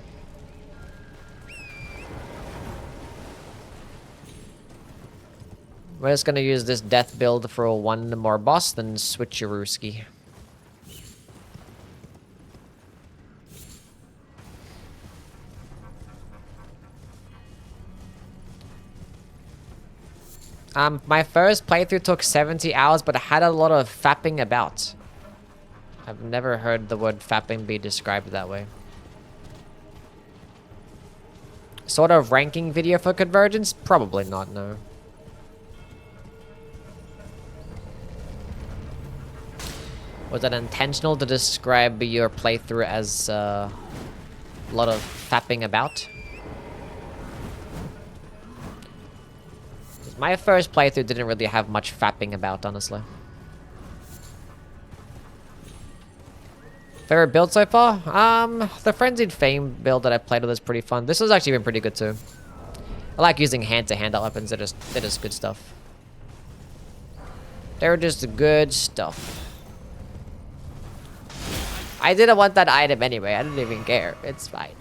We're just gonna use this death build for one more boss, then switcherooski. My first playthrough took 70 hours, but I had a lot of fapping about. I've never heard the word fapping be described that way. Sort of ranking video for Convergence? Probably not, no. Was it intentional to describe your playthrough as a lot of fapping about? My first playthrough didn't really have much fapping about, honestly. Favorite build so far? The Frenzied Fame build that I played with is pretty fun. This has actually been pretty good too. I like using hand-to-hand weapons. They're just good stuff. They're just good stuff. I didn't want that item anyway. I didn't even care. It's fine.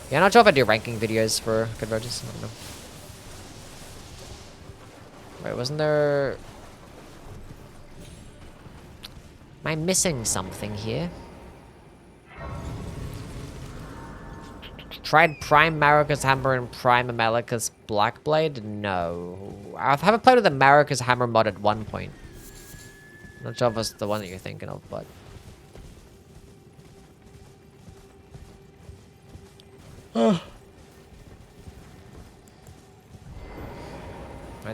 Yeah, I'm not sure if I do ranking videos for Convergence. I don't know. Wait, wasn't there... Am I missing something here? Tried Prime Marika's Hammer and Prime Amalika's Blackblade? No. I haven't played with the Marika's Hammer mod at one point. Not sure if it's the one that you're thinking of, but... I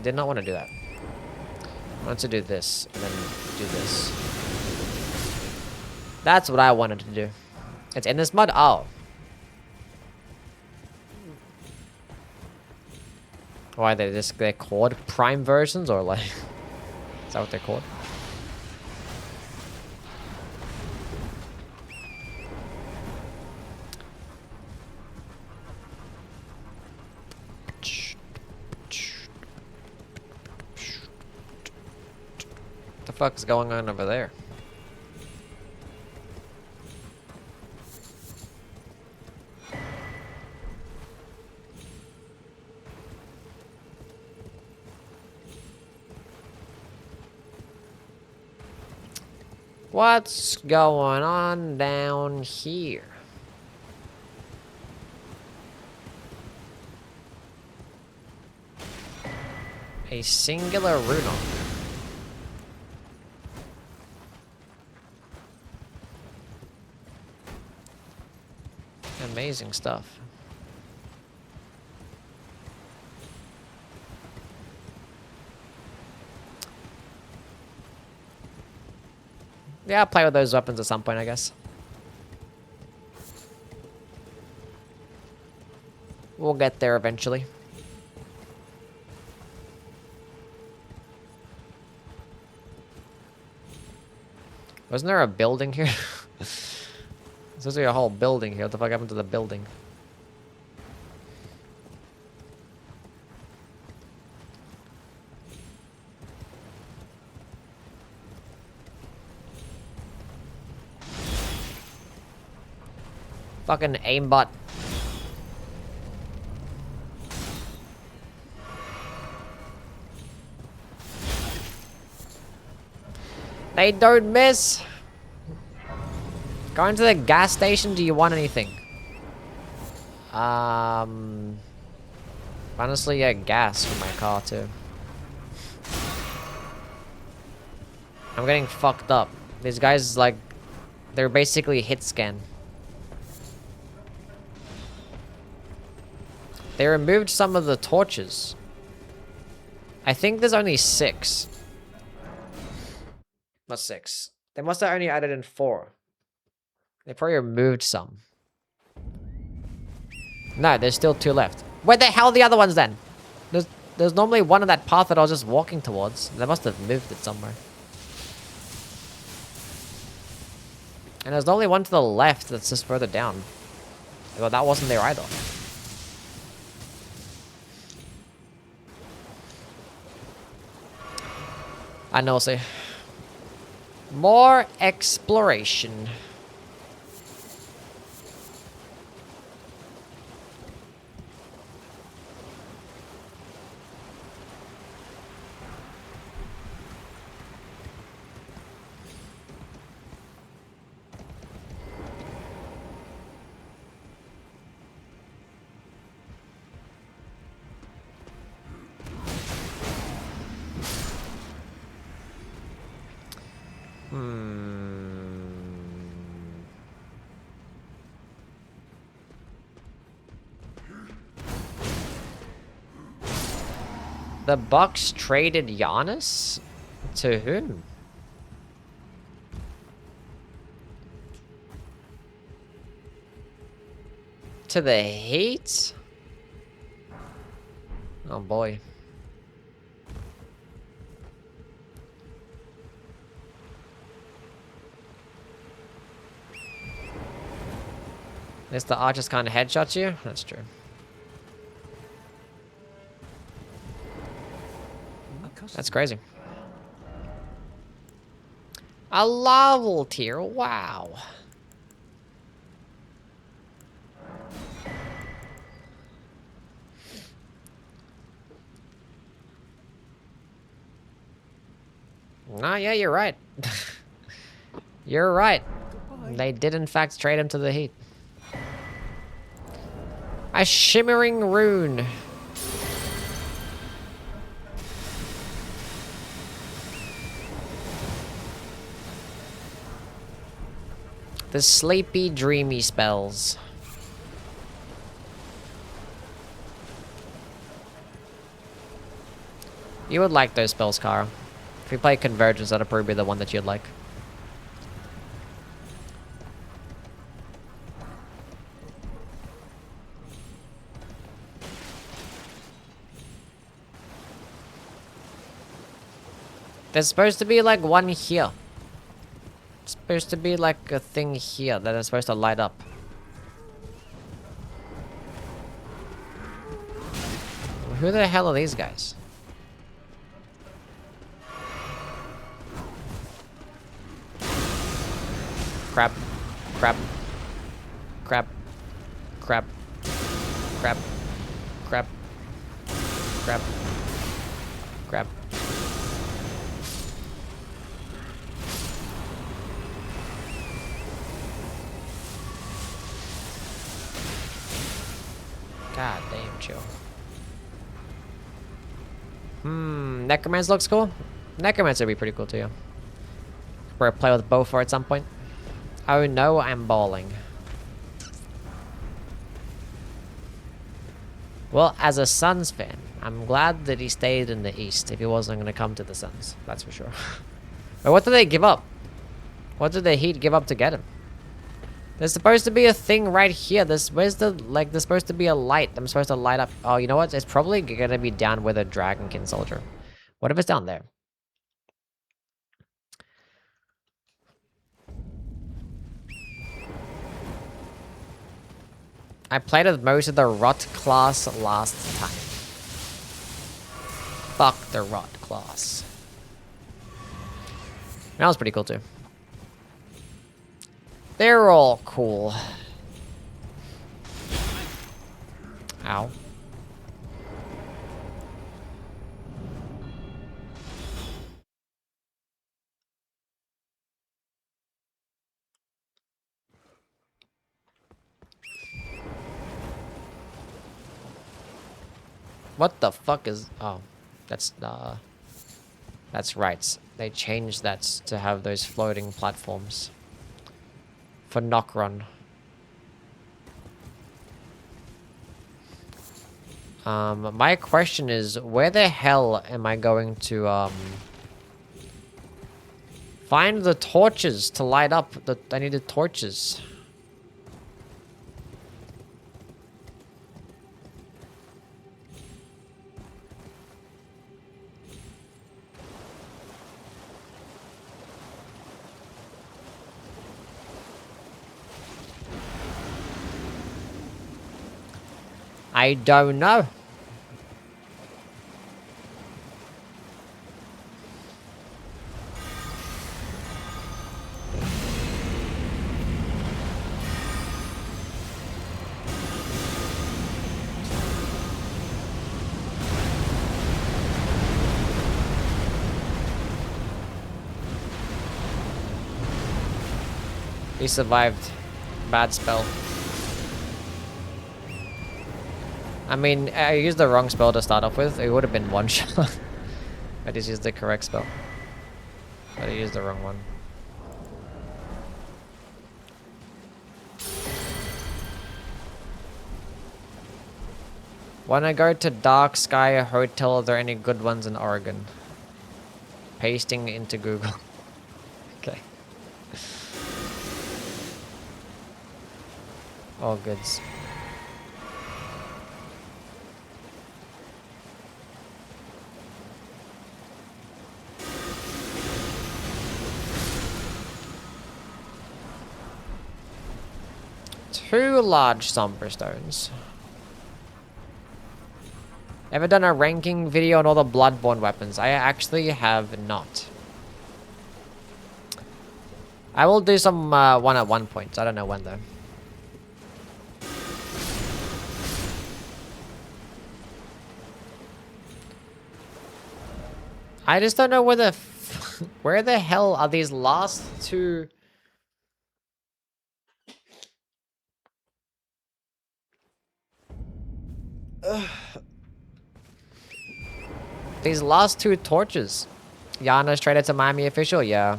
did not want to do that. I wanted to do this, and then do this. That's what I wanted to do. It's in this mod? Oh. Why, they're called Prime versions, or like... Is that what they're called? What the fuck's going on over there? What's going on down here? A singular rune. Amazing stuff. Yeah, I'll play with those weapons at some point, I guess. We'll get there eventually. Wasn't there a building here? There's supposed to be a whole building here. What the fuck happened to the building? Fucking aimbot. They don't miss. Going to the gas station, do you want anything? Honestly, yeah, gas for my car too. I'm getting fucked up. These guys, like, they're basically hit scan. They removed some of the torches. I think there's only 6. Not 6. They must have only added in 4. They probably removed some. No, there's still 2 left. Where the hell are the other ones then? There's normally one on that path that I was just walking towards. They must have moved it somewhere. And there's only one to the left that's just further down. Well, that wasn't there either. I know, see. More exploration. The Bucks traded Giannis? To whom? To the Heat? Oh boy. Mr. Archer's kind of headshots you? That's true. That's crazy. A level tier, wow. Nah, yeah, you're right. You're right. They did in fact trade him to the Heat. A shimmering rune. The sleepy, dreamy spells. You would like those spells, Kara. If you play Convergence, that'll probably be the one that you'd like. There's supposed to be like one here. It's supposed to be like a thing here that is supposed to light up. Who the hell are these guys? Crap. Crap. Crap. Crap. Crap. Crap. Crap. Crap. God damn, chill. Necromancer looks cool. Necromancer would be pretty cool too. We're play with Beaufort at some point. Oh no, I'm balling. Well, as a Suns fan, I'm glad that he stayed in the East if he wasn't going to come to the Suns. That's for sure. But what did they give up? What did the Heat give up to get him? There's supposed to be a thing right here. There's supposed to be a light. I'm supposed to light up. Oh, you know what? It's probably gonna be down with a Dragonkin soldier. What if it's down there? I played with most of the Rot class last time. Fuck the Rot class. That was pretty cool too. They're all cool. Ow. What the fuck is... Oh. That's right. They changed that to have those floating platforms. For knock run. My question is, where the hell am I going to, find the torches to light up? I need the torches. I don't know. He survived. Bad spell. I mean, I used the wrong spell to start off with. It would have been one shot. I just used the correct spell. But I used the wrong one. Wanna go to Dark Sky Hotel? Are there any good ones in Oregon? Pasting into Google. Okay. All goods. Two large somber stones. Ever done a ranking video on all the Bloodborne weapons? I actually have not. I will do some one at one point. I don't know when though. I just don't know where the where the hell are these last two? These last two torches. Yana's traded to Miami official? Yeah.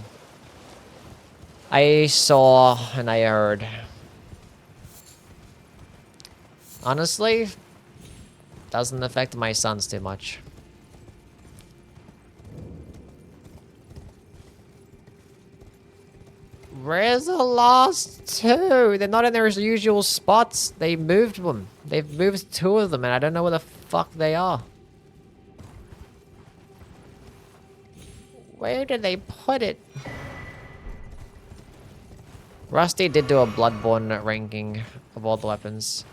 I saw and I heard. Honestly, doesn't affect my sons too much. Where's the last two? They're not in their usual spots. They moved them. They've moved two of them and I don't know where the fuck they are. Where did they put it? Rusty did do a Bloodborne ranking of all the weapons.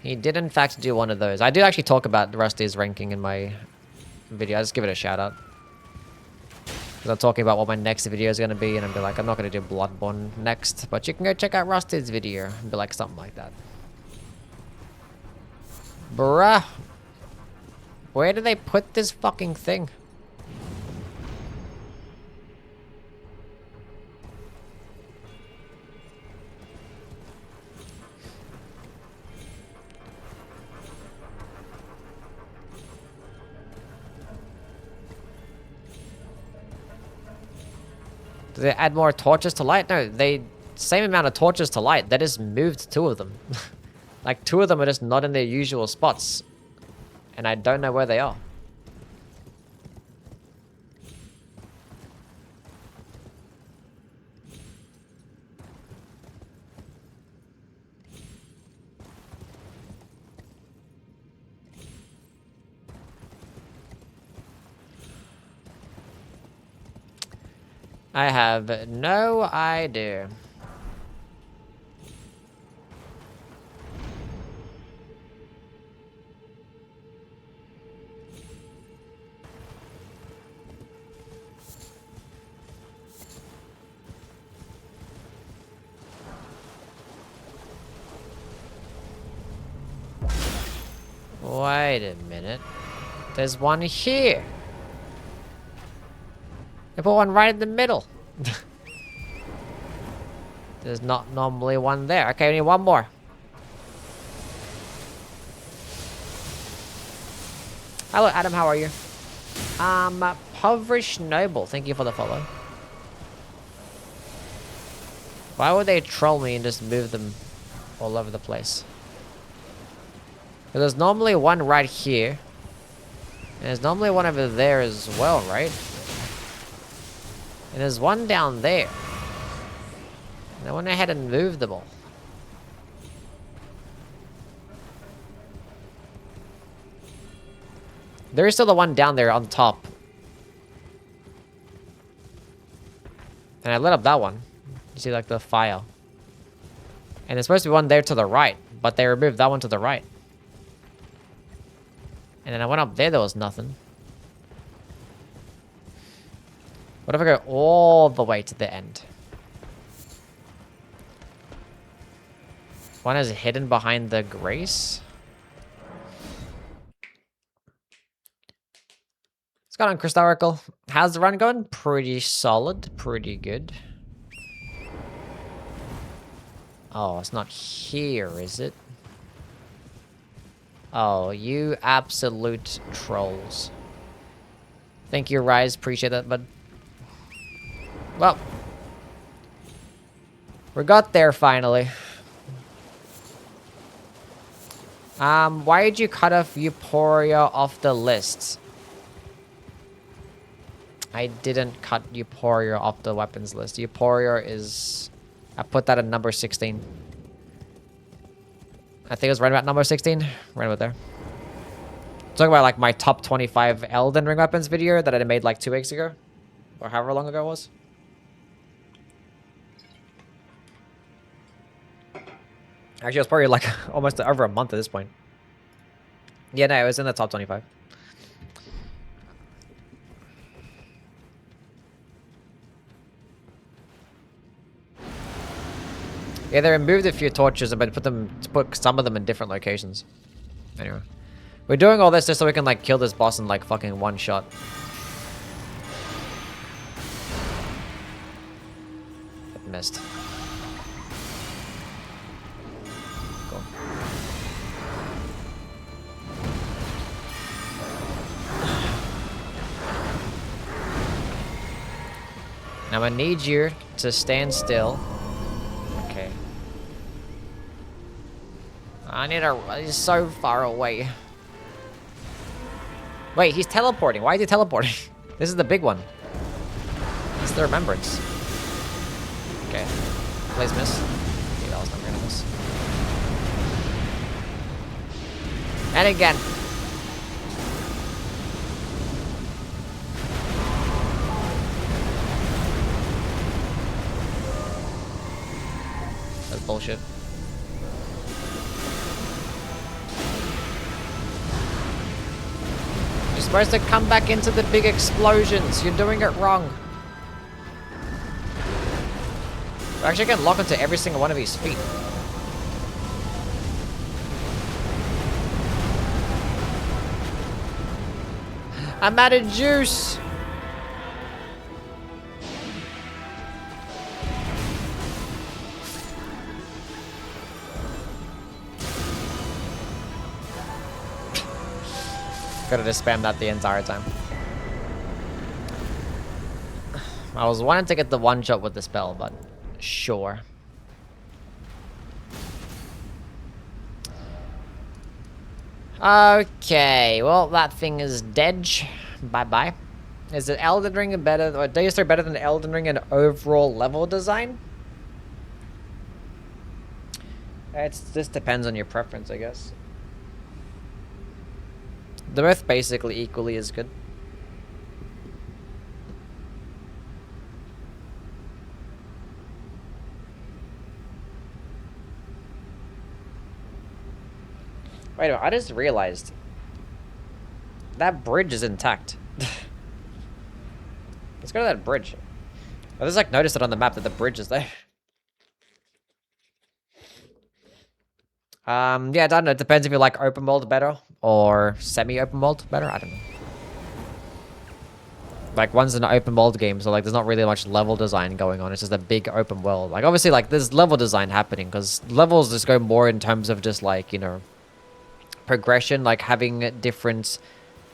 He did in fact do one of those. I did actually talk about Rusty's ranking in my video. I'll just give it a shout out. Because I'm talking about what my next video is going to be and I'll be like, I'm not going to do Bloodborne next. But you can go check out Rusty's video and be like something like that. Bruh. Where did they put this fucking thing? Did they add more torches to light? No, they... Same amount of torches to light. They just moved two of them. Like, two of them are just not in their usual spots. And I don't know where they are. I have no idea. Wait a minute. There's one here. They put one right in the middle. There's not normally one there. Okay, we need one more. Hello, Adam. How are you? Poverish Noble. Thank you for the follow. Why would they troll me and just move them all over the place? There's normally one right here. And there's normally one over there as well, right? And there's one down there. And I went ahead and moved them all. There is still the one down there on top. And I lit up that one. You see like the file. And there's supposed to be one there to the right. But they removed that one to the right. And then I went up there, was nothing. What if I go all the way to the end? One is hidden behind the grace. What's going on, Christorical? How's the run going? Pretty solid, pretty good. Oh, it's not here, is it? Oh, you absolute trolls. Thank you, Rise. Appreciate that, bud. Well, We got there finally. Why did you cut off Euphoria off the list? I didn't cut Euphoria off the weapons list. Euphoria is... I put that at number 16. I think it was right about number 16. Right about there. Talking about like my top 25 Elden Ring weapons video that I made like 2 weeks ago. Or however long ago it was. Actually, it was probably like almost over a month at this point. Yeah, no, it was in the top 25. Yeah, they removed a few torches but put some of them in different locations. Anyway. We're doing all this just so we can like kill this boss in like fucking one shot. It missed. Cool. Now I need you to stand still. Okay. I need a... He's so far away. Wait, he's teleporting. Why is he teleporting? This is the big one. It's the remembrance. Okay. Please miss. Okay, that was not gonna miss. And again. That's bullshit. You're supposed to come back into the big explosions. You're doing it wrong. We actually can lock onto every single one of his feet. I'm out of juice. Could've just spammed that the entire time. I was wanting to get the one shot with the spell, but sure. Okay, well that thing is dead. Bye-bye. Is it Elden Ring better, or Day Star better than Elden Ring in overall level design? This depends on your preference, I guess. They're both basically equally as good. Wait a minute, I just realized that bridge is intact. Let's go to that bridge. I just like noticed it on the map that the bridge is there. Yeah, I don't know. It depends if you like open world better or semi-open world better. I don't know. Like, one's an open world game, so like there's not really much level design going on. It's just a big open world. Like, obviously, like there's level design happening because levels just go more in terms of just like, you know, progression, like having different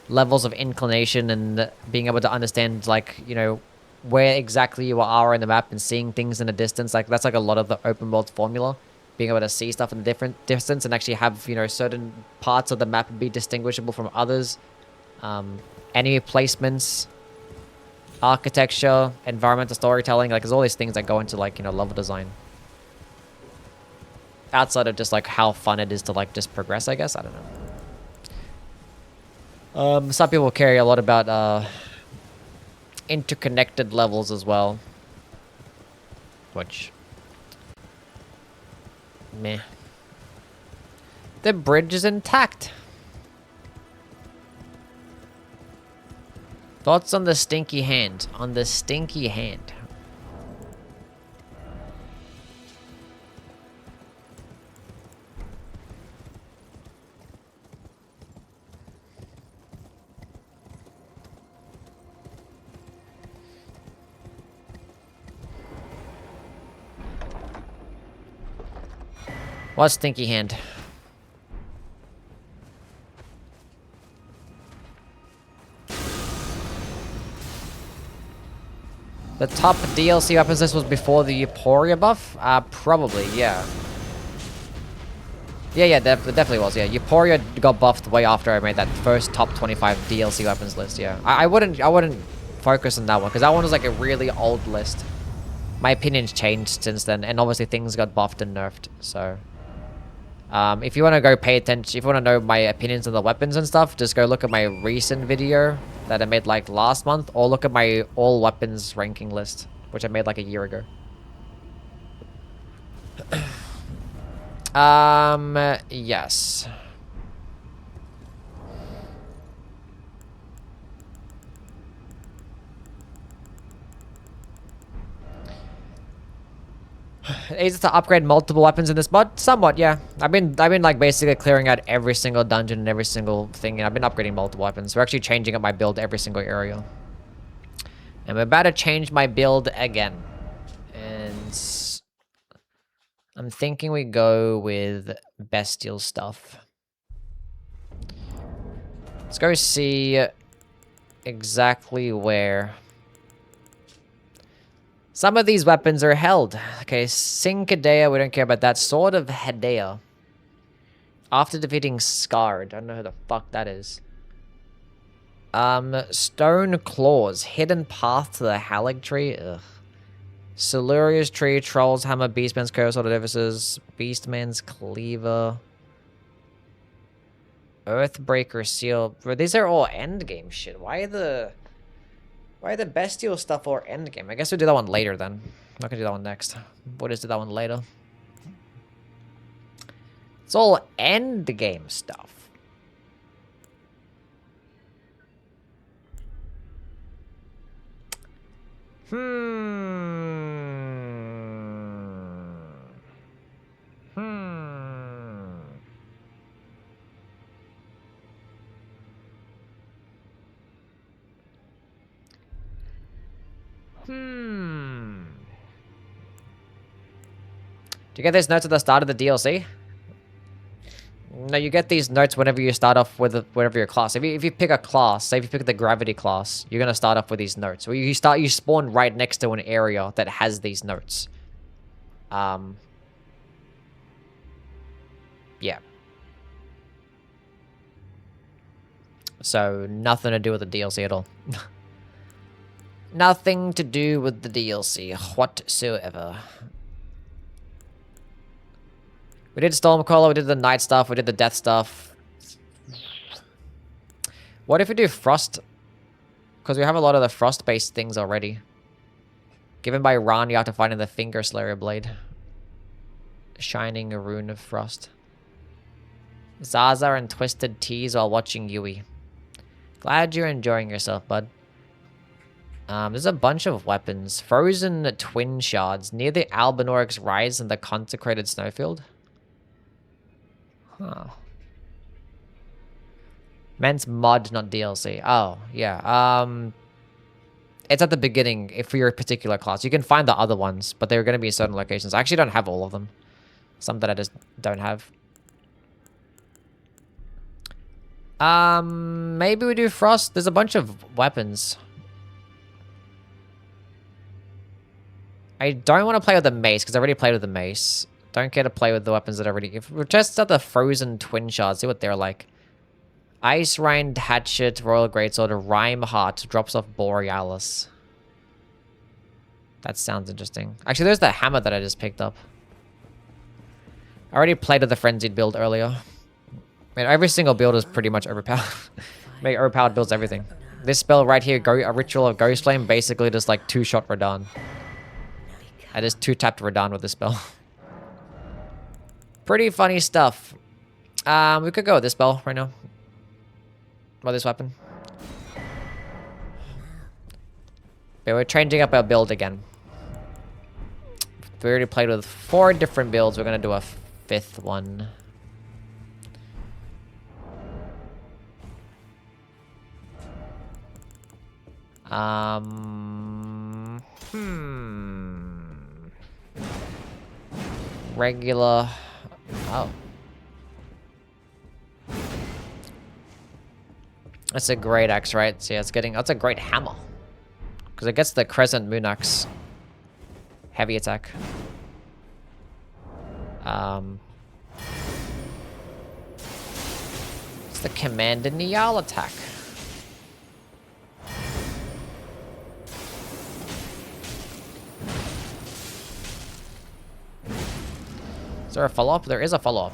levels of inclination and being able to understand, like, you know, where exactly you are in the map and seeing things in the distance. Like, that's like a lot of the open world formula. Being able to see stuff in a different distance and actually have, you know, certain parts of the map be distinguishable from others. Enemy placements, architecture, environmental storytelling. Like, there's all these things that go into, like, you know, level design. Outside of just, like, how fun it is to, like, just progress, I guess. I don't know. Some people care a lot about, interconnected levels as well. Which... meh. The bridge is intact. Thoughts on the stinky hand? On the stinky hand. What stinky hand? The top DLC weapons list was before the Euphoria buff? Probably, yeah. Yeah, definitely was, yeah. Euphoria got buffed way after I made that first top 25 DLC weapons list, yeah. I wouldn't focus on that one, because that one was like a really old list. My opinions changed since then, and obviously things got buffed and nerfed, so... if you want to go pay attention, if you want to know my opinions on the weapons and stuff, just go look at my recent video that I made like last month, or look at my all weapons ranking list, which I made like a year ago. Yes. Easy to upgrade multiple weapons in this mod? Somewhat, yeah. I've been like basically clearing out every single dungeon and every single thing, and I've been upgrading multiple weapons. We're actually changing up my build every single area. And we're about to change my build again. And I'm thinking we go with bestial stuff. Let's go see exactly where some of these weapons are held. Okay, Sinkadea, we don't care about that. Sword of Hedea. After defeating Scarred. I don't know who the fuck that is. Stone Claws. Hidden Path to the Halig Tree. Ugh. Siluria's Tree, Troll's Hammer, Beastman's Curse, Sword of Edifices, Beastman's Cleaver. Earthbreaker Seal. Bro, these are all endgame shit. Why are the bestial stuff or endgame? I guess we'll do that one later then. I'm not gonna do that one next. We'll just do that one later. It's all endgame stuff. Do you get these notes at the start of the DLC? No, you get these notes whenever you start off with whatever your class. If you pick a class, say if you pick the gravity class, you're gonna start off with these notes. Where you spawn right next to an area that has these notes. Yeah. So nothing to do with the DLC at all. Nothing to do with the DLC whatsoever. We did Stormcaller, we did the night stuff, we did the death stuff. What if we do frost? Because we have a lot of the frost-based things already. Given by Rani after finding the Finger Slayer blade. Shining a rune of frost. Zaza and Twisted Teas while watching Yui. Glad you're enjoying yourself, bud. There's a bunch of weapons. Frozen Twin Shards. Near the Albinorix Rise and the Consecrated Snowfield. Huh. Meant mod, not DLC. Oh, yeah. It's at the beginning if for your particular class. You can find the other ones, but they're going to be in certain locations. I actually don't have all of them. Some that I just don't have. Maybe we do Frost. There's a bunch of weapons. I don't want to play with the mace, because I already played with the mace. Don't care to play with the weapons that I already... If we're just at the Frozen Twin Shards, see what they're like. Ice Rind Hatchet, Royal Greatsword, Rhyme Heart, drops off Borealis. That sounds interesting. Actually, there's the hammer that I just picked up. I already played with the Frenzied build earlier. I mean, every single build is pretty much overpowered. Make overpowered builds everything. This spell right here, a Ritual of Ghost Flame, basically just like 2-shot Radahn. I just 2-tapped Radahn with this spell. Pretty funny stuff. We could go with this spell right now. Or this weapon. But we're changing up our build again. We already played with 4 different builds. We're going to do a 5th one. Regular. Oh. That's a great axe, right? So yeah, that's a great hammer. Because it gets the Crescent Moon Axe. Heavy attack. It's the Commander Niall attack. Is there a follow-up? There is a follow-up.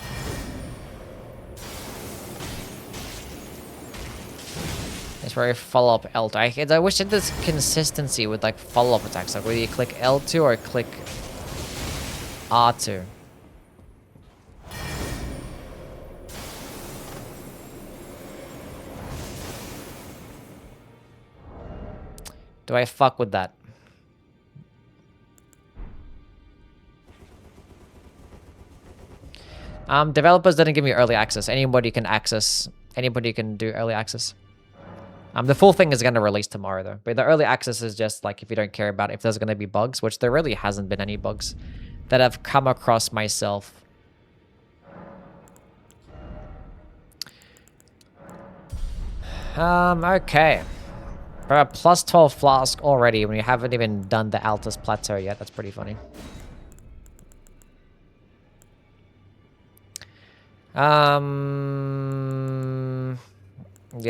It's where you follow up L2. I wish it had this consistency with like follow-up attacks. Like whether you click L2 or click R2. Do I fuck with that? Developers didn't give me early access. Anybody can do early access. The full thing is going to release tomorrow though. But the early access is just like if you don't care about if there's going to be bugs, which there really hasn't been any bugs that I've come across myself. Okay. For a plus 12 flask already when you haven't even done the Altus Plateau yet. That's pretty funny. Yeah,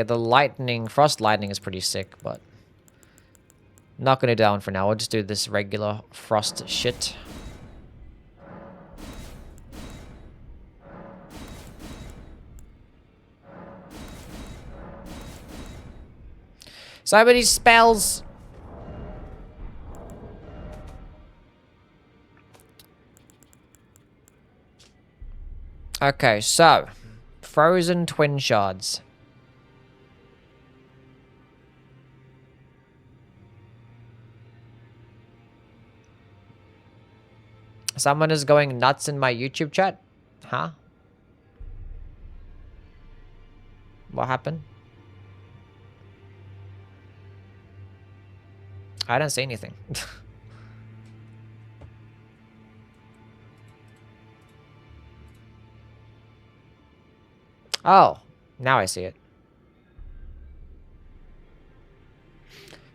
the frost lightning is pretty sick, but not gonna do that one for now. We'll just do this regular frost shit. So many spells. Okay, so frozen twin shards. Someone is going nuts in my YouTube chat? Huh? What happened? I didn't say anything. Oh, now I see it.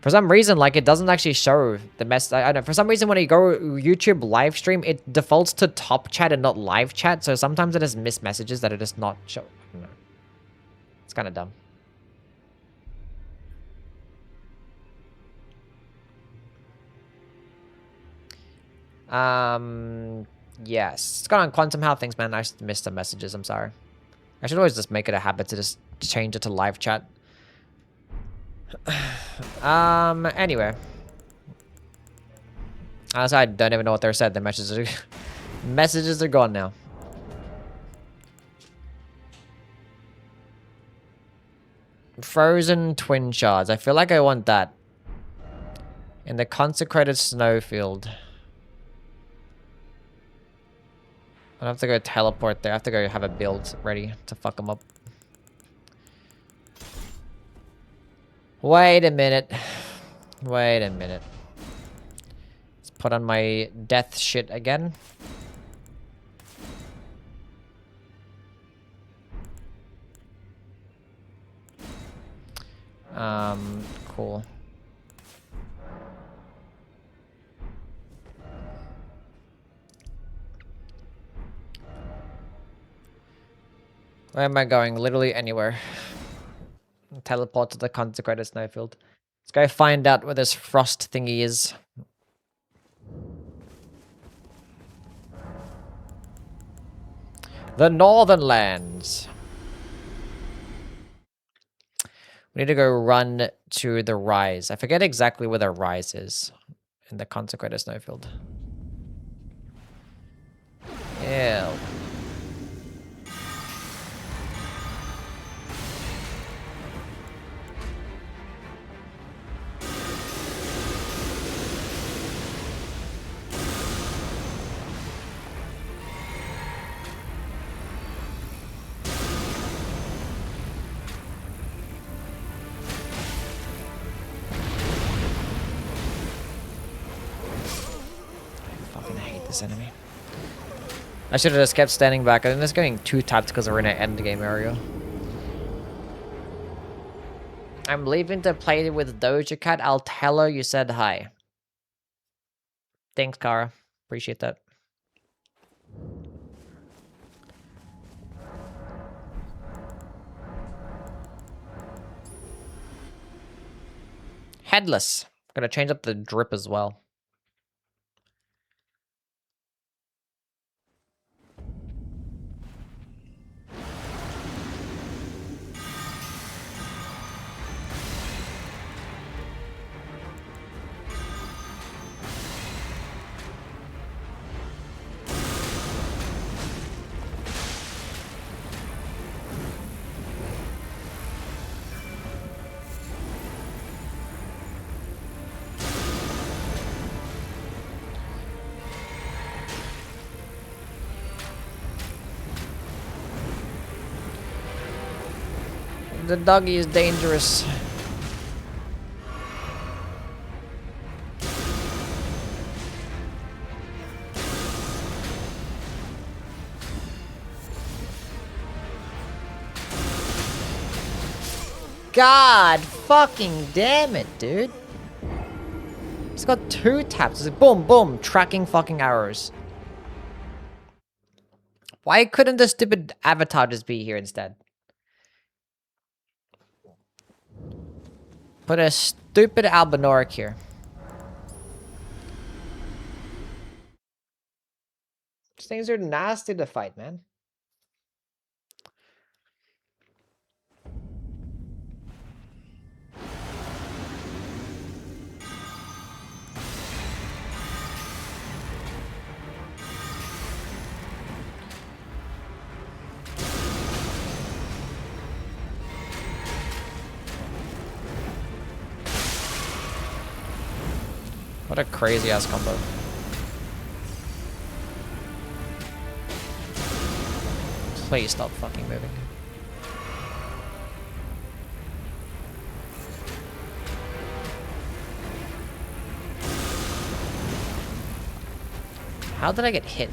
For some reason, like, it doesn't actually show the mess. I don't know. For some reason, when you go YouTube live stream, it defaults to top chat and not live chat. So sometimes it has missed messages that it does not show. I don't know. It's kind of dumb. Yes. It's gone on Quantum. How things, man? I missed some messages. I'm sorry. I should always just make it a habit to just change it to live chat. Anyway. Honestly, I don't even know what they're said. The messages are gone now. Frozen twin shards. I feel like I want that. In the consecrated snowfield. I have to go teleport there. I have to go have a build ready to fuck them up. Wait a minute. Wait a minute. Let's put on my death shit again. Cool. Where am I going? Literally anywhere. Teleport to the consecrated snowfield. Let's go find out where this frost thingy is. The Northern Lands. We need to go run to the Rise. I forget exactly where the Rise is in the consecrated snowfield. Ew. Enemy. I should have just kept standing back. I think it's getting too tight because we're in an endgame area. I'm leaving to play with Doja Cat. I'll tell her you said hi. Thanks, Kara. Appreciate that. Headless. Gonna change up the drip as well. The doggy is dangerous. God fucking damn it, dude. It's got 2 taps. It's like boom, boom, tracking fucking arrows. Why couldn't the stupid avatar just be here instead? Put a stupid Albinoric here. These things are nasty to fight, man. What a crazy ass combo. Please stop fucking moving. How did I get hit?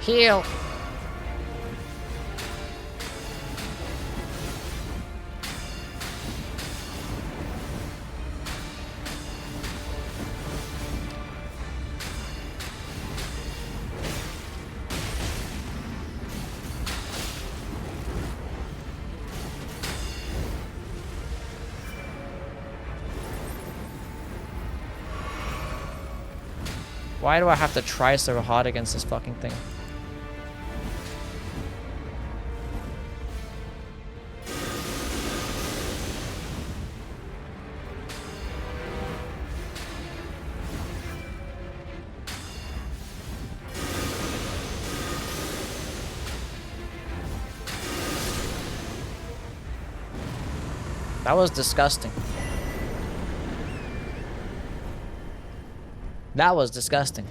Heal. Why do I have to try so hard against this fucking thing? That was disgusting. That was disgusting.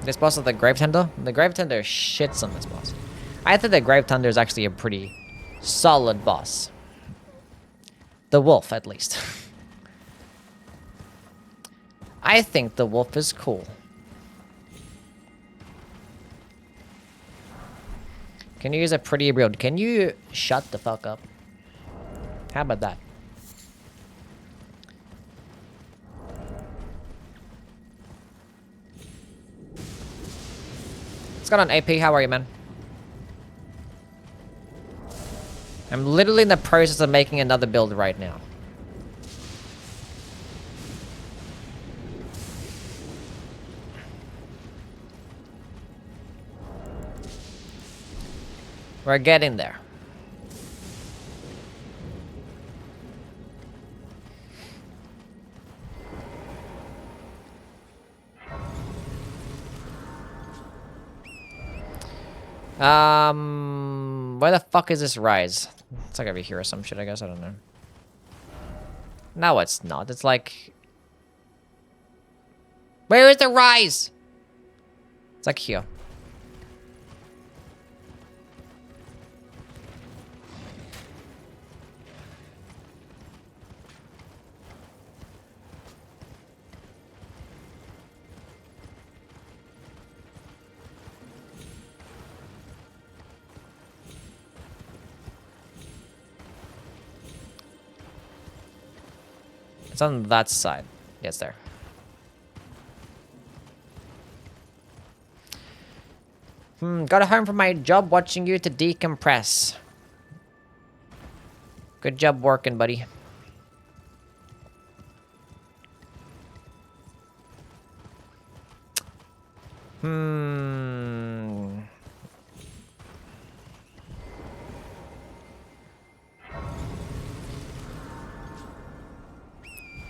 This boss is the Grave Tender? The Grave Tender shits on this boss. I think the Grave Tender is actually a pretty solid boss. The wolf, at least. I think the wolf is cool. Can you use a pretty build? Can you shut the fuck up? How about that? What's going on, AP? How are you, man? I'm literally in the process of making another build right now. We're getting there. Where the fuck is this rise? It's like over here or some shit, I guess. I don't know. No, it's not. It's like... Where is the rise? like here. It's on that side. Yeah, it's there. Got home from my job watching you to decompress. Good job working, buddy.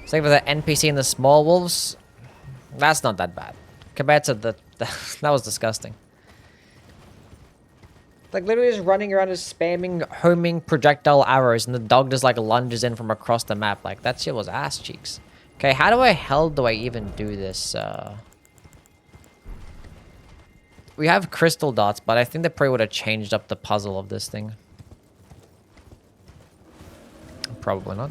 Same for the NPC and the small wolves. That's not that bad. Compared to the that was disgusting. Like literally just running around and spamming homing projectile arrows and the dog just like lunges in from across the map. Like that shit was ass cheeks. Okay, how do I even do this? We have crystal dots, but I think they probably would have changed up the puzzle of this thing. Probably not.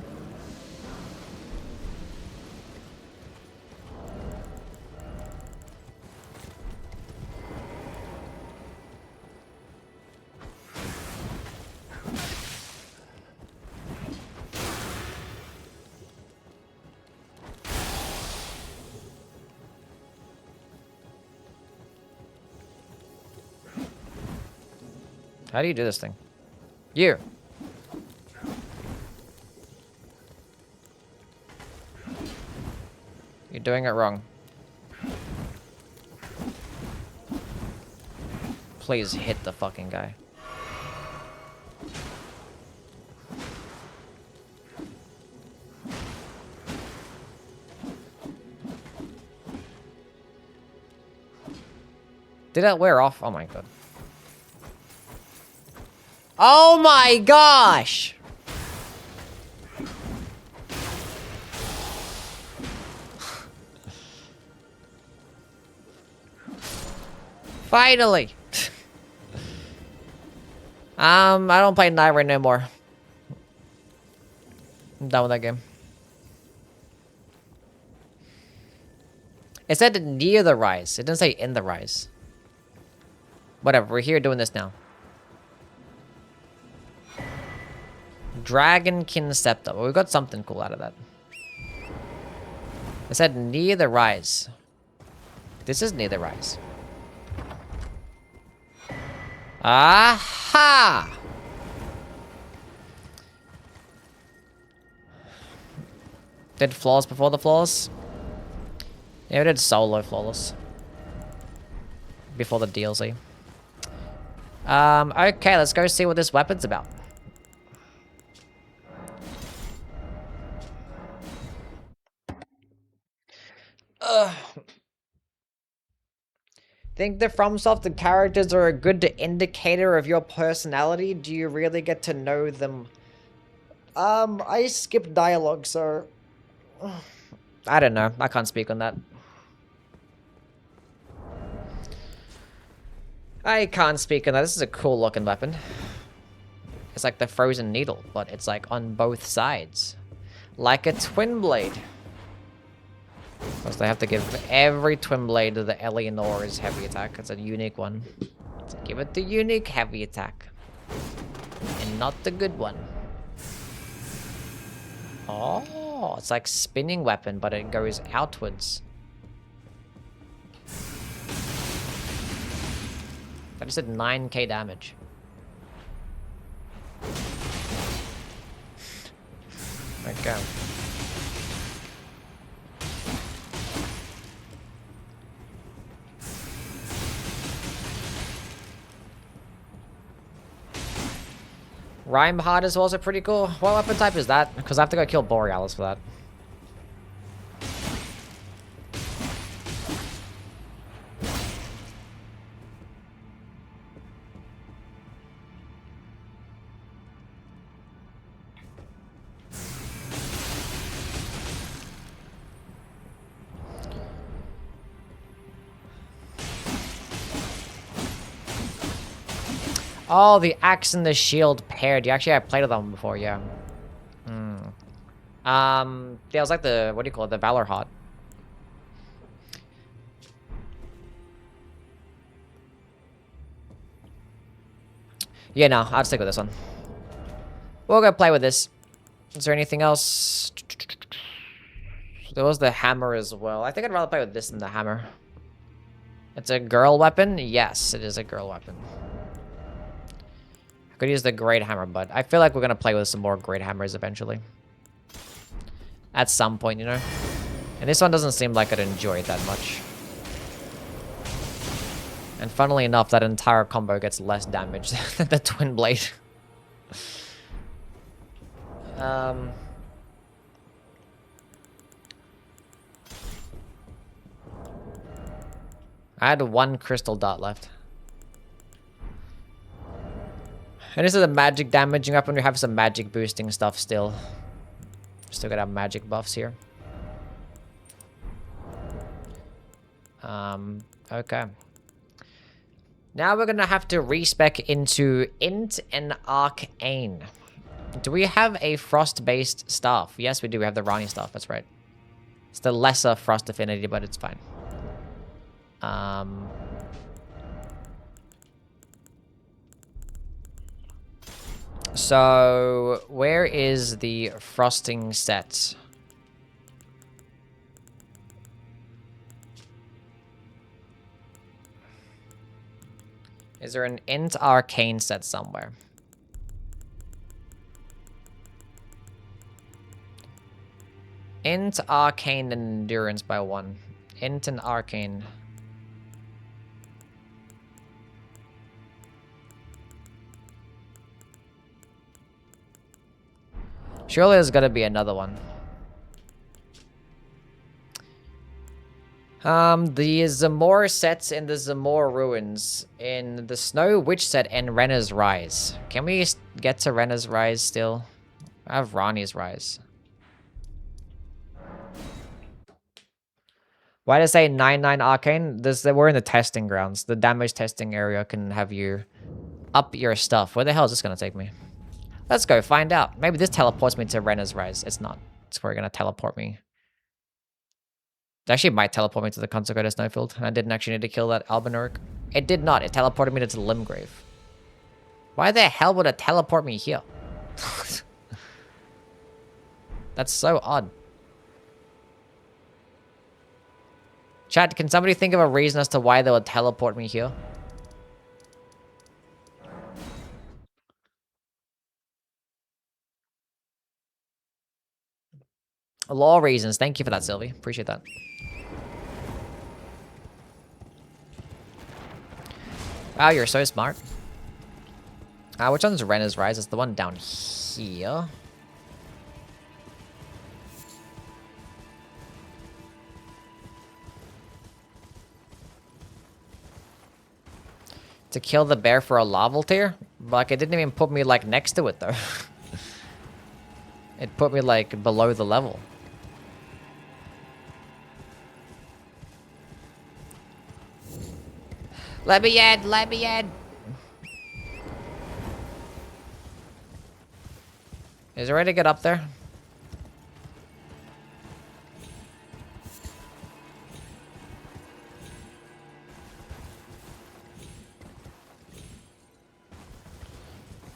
How do you do this thing? You. You're doing it wrong. Please hit the fucking guy. Did that wear off? Oh my god. Oh my gosh! Finally! I don't play Night Rain no more. I'm done with that game. It said near the rise. It didn't say in the rise. Whatever, we're here doing this now. Dragonkin Scepter. Well, we got something cool out of that. It said near the rise. This is near the rise. Aha! Did Flawless before the Flawless? Yeah, we did solo Flawless. Before the DLC. Okay, let's go see what this weapon's about. Think the FromSoft characters are a good indicator of your personality? Do you really get to know them? I skip dialogue, so... I don't know. I can't speak on that. I can't speak on that. This is a cool looking weapon. It's like the frozen needle, but it's like on both sides. Like a twin blade. Because they have to give every twin blade to the Eleanor's heavy attack. It's a unique one. So give it the unique heavy attack. And not the good one. Oh, it's like spinning weapon, but it goes outwards. That just did 9k damage. Okay. Rhyme is also pretty cool. What weapon type is that? Because I have to go kill Borealis for that. Oh, the axe and the shield paired. You actually have played with them before, yeah. Yeah, it was like the, what do you call it? The Valor Hot. Yeah, no, I'll stick with this one. We'll go play with this. Is there anything else? There was the hammer as well. I think I'd rather play with this than the hammer. It's a girl weapon? Yes, it is a girl weapon. I could use the great hammer, but I feel like we're going to play with some more great hammers eventually. At some point, you know? And this one doesn't seem like I'd enjoy it that much. And funnily enough, that entire combo gets less damage than the twin blade. I had one crystal dot left. And this is a magic damaging weapon. We have some magic boosting stuff still. Still gotta have magic buffs here. Okay. Now we're gonna have to respec into Int and Arcane. Do we have a frost-based staff? Yes, we do. We have the Rani staff. That's right. It's the lesser frost affinity, but it's fine. So, where is the frosting set? Is there an Int Arcane set somewhere? Int Arcane Endurance by 1. Int and Arcane. Surely there's gotta be another one. The Zamor sets in the Zamor Ruins. In the Snow Witch set and Renna's Rise. Can we get to Renna's Rise still? I have Rani's Rise. Why did I say 9-9 Arcane? We're in the testing grounds. The damage testing area can have you up your stuff. Where the hell is this gonna take me? Let's go find out. Maybe this teleports me to Renna's Rise. It's not. It's probably gonna teleport me. It actually might teleport me to the Consecrated Snowfield. I didn't actually need to kill that Albinauric. It did not. It teleported me to the Limgrave. Why the hell would it teleport me here? That's so odd. Chat, can somebody think of a reason as to why they would teleport me here? Law reasons. Thank you for that, Sylvie. Appreciate that. Wow, you're so smart. Which one's Renna's Rise? It's the one down here. To kill the bear for a lava tier? Like, it didn't even put me, like, next to it, though. It put me, like, below the level. Let me in! Let me in! Is there a way to get up there?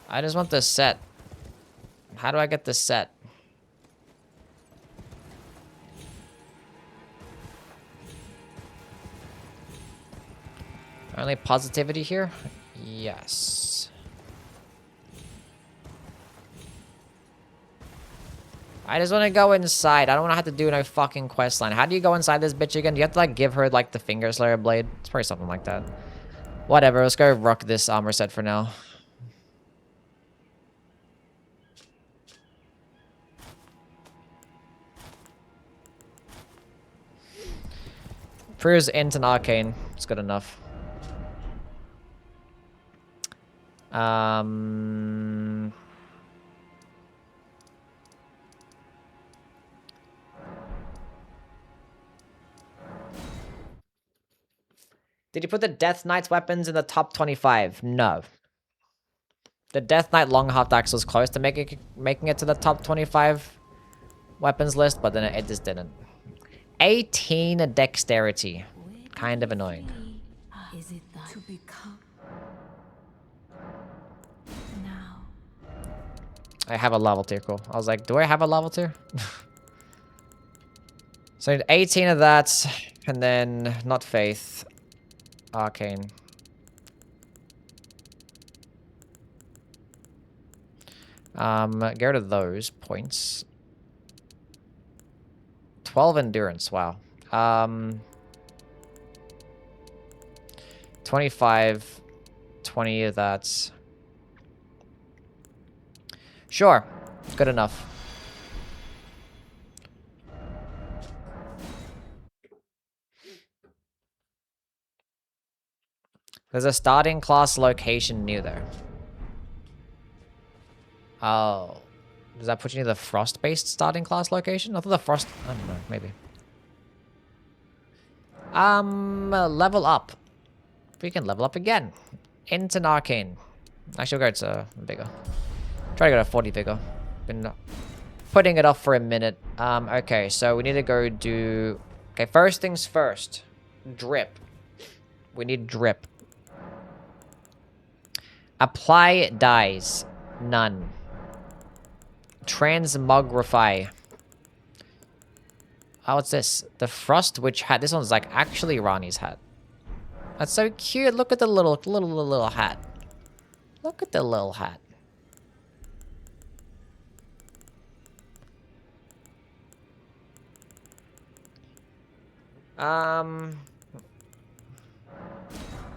I just want this set. How do I get this set? Only positivity here? Yes. I just want to go inside. I don't want to have to do no fucking quest line. How do you go inside this bitch again? Do you have to, like, give her, like, the Finger Slayer blade? It's probably something like that. Whatever, let's go rock this armor set for now. Proves Int and Arcane. It's good enough. Did you put the Death Knight's weapons in the top 25? No. The Death Knight Long Half Axe was close to making it to the top 25 weapons list, but then it just didn't. 18 dexterity. Kind of annoying. Is it that to become now? I have a level 2, cool. I was like, do I have a level 2? So 18 of that, and then not faith. Arcane. Get rid of those points. 12 endurance, wow. 25, 20 of that. Sure, good enough. There's a starting class location near there. Oh. Does that put you near the frost-based starting class location? I thought the frost... I don't know, maybe. Level up. We can level up again. Into an arcane. Actually, we'll go to vigor. Try to go to 40 vigor. Been putting it off for a minute. Okay, so we need to go do... Okay, first things first. Drip. We need drip. Apply dyes. None. Transmogrify. Oh, what's this? The Frost Witch hat. This one's like actually Rani's hat. That's so cute. Look at the little hat. Look at the little hat.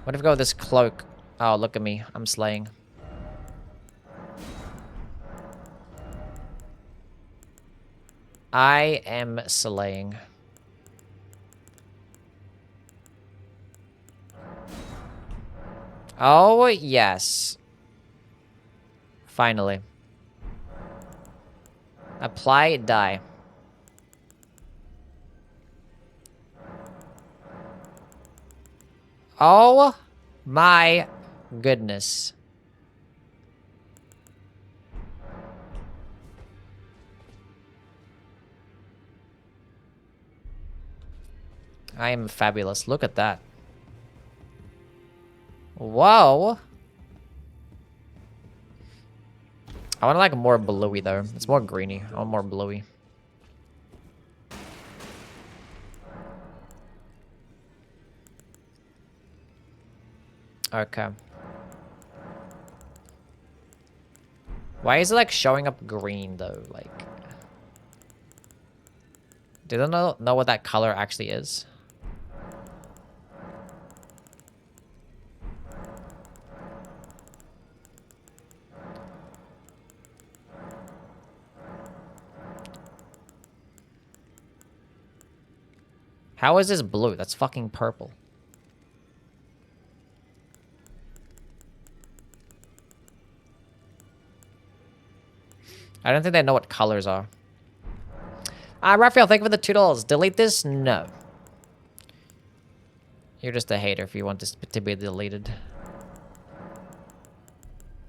What if we go with this cloak? Oh, look at me. I'm slaying. I am slaying. Oh, yes. Finally. Apply dye. Oh my goodness. I am fabulous. Look at that. Whoa. I want like more bluey though. It's more greeny. I want more bluey. Okay. Why is it like showing up green though? Like, do they know what that color actually is? How is this blue? That's fucking purple. I don't think they know what colors are. Raphael, thank you for the $2. Delete this? No. You're just a hater if you want this to be deleted.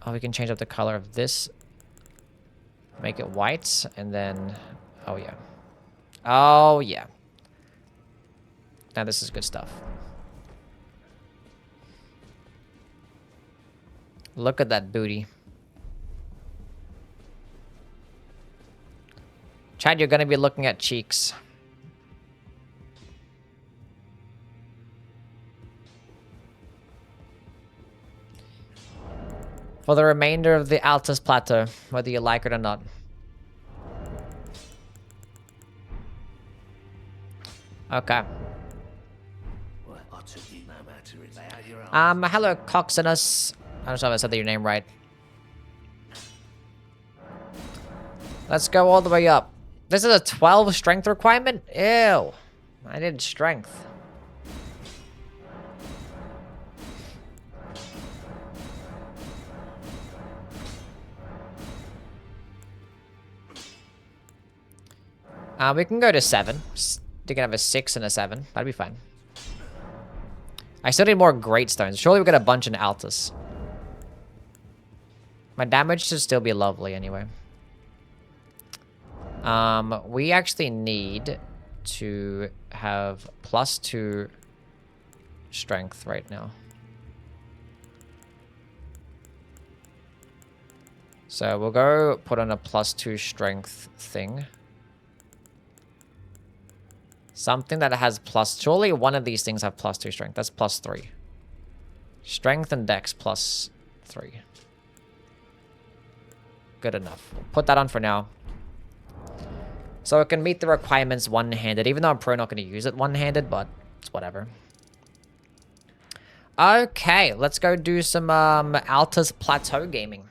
Oh, we can change up the color of this. Make it white, and then... Oh, yeah. Oh, yeah. Now this is good stuff. Look at that booty. Chad, you're gonna be looking at cheeks. For the remainder of the Altus Plateau, whether you like it or not. Okay. Hello, Coxinus. I don't know if I said your name right. Let's go all the way up. This is a 12 strength requirement? Ew. I did strength. We can go to 7. You can have a 6 and a 7. That'd be fine. I still need more great stones. Surely we got a bunch in Altus. My damage should still be lovely anyway. We actually need to have +2 strength right now. So we'll go put on a +2 strength thing. Something that has surely one of these things have +2 strength. That's +3. Strength and dex +3. Good enough. We'll put that on for now. So it can meet the requirements one-handed, even though I'm probably not going to use it one-handed, but it's whatever. Okay, let's go do some Altus Plateau gaming.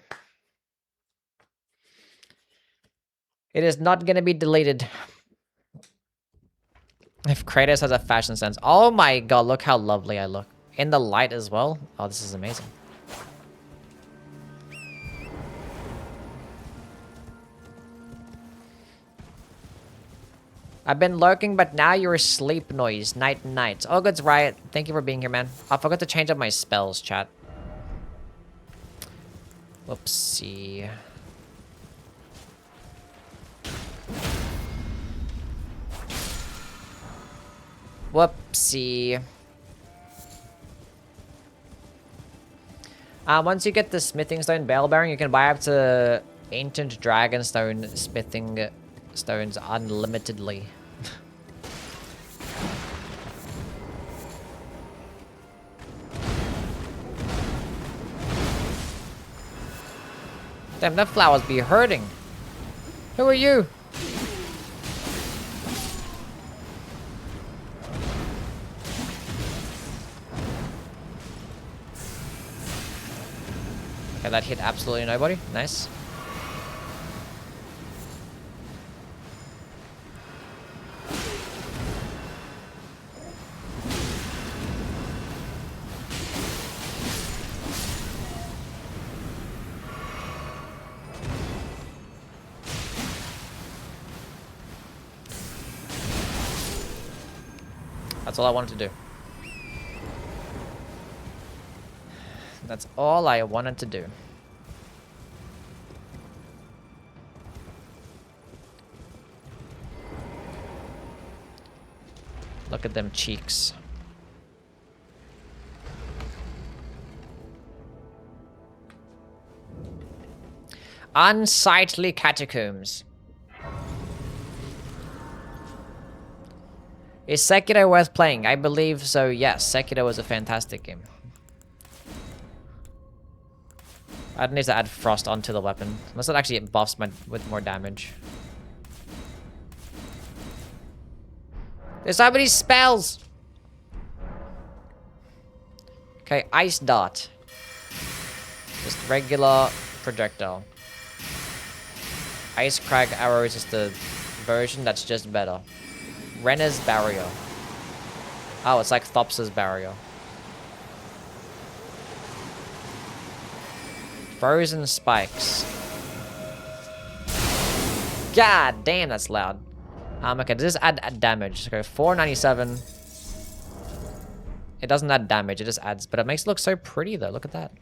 It is not going to be deleted. If Kratos has a fashion sense. Oh my god, look how lovely I look. In the light as well. Oh, this is amazing. I've been lurking, but now you're asleep noise. Night, night. Oh, good's Riot. Thank you for being here, man. I forgot to change up my spells, chat. Whoopsie. Whoopsie. Once you get the smithing stone bell bearing, you can buy up to ancient dragonstone smithing stones unlimitedly. Damn, that flowers be hurting. Who are you? Okay, that hit absolutely nobody. Nice. That's all I wanted to do. That's all I wanted to do. Look at them cheeks. Unsightly catacombs. Is Sekiro worth playing? I believe so, yes. Sekiro was a fantastic game. I need to add frost onto the weapon. Unless it actually buffs my with more damage. There's so many spells! Okay, ice dart. Just regular projectile. Ice crag arrow is just the version that's just better. Renner's barrier. Oh, it's like Thops's barrier. Frozen spikes. God damn, that's loud. Okay, does this add damage? Okay, 497. It doesn't add damage, it just adds, but it makes it look so pretty though. Look at that.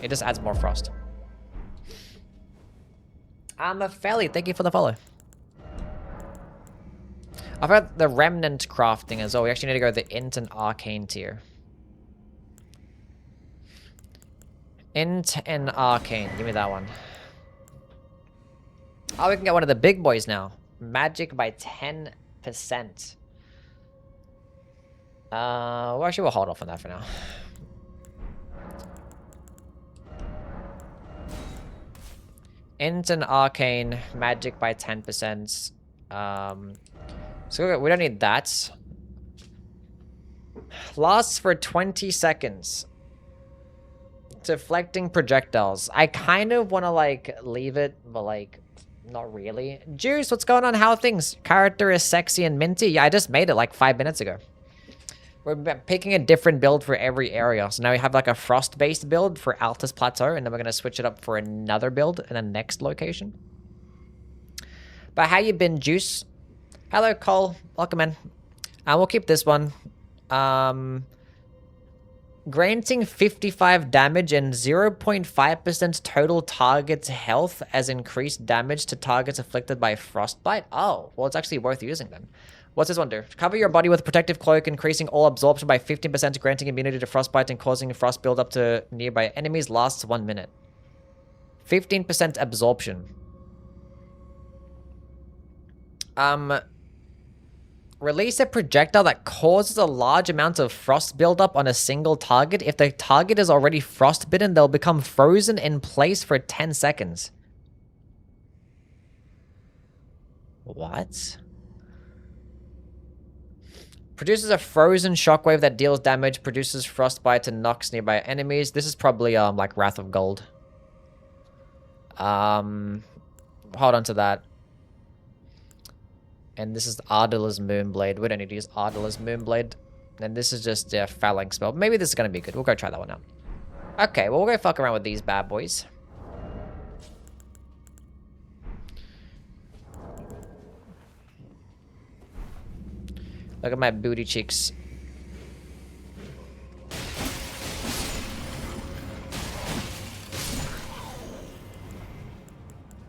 It just adds more frost. I'm a Felly, thank you for the follow. I've got the remnant crafting as well. We actually need to go to the Int and Arcane tier. Int and Arcane. Give me that one. Oh, we can get one of the big boys now. Magic by 10%. Well, actually, we'll hold off on that for now. Int and Arcane. Magic by 10%. So we don't need that. Lasts for 20 seconds. Deflecting projectiles. I kind of want to, like, leave it, but, like, not really. Juice, what's going on? How are things? Character is sexy and minty. Yeah, I just made it, like, 5 minutes ago. We're picking a different build for every area. So now we have, like, a frost-based build for Altus Plateau, and then we're going to switch it up for another build in the next location. But how you been, Juice? Hello, Cole. Welcome in. And we'll keep this one. Granting 55 damage and 0.5% total target's health as increased damage to targets afflicted by frostbite? Oh, well, it's actually worth using then. What's this one do? Cover your body with a protective cloak, increasing all absorption by 15%, granting immunity to frostbite and causing frost buildup to nearby enemies, lasts 1 minute. 15% absorption. Release a projectile that causes a large amount of frost buildup on a single target. If the target is already frostbitten, they'll become frozen in place for 10 seconds. What? Produces a frozen shockwave that deals damage, produces frostbite and knocks nearby enemies. This is probably like Wrath of Gold. Hold on to that. And this is Ardala's Moonblade. We don't need to use Ardala's Moonblade. And this is just a Phalanx spell. Maybe this is going to be good. We'll go try that one out. Okay, well, we'll go fuck around with these bad boys. Look at my booty cheeks.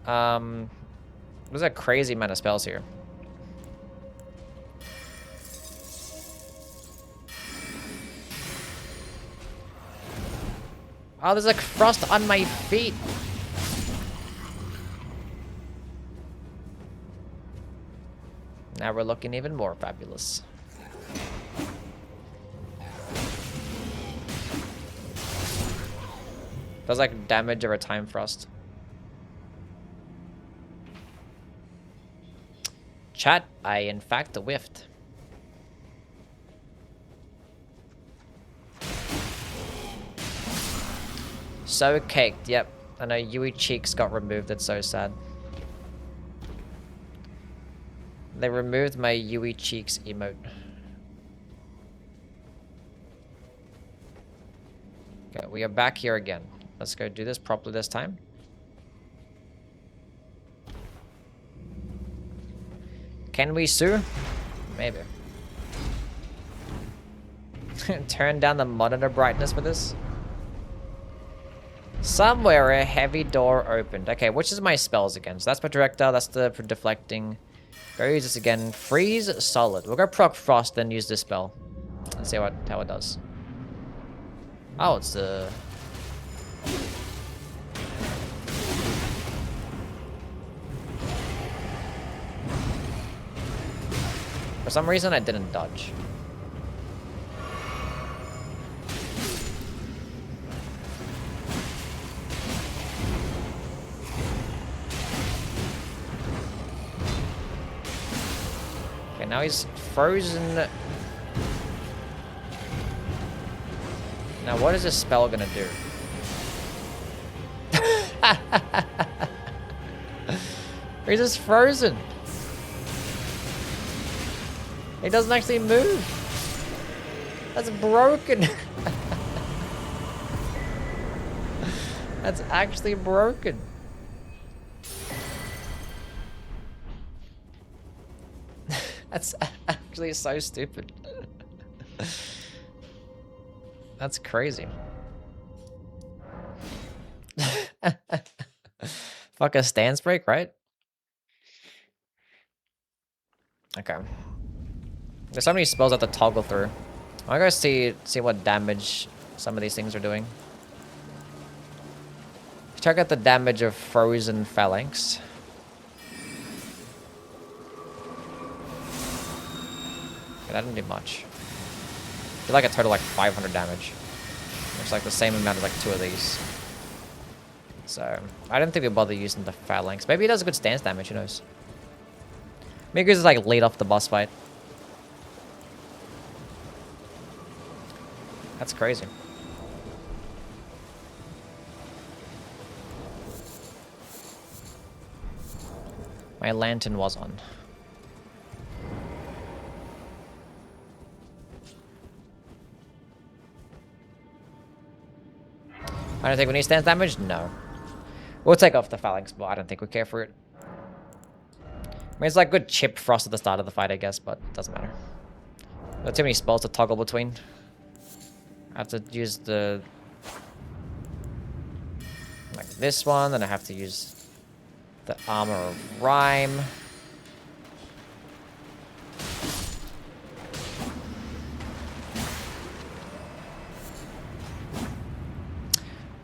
There's a crazy amount of spells here. Oh, there's like frost on my feet. Now we're looking even more fabulous. Does like damage over time frost. Chat, I in fact whiffed. So caked, yep. I know Yui Cheeks got removed, that's so sad. They removed my Yui Cheeks emote. Okay, we are back here again. Let's go do this properly this time. Can we sue? Maybe. Turn down the monitor brightness for this. Somewhere a heavy door opened. Okay, which is my spells again? So that's projectile, that's the deflecting. Go use this again. Freeze solid. We'll go proc frost, then use this spell. And see how it does. Oh, it's the... For some reason I didn't dodge. Okay, now he's frozen. Now what is this spell gonna do? He's just frozen. He doesn't actually move. That's broken. That's actually broken. That's actually so stupid. That's crazy. Fuck a stance break, right? Okay. There's so many spells I have to toggle through. I gotta see what damage some of these things are doing. Check out the damage of frozen phalanx. Okay, that didn't do much. I feel like a total like 500 damage. Looks like the same amount as like 2 of these. So I don't think we'll bother using the phalanx. Maybe it does a good stance damage, who knows? Maybe it's like lead off the boss fight. That's crazy. My lantern was on. I don't think we need stance damage? No. We'll take off the phalanx, but I don't think we care for it. I mean, it's like good chip frost at the start of the fight, I guess, but it doesn't matter. There are too many spells to toggle between. I have to use the... like this one, then I have to use the Armor of Rhyme.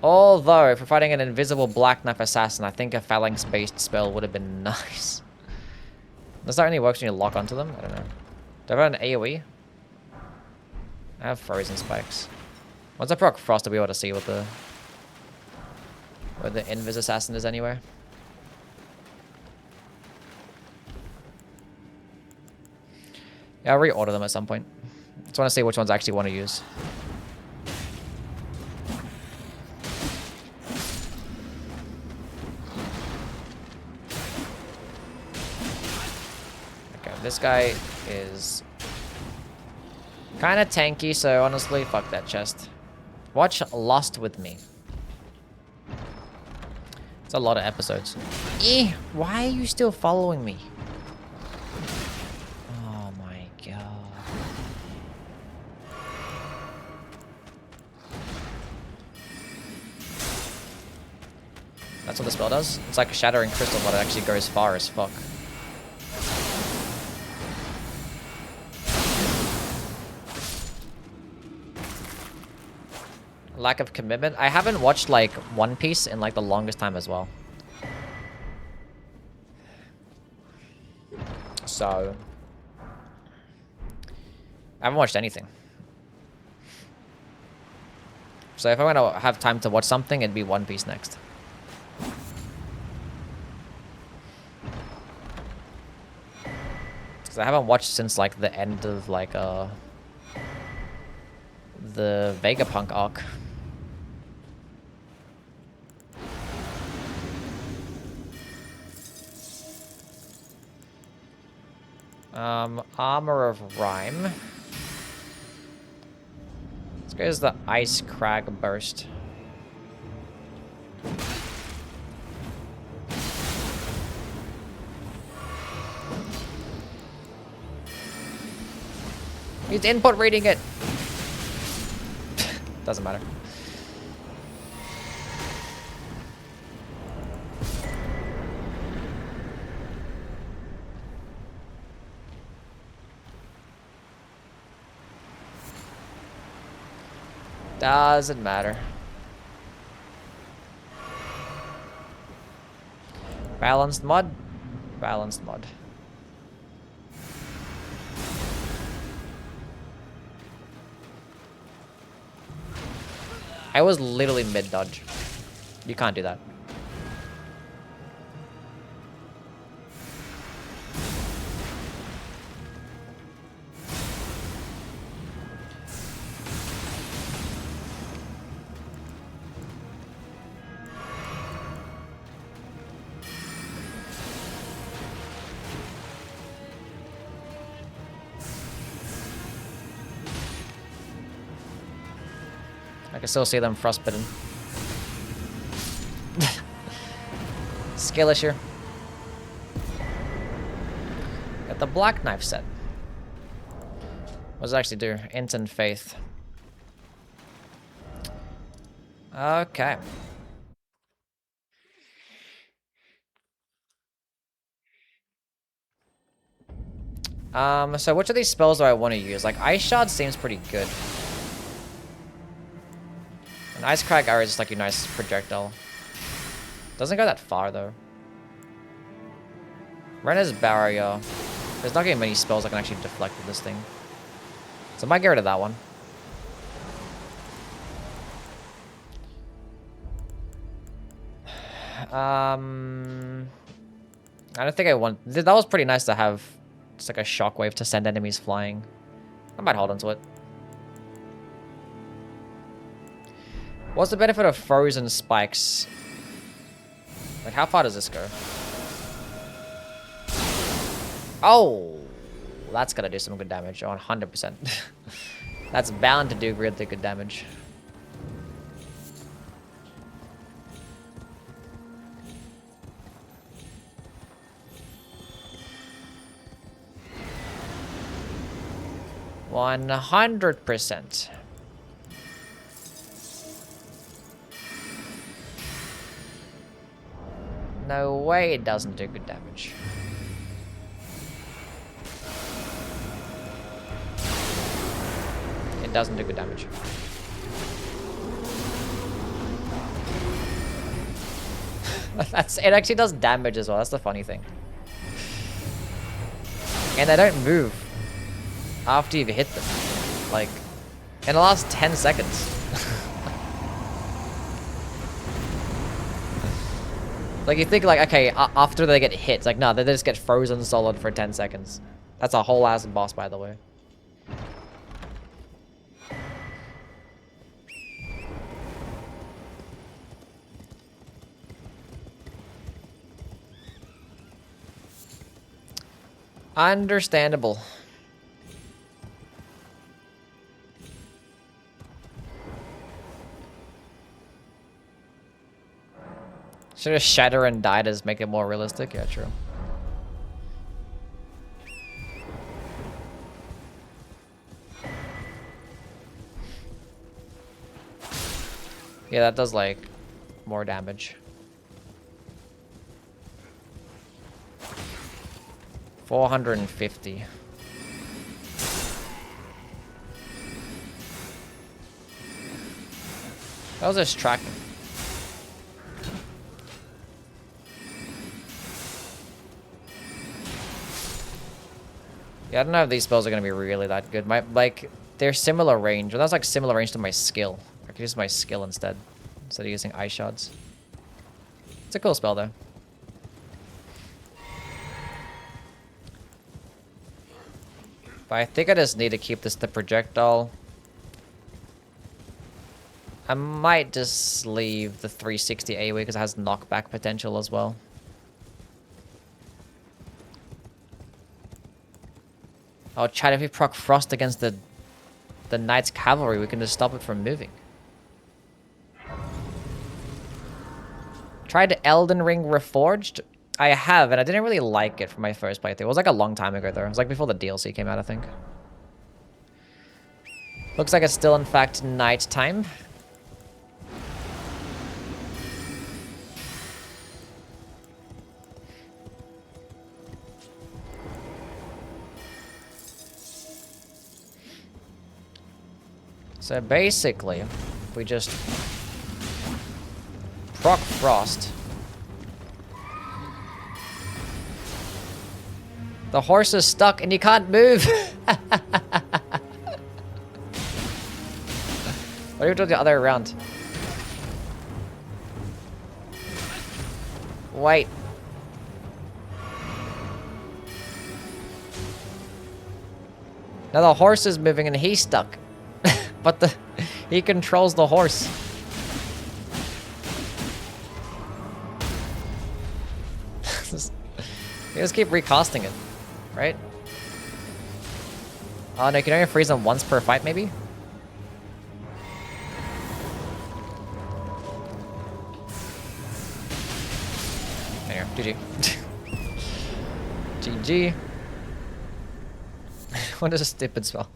Although, if we're fighting an invisible Black Knife Assassin, I think a Phalanx-based spell would have been nice. Does that only work when you lock onto them? I don't know. Do I have an AoE? I have Frozen Spikes. Once I proc Frost, I'll be able to see what the... where the Invis Assassin is anyway. Yeah, I'll reorder them at some point. Just want to see which ones I actually want to use. Okay, this guy is kind of tanky, so honestly, fuck that chest. Watch Lost with me. It's a lot of episodes. Why are you still following me? Oh my god. That's what the spell does? It's like a Shattering Crystal, but it actually goes far as fuck. Lack of commitment. I haven't watched like One Piece in like the longest time as well. So I haven't watched anything. So if I want to have time to watch something, it'd be One Piece next. Because I haven't watched since like the end of like the Vegapunk arc. Armor of Rhyme. Let's go as the Ice Crag Burst. He's input reading it. Doesn't matter. Doesn't matter. Balanced mod. Balanced mod. I was literally mid-dodge. You can't do that. I can still see them frostbitten. Skill issue. Got the Black Knife set. What does it actually do? Int and Faith. Okay. So which of these spells do I want to use? Like, Ice Shard seems pretty good. An Ice Crag Arrow is just like a nice projectile. Doesn't go that far though. Rena's Barrier. There's not getting many spells I can actually deflect with this thing. So I might get rid of that one. I don't think I want... That was pretty nice to have just like a shockwave to send enemies flying. I might hold on to it. What's the benefit of Frozen Spikes? Like, how far does this go? Oh! That's gonna do some good damage. 100%. That's bound to do really good damage. $100%. No way it doesn't do good damage. It doesn't do good damage. It actually does damage as well. That's the funny thing. And they don't move after you've hit them. Like, in the last 10 seconds. Like, you think, like, okay, after they get hit, it's like, no, they just get frozen solid for 10 seconds. That's a whole ass boss, by the way. Understandable. Should have shatter and die to make it more realistic? Yeah, true. Yeah, that does like more damage. 450. That was just tracking. Yeah, I don't know if these spells are gonna be really that good. Like, they're similar range. Well, that's like similar range to my skill. I could use my skill instead of using ice shards. It's a cool spell though. But I think I just need to keep this the projectile. I might just leave the 360 AoE because it has knockback potential as well. Oh, Chad, if we proc Frost against the Knight's Cavalry, we can just stop it from moving. Tried Elden Ring Reforged? I have, and I didn't really like it for my first playthrough. It was like a long time ago, though. It was like before the DLC came out, I think. Looks like it's still, in fact, night time. So basically, we just proc Frost. The horse is stuck and you can't move. What do you do the other way around? Wait. Now the horse is moving and he's stuck. But he controls the horse. You just keep recasting it, right? Oh no, you can only freeze them once per fight, maybe? There, GG. GG. What is a stupid spell?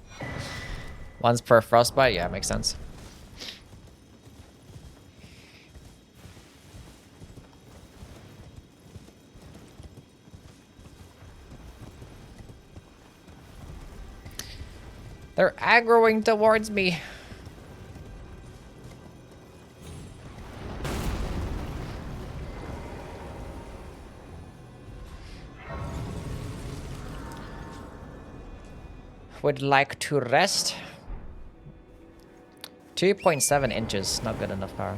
Once per frostbite? Yeah, makes sense. They're aggroing towards me. Would like to rest. 2.7 inches, not good enough power.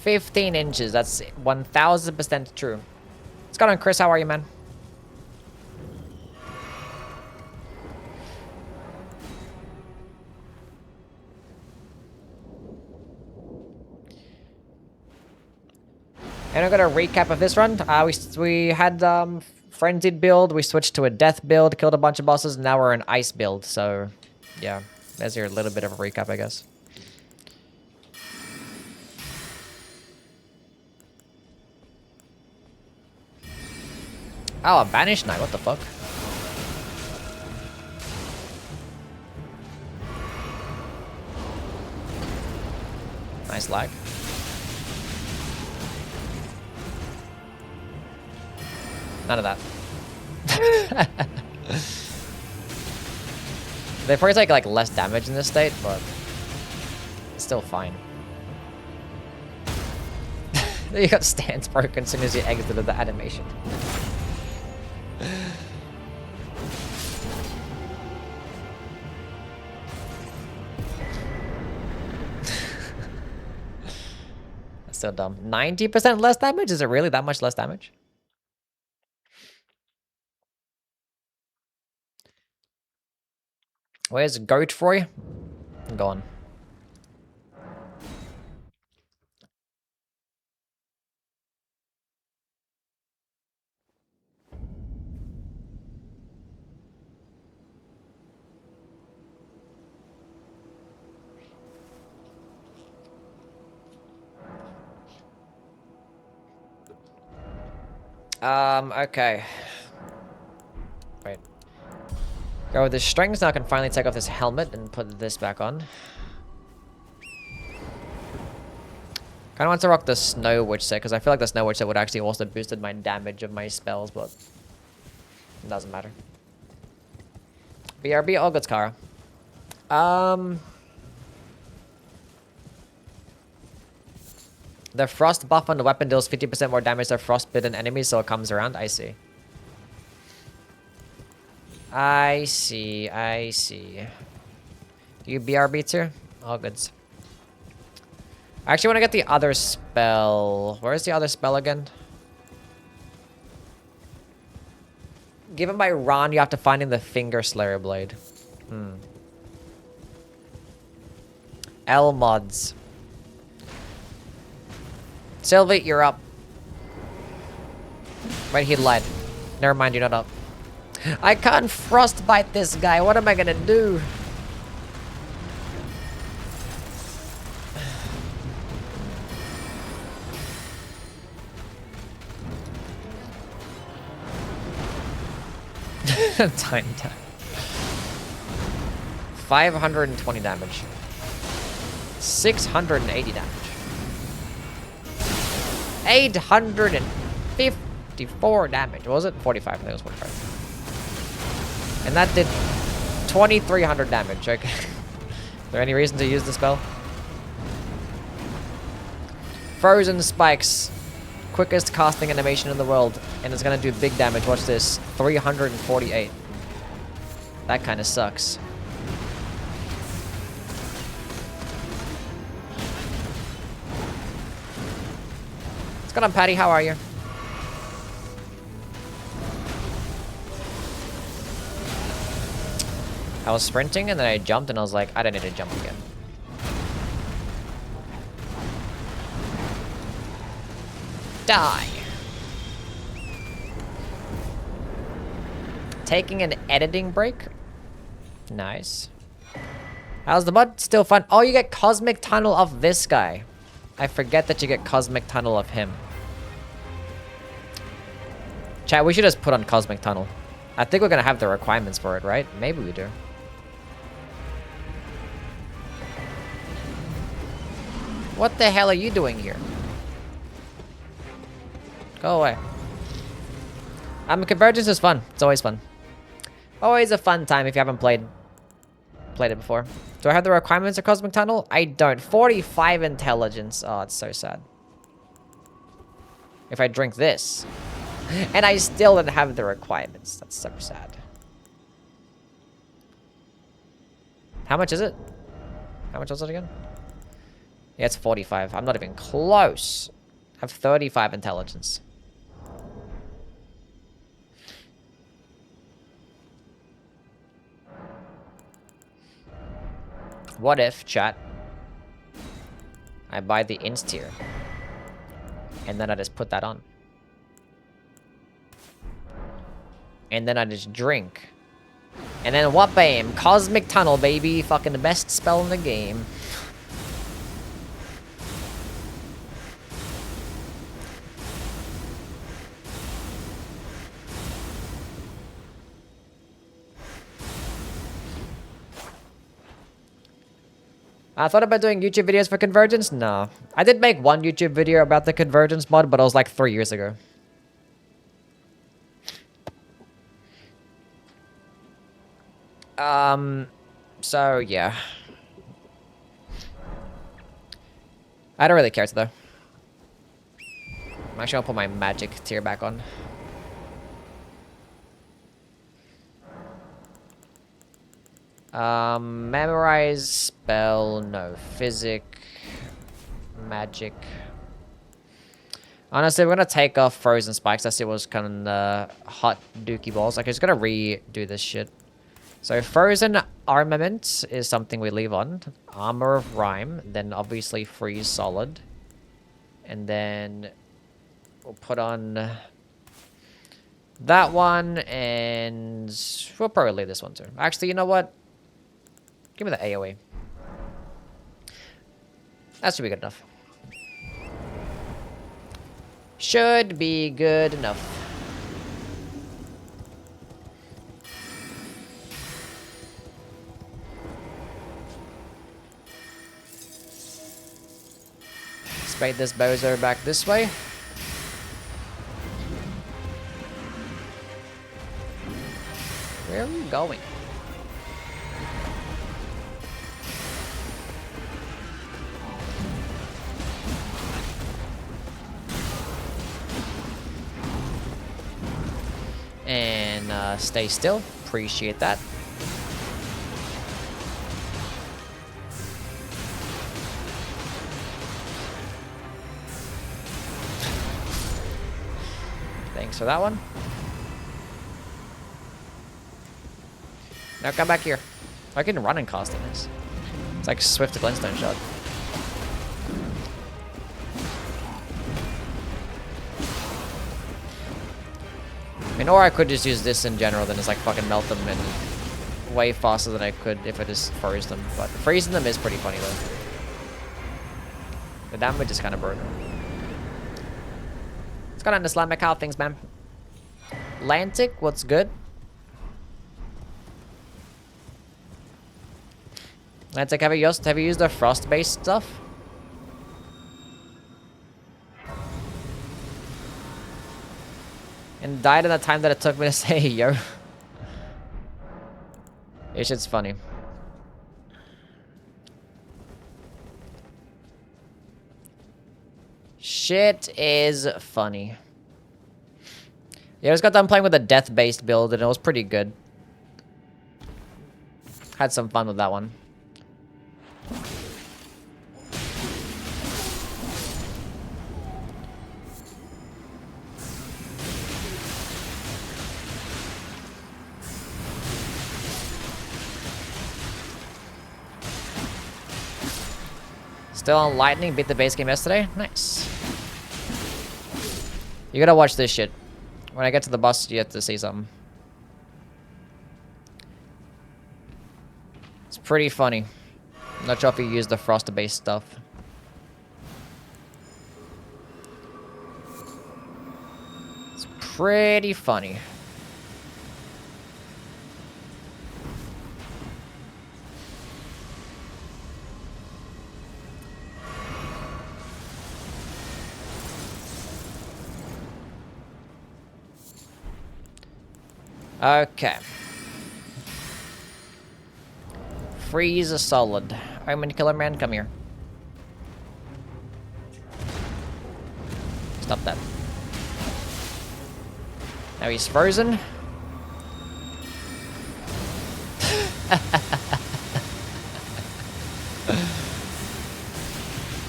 $15 inches, that's 1000% true. What's going on, Chris? How are you, man? And I'm gonna recap of this run. We had frenzied build, we switched to a death build, killed a bunch of bosses, and now we're an ice build. So Yeah, there's your little bit of a recap, I guess. Oh, a Banished Knight, what the fuck? Nice lag. None of that. They probably take like less damage in this state, but it's still fine. You got stance broken as soon as you exited the animation. That's still dumb. 90% less damage? Is it really that much less damage? Where's Godefroy? Gone. Okay. Wait. Go with the strings, now I can finally take off this helmet and put this back on. Kinda want to rock the Snow Witch set, because I feel like the Snow Witch set would actually also boosted my damage of my spells, but it doesn't matter. BRB, all good, Kara. The frost buff on the weapon deals 50% more damage to frostbitten enemies, so it comes around. I see. I see. I see. Do you BRB too? All goods. I actually want to get the other spell. Where's the other spell again? Given by Ron, you have to find in the Finger Slayer Blade. L mods. Sylvie, you're up. Wait, he lied. Never mind, you're not up. I can't frostbite this guy. What am I gonna do? Tiny time. 520 damage. 680 damage. 854 damage. What was it? 45. I think it was 45. And that did 2,300 damage. Okay. Is there any reason to use the spell? Frozen Spikes. Quickest casting animation in the world. And it's gonna do big damage. Watch this. 348. That kind of sucks. What's going on, Patty? How are you? I was sprinting and then I jumped and I was like, I don't need to jump again. Die. Taking an editing break. Nice. How's the mud? Still fun. Oh, you get Cosmic Tunnel of this guy. I forget that you get Cosmic Tunnel of him. Chat, we should just put on Cosmic Tunnel. I think we're gonna have the requirements for it, right? Maybe we do. What the hell are you doing here? Go away. Convergence is fun. It's always fun. Always a fun time if you haven't played it before. Do I have the requirements of Cosmic Tunnel? I don't. 45 intelligence. Oh, it's so sad. If I drink this. And I still don't have the requirements. That's so sad. How much is it? How much was it again? Yeah, it's 45. I'm not even close. I have 35 intelligence. What if, chat, I buy the inst tier and then I just put that on? And then I just drink And then what, bam? Cosmic Tunnel, baby. Fucking the best spell in the game. I thought about doing YouTube videos for Convergence? No. I did make one YouTube video about the Convergence mod, but it was like 3 years ago. So yeah. I don't really care though. I'm actually gonna put my magic tier back on. Memorize, spell, no. Physic, magic. Honestly, we're gonna take off Frozen Spikes. I see what's kind of hot dookie balls. Like, I'm just gonna redo this shit. So, Frozen Armament is something we leave on. Armor of Rhyme. Then, obviously, Freeze Solid. And then, we'll put on that one. And we'll probably leave this one too. Actually, you know what? Give me the AoE. That should be good enough. Should be good enough. Spade this bozo back this way. Where are we going? And stay still. Appreciate that. Thanks for that one. Now come back here. I can run and cast in this. It's like Swift Glintstone shot. I mean, or I could just use this in general, then just like fucking melt them and way faster than I could if I just froze them. But freezing them is pretty funny though. The damage is kind of brutal. Let's go down to Islamic how things, man. Atlantic, what's good? Atlantic, have you used the frost-based stuff? And died in the time that it took me to say yo. This shit's funny. Shit is funny. Yeah, I just got done playing with a death-based build and it was pretty good. Had some fun with that one. Still on Lightning, beat the base game yesterday. Nice. You gotta watch this shit. When I get to the boss, you have to see something. It's pretty funny. I'm not sure if you use the frost-based stuff. It's pretty funny. Okay. Freeze a solid. Omen Killer Man, come here. Stop that. Now he's frozen.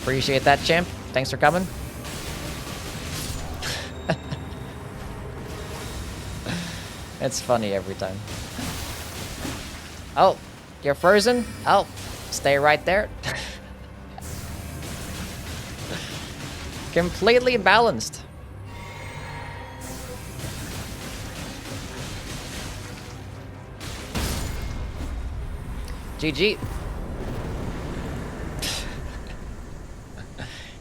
Appreciate that, champ. Thanks for coming. It's funny every time. Oh, you're frozen? Oh, stay right there. Completely balanced. GG.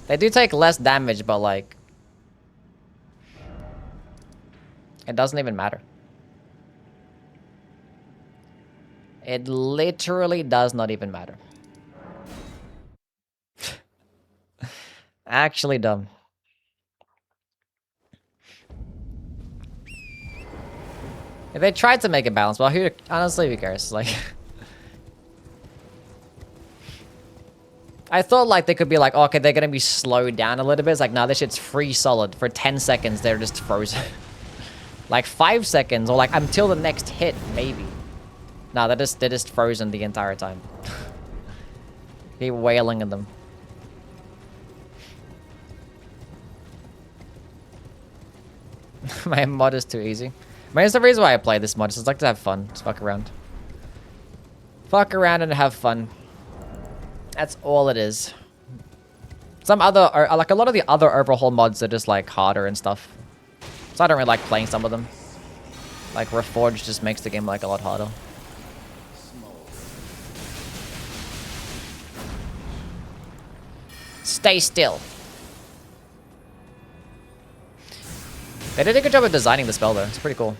They do take less damage, but like... it doesn't even matter. It literally does not even matter. Actually dumb. If they tried to make it balanced, well, who honestly, who cares? Like, I thought like they could be like, oh, okay, they're gonna be slowed down a little bit. It's like, nah, this shit's free solid. For 10 seconds, they're just frozen. Like 5 seconds, or like until the next hit, maybe. Nah, they're just frozen the entire time. Keep wailing at them. My mod is too easy. I mean, it's the reason why I play this mod. It's like to have fun. Just fuck around. Fuck around and have fun. That's all it is. Some other, like a lot of the other overhaul mods are just like harder and stuff. So I don't really like playing some of them. Like Reforged just makes the game like a lot harder. Stay still. They did a good job of designing the spell though. It's pretty cool.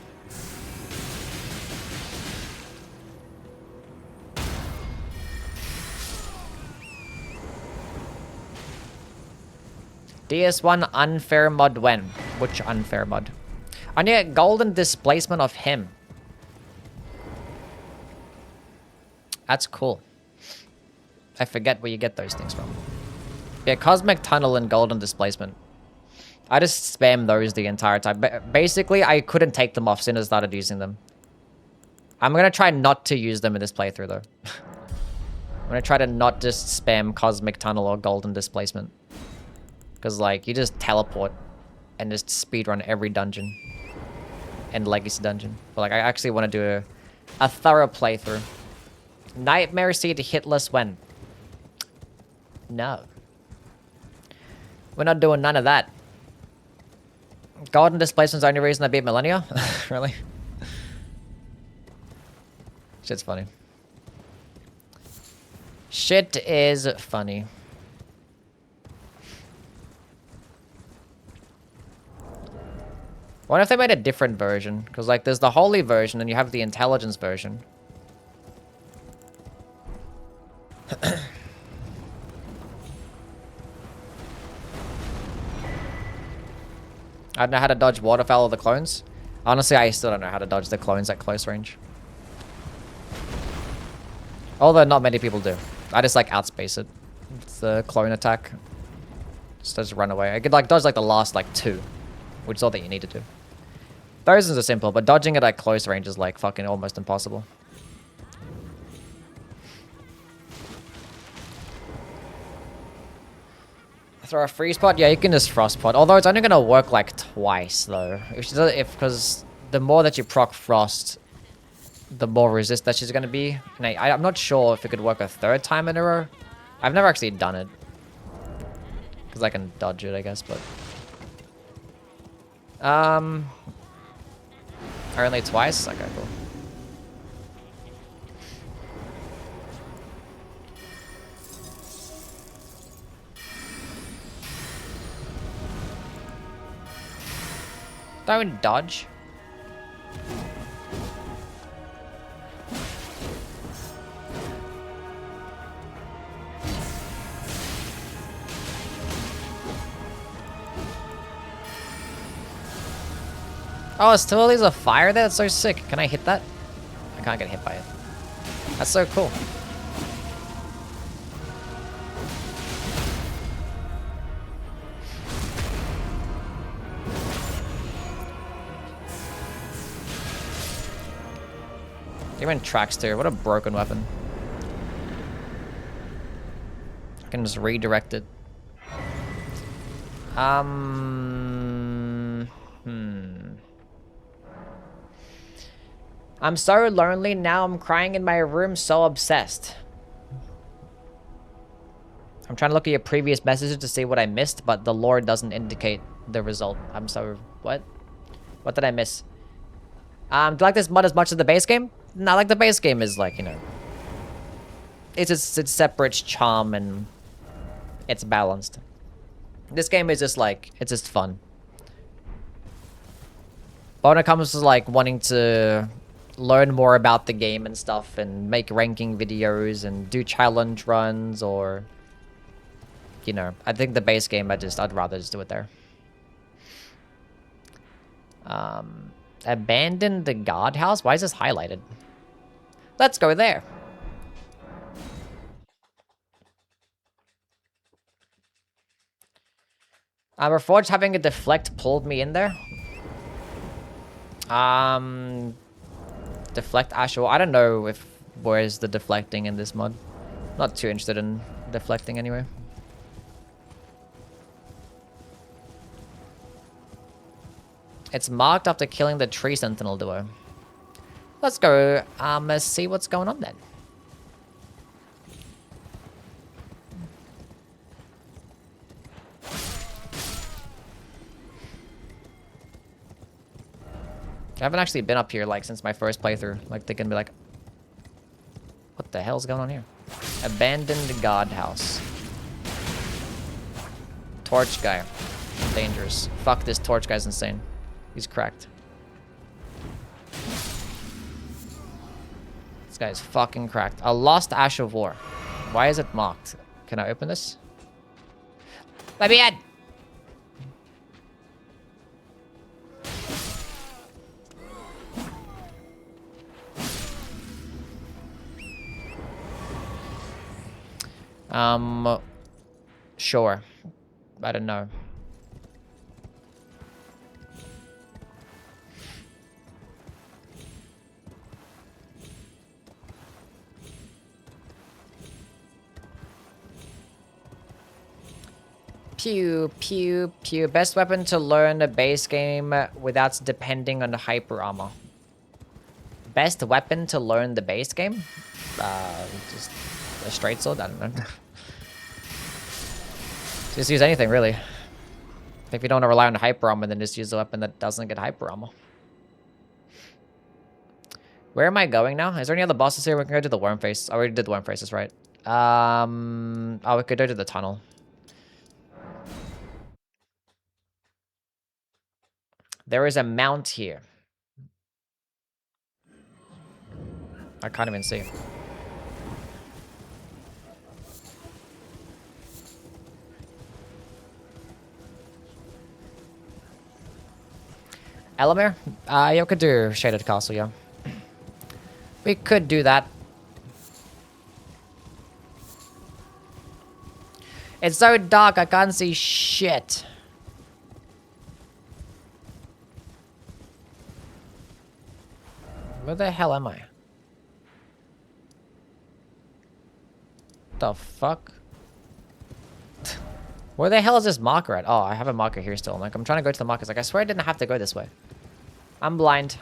DS1 unfair mod when? Which unfair mod? I need golden displacement of him. That's cool. I forget where you get those things from. Yeah, Cosmic Tunnel and Golden Displacement. I just spam those the entire time. Basically, I couldn't take them off as soon as I started using them. I'm gonna try not to use them in this playthrough, though. I'm gonna try to not just spam Cosmic Tunnel or Golden Displacement. Because, like, you just teleport and just speedrun every dungeon. And Legacy Dungeon. But, like, I actually want to do a thorough playthrough. Nightmare Seed hitless when? No. We're not doing none of that. Golden Displacement's the only reason I beat Millennia? Really? Shit's funny. Shit is funny. What if they made a different version? Because, like, there's the Holy version and you have the Intelligence version. I don't know how to dodge Waterfowl or the clones. Honestly, I still don't know how to dodge the clones at close range. Although not many people do. I just like outspace it. It's the clone attack. Just run away. I could like dodge like the last like 2. Which is all that you need to do. Those are simple, but dodging it at close range is like fucking almost impossible. Throw a freeze pot? Yeah, you can just frost pot. Although it's only gonna work like twice though. Because the more that you proc frost, the more resist that she's gonna be. And I'm not sure if it could work a 3rd time in a row. I've never actually done it. Because I can dodge it, I guess, but... Only twice? Okay, cool. Don't dodge. Oh, still there's a fire there? That's so sick. Can I hit that? I can't get hit by it. That's so cool. Even Trackster, what a broken weapon. I can just redirect it. I'm so lonely now, I'm crying in my room, so obsessed. I'm trying to look at your previous messages to see what I missed, but the lore doesn't indicate the result. I'm so... what? What did I miss? Do you like this mod as much as the base game? Not like the base game is like, you know... it's its separate charm and it's balanced. This game is just like, it's just fun. But when it comes to like wanting to learn more about the game and stuff and make ranking videos and do challenge runs or, you know, I think the base game, I'd rather just do it there. Abandon the guardhouse? Why is this highlighted? Let's go there. Reforged having a deflect pulled me in there. Deflect Ashore. I don't know if where's the deflecting in this mod. Not too interested in deflecting anyway. It's marked after killing the tree sentinel duo. Let's go see what's going on then. I haven't actually been up here like since my first playthrough. Like they can be like, what the hell's going on here? Abandoned guardhouse. Torch guy. Dangerous. Fuck, this torch guy's insane. He's cracked. This guy's fucking cracked. A lost ash of war. Why is it marked? Can I open this? Let me in! Sure. I don't know. Pew, pew, pew. Best weapon to learn a base game without depending on the hyper armor. Best weapon to learn the base game? Just a straight sword? I don't know. Just use anything, really. If you don't want to rely on hyper armor, then just use a weapon that doesn't get hyper armor. Where am I going now? Is there any other bosses here? We can go to the worm face. I already did the worm faces, right? Oh, we could go to the tunnel. There is a mount here. I can't even see. Elamir? Yeah, we could do Shaded Castle, yeah. We could do that. It's so dark, I can't see shit. Where the hell am I? The fuck? Where the hell is this marker at? Oh, I have a marker here still. Like, I'm trying to go to the marker. Like, I swear I didn't have to go this way. I'm blind.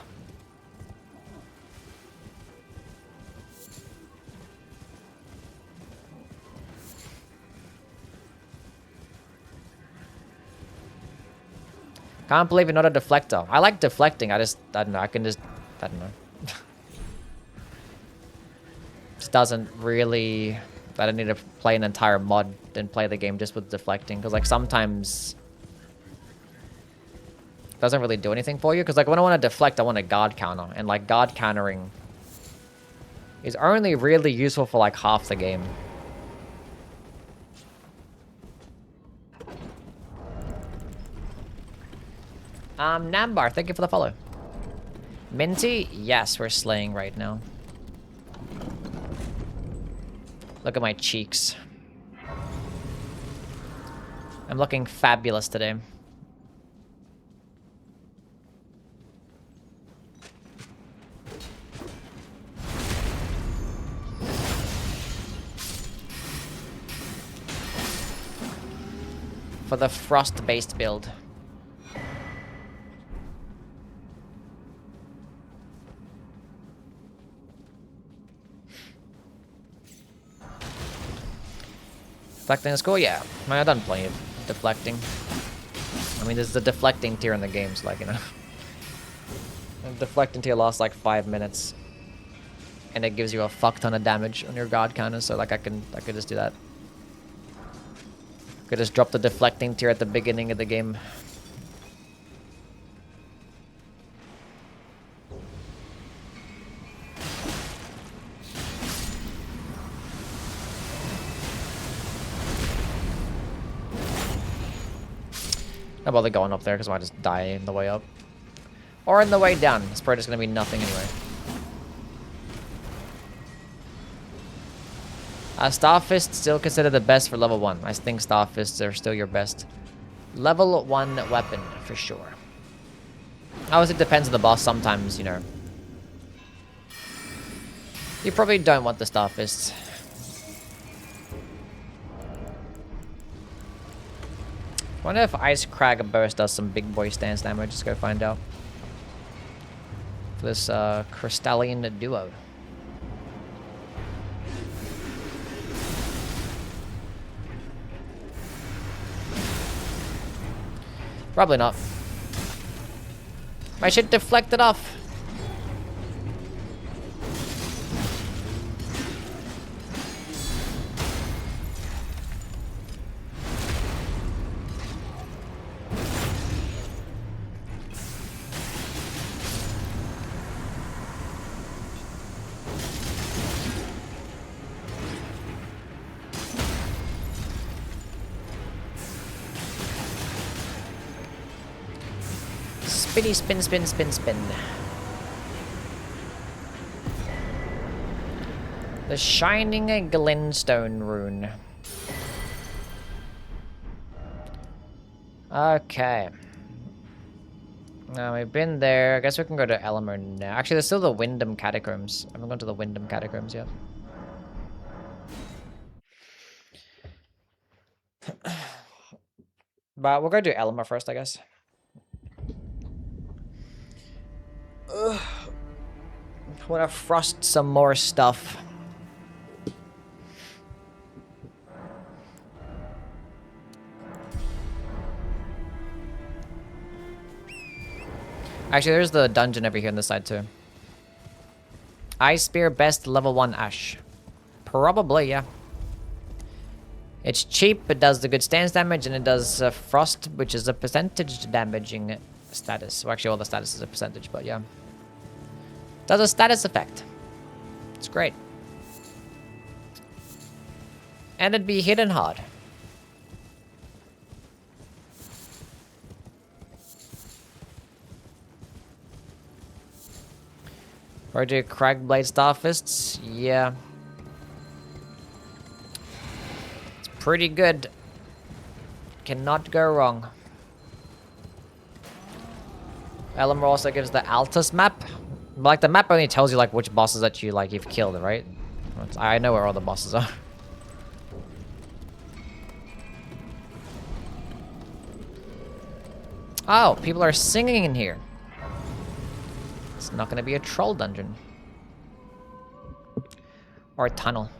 Can't believe you're not a deflector. I like deflecting. I don't know. I don't know. Just doesn't really... I don't need to play an entire mod and play the game just with deflecting. Because, like, sometimes... it doesn't really do anything for you. Because, like, when I want to deflect, I want a guard counter. And, like, guard countering is only really useful for, like, half the game. Nambar, thank you for the follow. Minty? Yes, we're slaying right now. Look at my cheeks. I'm looking fabulous today. For the frost-based build. Deflecting is cool? Yeah. I mean, I've done plenty of deflecting. I mean, there's the deflecting tier in the games, like, you know. Deflecting tier lasts like 5 minutes. and it gives you a fuck ton of damage on your god counter. So like I could just do that. Could just drop the deflecting tier at the beginning of the game. Not bother going up there because I might just die in the way up. Or in the way down. It's probably just going to be nothing anyway. Starfists still considered the best for level 1. I think Starfists are still your best level 1 weapon for sure. Obviously, it depends on the boss sometimes, you know. You probably don't want the Starfists. Wonder if Ice Crag Burst does some big boy stance damage. Let's go find out. For this crystalline duo. Probably not. My shit deflected off. Spinny spin, spin, spin, spin. The Shining Glintstone rune. Okay. Now we've been there. I guess we can go to Elmer now. Actually, there's still the Wyndham Catacombs. I haven't gone to the Wyndham Catacombs yet. But we'll go to Elmer first, I guess. Ugh. I want to frost some more stuff. Actually, there's the dungeon over here on this side too. Ice Spear best level 1 Ash. Probably, yeah. It's cheap, it does the good stance damage, and it does frost, which is a percentage damaging status. Well, actually, all the status is a percentage, but yeah. Does a status effect. It's great. And it'd be hidden hard. Or do Cragblade Starfists? Yeah. It's pretty good. Cannot go wrong. Elmer also gives the Altus map. Like, the map only tells you, like, which bosses that you, like, you've killed, right? I know where all the bosses are. Oh, people are singing in here. It's not gonna be a troll dungeon. Or a tunnel.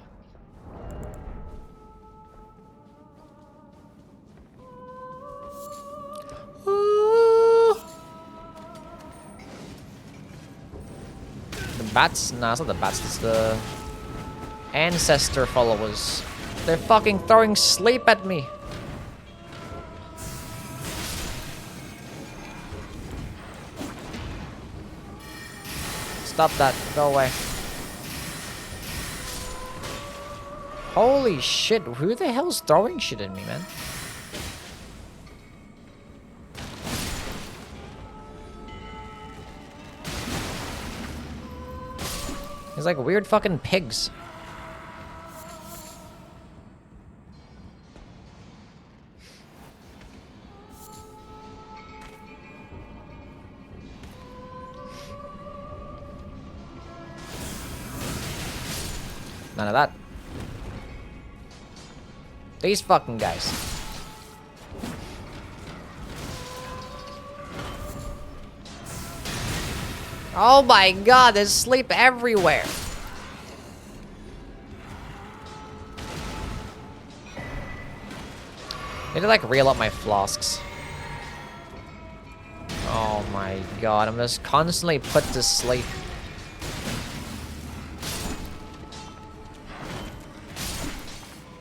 Bats? Nah, it's not the bats, it's the ancestor followers. They're fucking throwing sleep at me. Stop that. Go away. Holy shit, who the hell's throwing shit at me, man? He's like weird fucking pigs. None of that. These fucking guys. Oh my god, there's sleep everywhere. Need to like reel up my flasks. Oh my god, I'm just constantly put to sleep.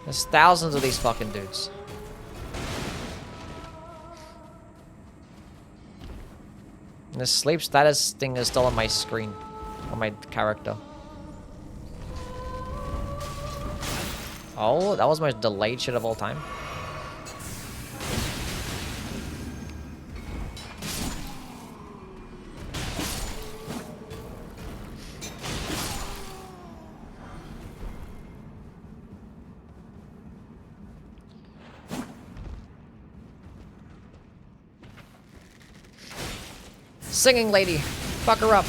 There's thousands of these fucking dudes. And the sleep status thing is still on my screen. On my character. Oh, that was my delayed shit of all time. Singing lady, fuck her up.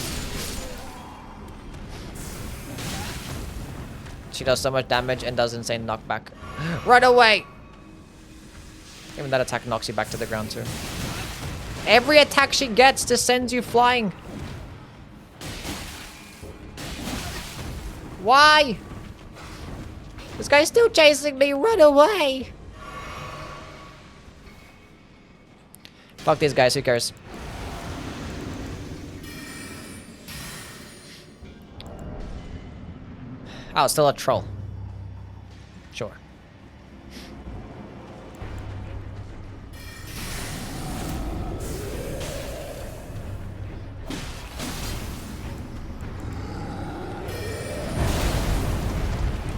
She does so much damage and does insane knockback. Run away! Even that attack knocks you back to the ground too. Every attack she gets just sends you flying. Why? This guy's still chasing me. Run away! Fuck these guys, who cares? Oh, still a troll. Sure.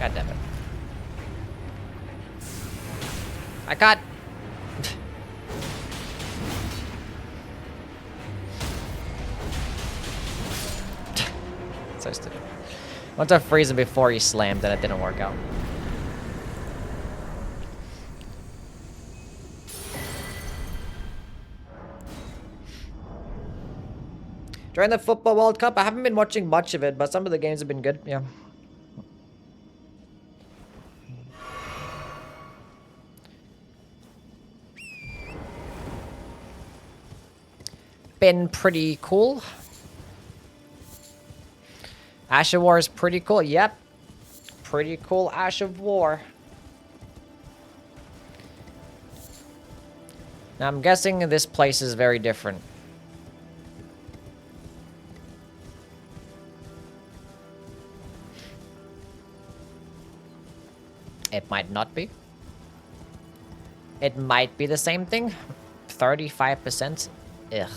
God damn it. I got... So stupid. I went to freeze him before he slammed and it didn't work out. During the Football World Cup, I haven't been watching much of it, but some of the games have been good, yeah. Been pretty cool. Ash of War is pretty cool. Yep. Pretty cool Ash of War. Now I'm guessing this place is very different. It might not be. It might be the same thing. 35%. Ugh.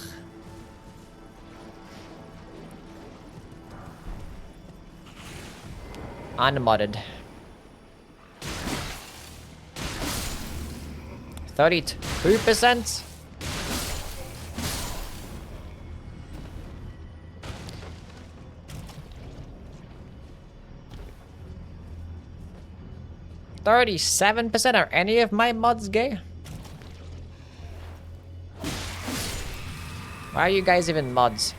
Unmodded. 32%. %. Are any of my mods gay? Why are you guys even mods?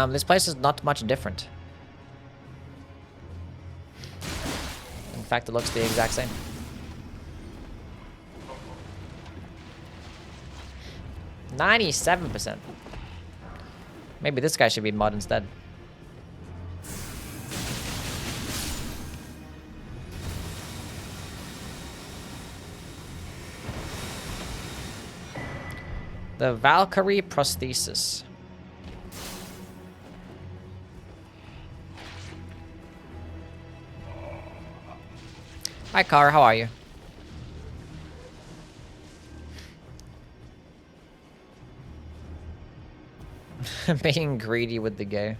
This place is not much different. In fact, it looks the exact same. %. Maybe this guy should be mod instead. The Valkyrie prosthesis. Hi, Car. How are you? Being greedy with the gay.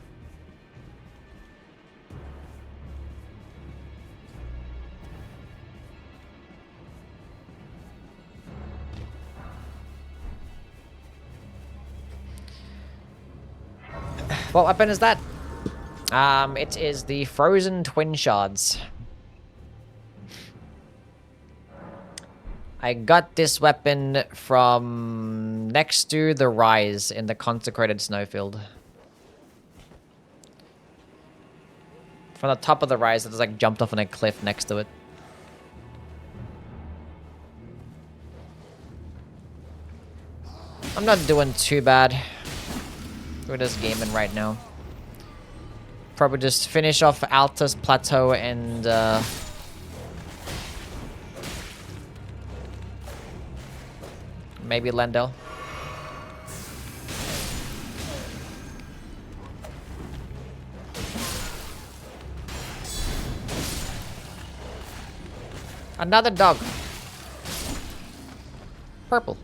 What weapon is that? It is the Frozen Twin Shards. I got this weapon from next to the Rise in the Consecrated Snowfield. From the top of the Rise, it was like jumped off on a cliff next to it. I'm not doing too bad. We're just gaming right now. Probably just finish off Altus Plateau and Maybe Lendel. Another dog. Purple.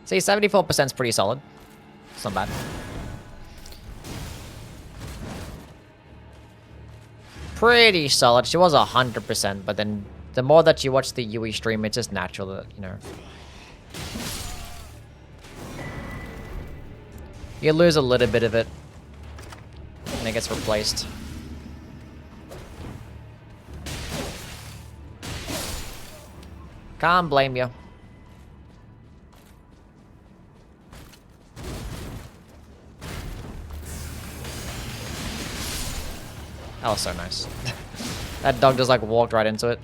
See, 74% is pretty solid. It's not bad. Pretty solid. She was 100%, but then the more that you watch the Yui stream, it's just natural that, you know. You lose a little bit of it. And it gets replaced. Can't blame you. That was so nice. That dog just like walked right into it.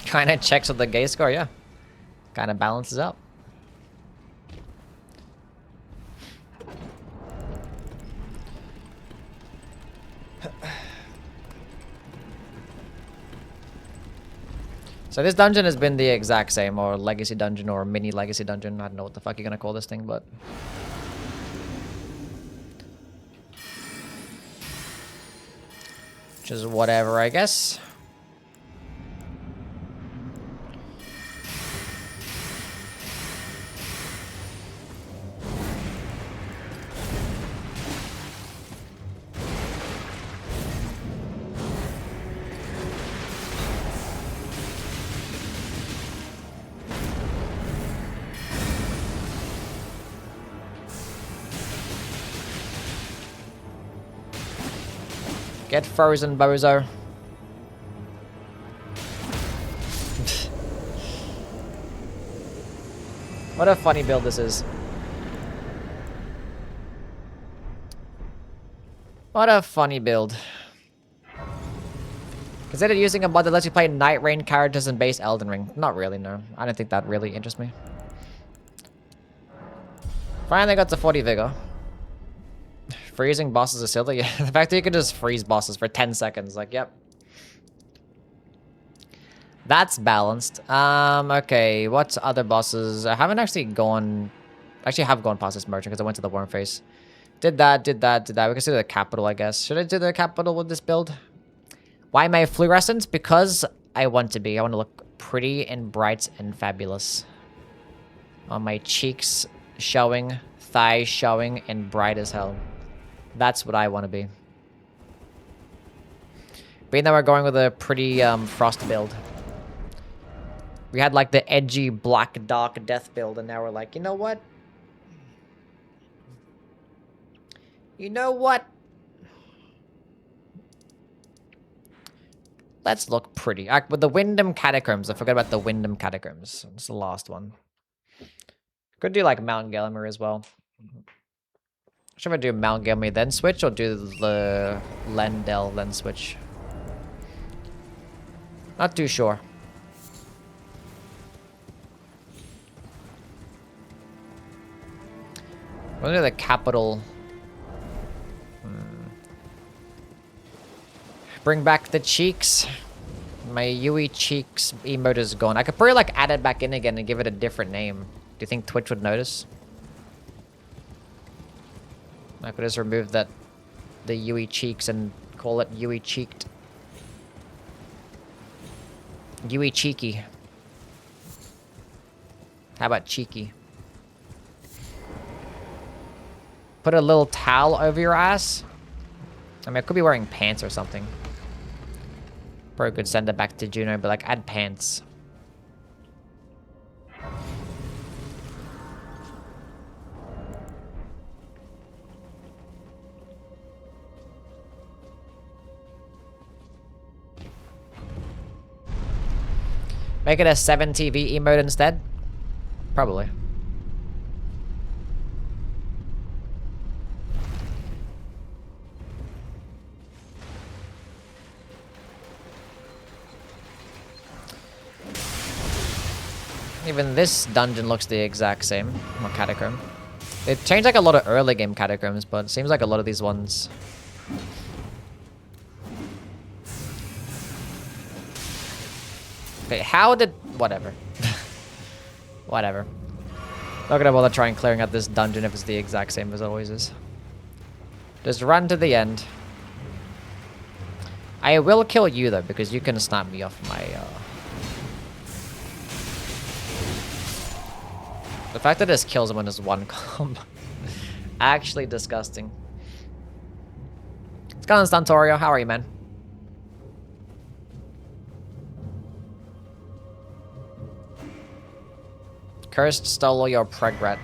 Kinda checks with the gay score, yeah. Kinda balances out. So this dungeon has been the exact same, or legacy dungeon, or mini legacy dungeon. I don't know what the fuck you're gonna call this thing, but... which is whatever, I guess. Get frozen, bozo. What a funny build this is. What a funny build. Consider using a mod that lets you play Night Rain characters in base Elden Ring. Not really, no. I don't think that really interests me. Finally got to 40 vigor. Freezing bosses is silly. Yeah, the fact that you can just freeze bosses for 10 seconds, like, yep. That's balanced. Okay, what other bosses? I haven't actually gone... Actually, I have gone past this merchant because I went to the worm face. Did that. We can do the capital, I guess. Should I do the capital with this build? Why am I fluorescent? Because I want to be. I want to look pretty and bright and fabulous. On my cheeks showing, thighs showing, and bright as hell. That's what I want to be. Being that we're going with a pretty frost build. We had like the edgy black dark death build, and now we're like, you know what? You know what? Let's look pretty. With the Windham Catacombs. I forgot about the Windham Catacombs. It's the last one. Could do like Mount Gelmir as well. Should I do Mount Gelmir then switch, or do the Lendel then switch? Not too sure. We'll do the capital. Bring back the cheeks. My Yui cheeks emote is gone. I could probably like add it back in again and give it a different name. Do you think Twitch would notice? I could just remove that, the Yui cheeks, and call it Yui cheeked. Yui cheeky. How about cheeky? Put a little towel over your ass. I mean, I could be wearing pants or something. Probably could send it back to Juno, but like, add pants. Make it a 7 TV emote instead? Probably. Even this dungeon looks the exact same. Or catacomb. They changed like a lot of early game catacombs, but it seems like a lot of these ones Okay, how did... Whatever. Whatever. Not gonna bother trying clearing out this dungeon if it's the exact same as it always is. Just run to the end. I will kill you though, because you can snap me off my... The fact that this kills him on his one combo. Actually disgusting. What's going on, Stantorio? How are you, man? Cursed stole all your pregret.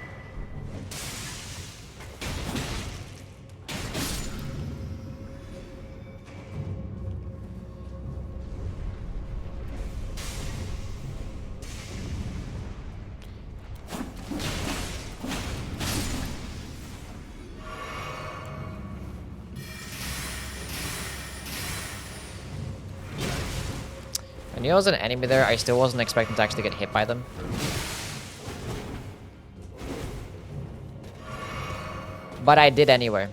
I knew there was an enemy there. I still wasn't expecting to actually get hit by them. But I did anyway.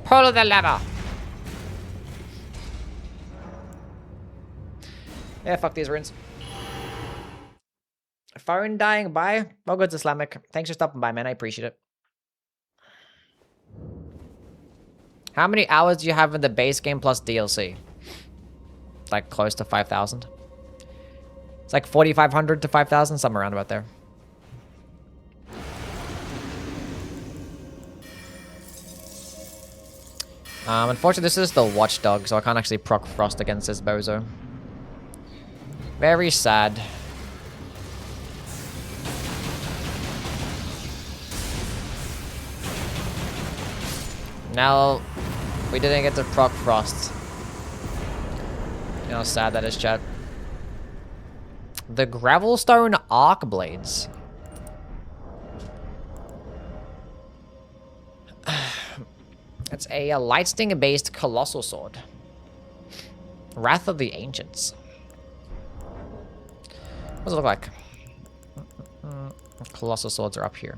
Pull the lever. Yeah, fuck these runes. Phone dying, bye. Well, good, Islamic. Thanks for stopping by, man. I appreciate it. How many hours do you have in the base game plus DLC? Like close to 5,000. It's like 4,500 to 5,000, somewhere around about there. Unfortunately, this is the watchdog, so I can't actually proc frost against this bozo. Very sad. Now, we didn't get to proc frost. You know how sad that is, chat. The Gravelstone Arc Blades. It's a Lightsting-based Colossal Sword. Wrath of the Ancients. What does it look like? Colossal Swords are up here.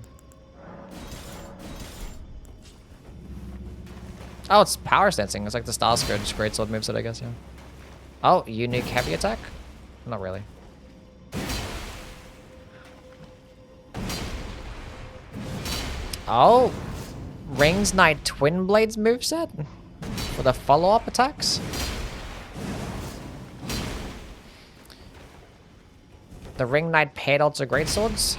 Oh, it's power stancing. It's like the Style Scourge Greatsword moveset, I guess, yeah. Oh, unique heavy attack? Not really. Oh, Rings Knight Twin Blades moveset? For the follow-up attacks? The Ring Knight paired ultra greatswords?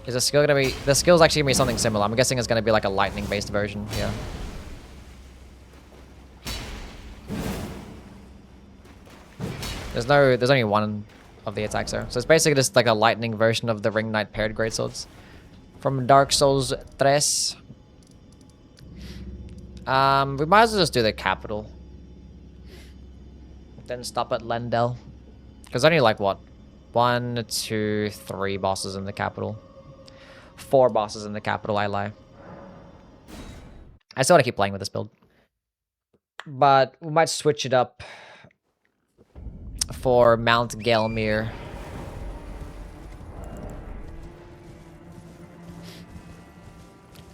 Is the skill gonna be... The skill's actually gonna be something similar. I'm guessing it's gonna be like a lightning-based version, yeah. There's only one of the attacks there. So it's basically just like a lightning version of the Ring Knight paired greatswords. From Dark Souls 3. We might as well just do the capital. Then stop at Lendel. Because only like what? 1, 2, 3 bosses in the capital. 4 bosses in the capital, I lie. I still want to keep playing with this build. But we might switch it up for Mount Gelmir.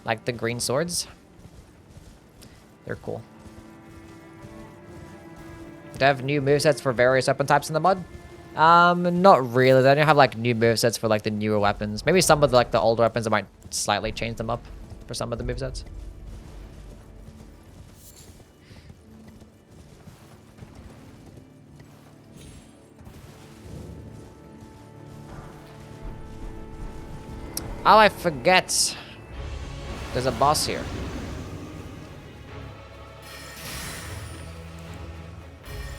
Like the green swords. They're cool. Do you have new movesets for various weapon types in the mod? Not really. They don't have like new movesets for like the newer weapons. Maybe some of the, like the older weapons, I might slightly change them up for some of the movesets. Oh, I forget. There's a boss here.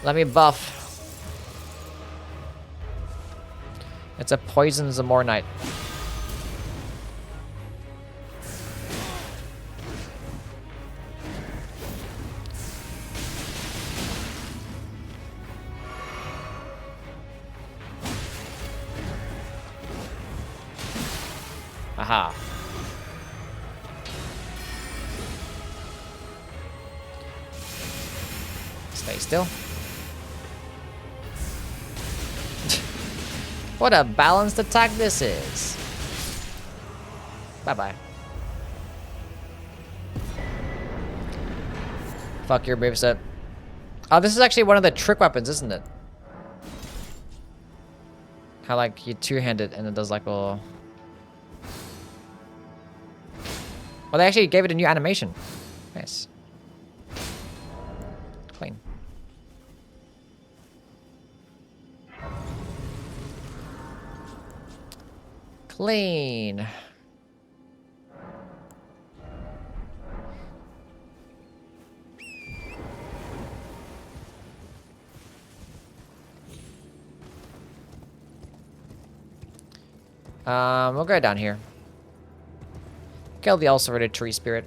Let me buff. It's a poison Zamornite. Aha. Stay still. What a balanced attack this is. Bye-bye. Fuck your moveset. Oh, this is actually one of the trick weapons, isn't it? How, like, you two-handed and it does, like, a... Well, they actually gave it a new animation. Nice. Clean. Clean. We'll go down here. Kill the ulcerated tree spirit.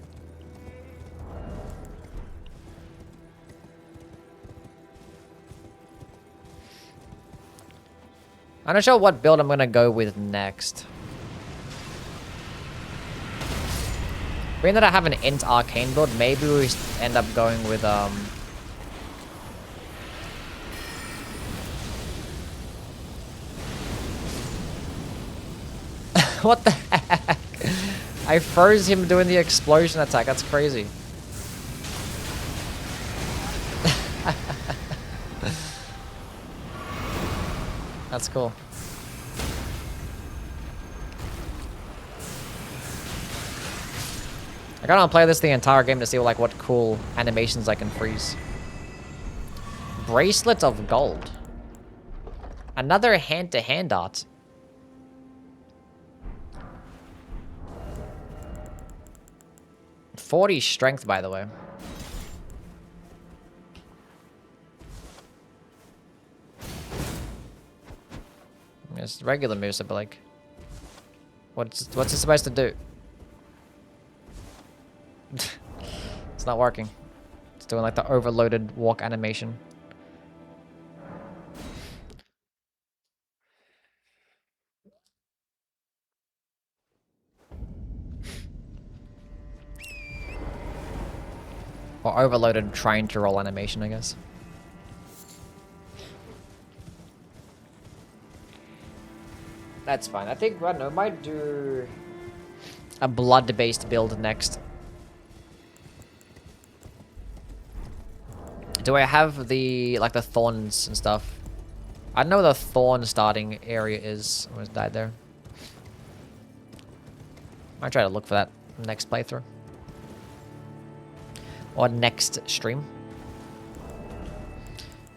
I'm not sure what build I'm gonna go with next. Being that I have an int arcane build, maybe we end up going with what the heck? I froze him doing the explosion attack. That's crazy. That's cool. I gotta play this the entire game to see like what cool animations I can freeze. Bracelet of gold. Another hand-to-hand art. .40 strength, by the way. It's regular moveset, but like, what's it supposed to do? It's not working. It's doing like the overloaded walk animation. Or overloaded trying to roll animation, I guess. That's fine. I think, I don't know, might do a blood-based build next. Do I have the, like, the thorns and stuff? I don't know where the thorn starting area is. I almost died there. Might try to look for that next playthrough. Or next stream.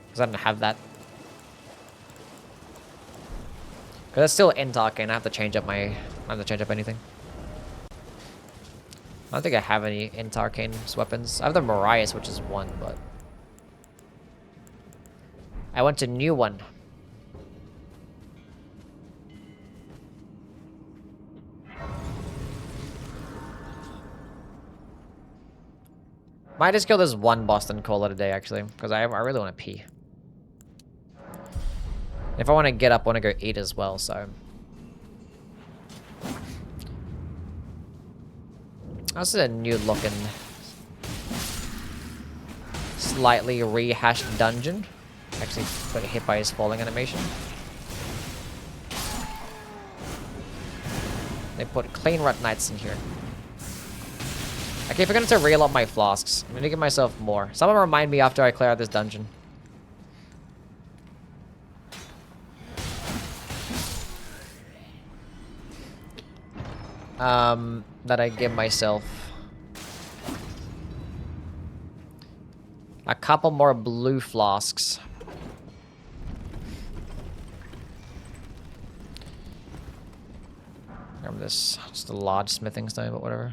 Because I don't have that. Because that's still int arcane. I have to change up my... I have to change up anything. I don't think I have any int arcane weapons. I have the Marias, which is 1, but... I want a new one. Might just kill this one boss and call it a day, actually. Because I really want to pee. If I want to get up, I want to go eat as well, so... This is a new looking... slightly rehashed dungeon. Actually got hit by his falling animation. They put clean rat knights in here. I keep forgetting to reel up my flasks. I'm gonna give myself more. Someone remind me after I clear out this dungeon. That I give myself a couple more blue flasks. Remember this, just a large smithing stone, but whatever.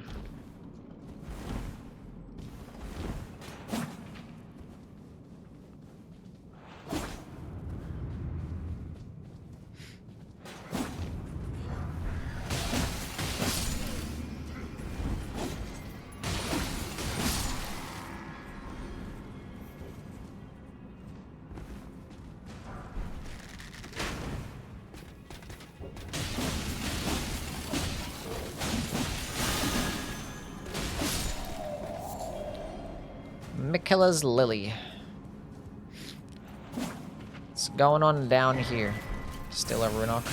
Mikila's Lily. What's going on down here? Still a Runok.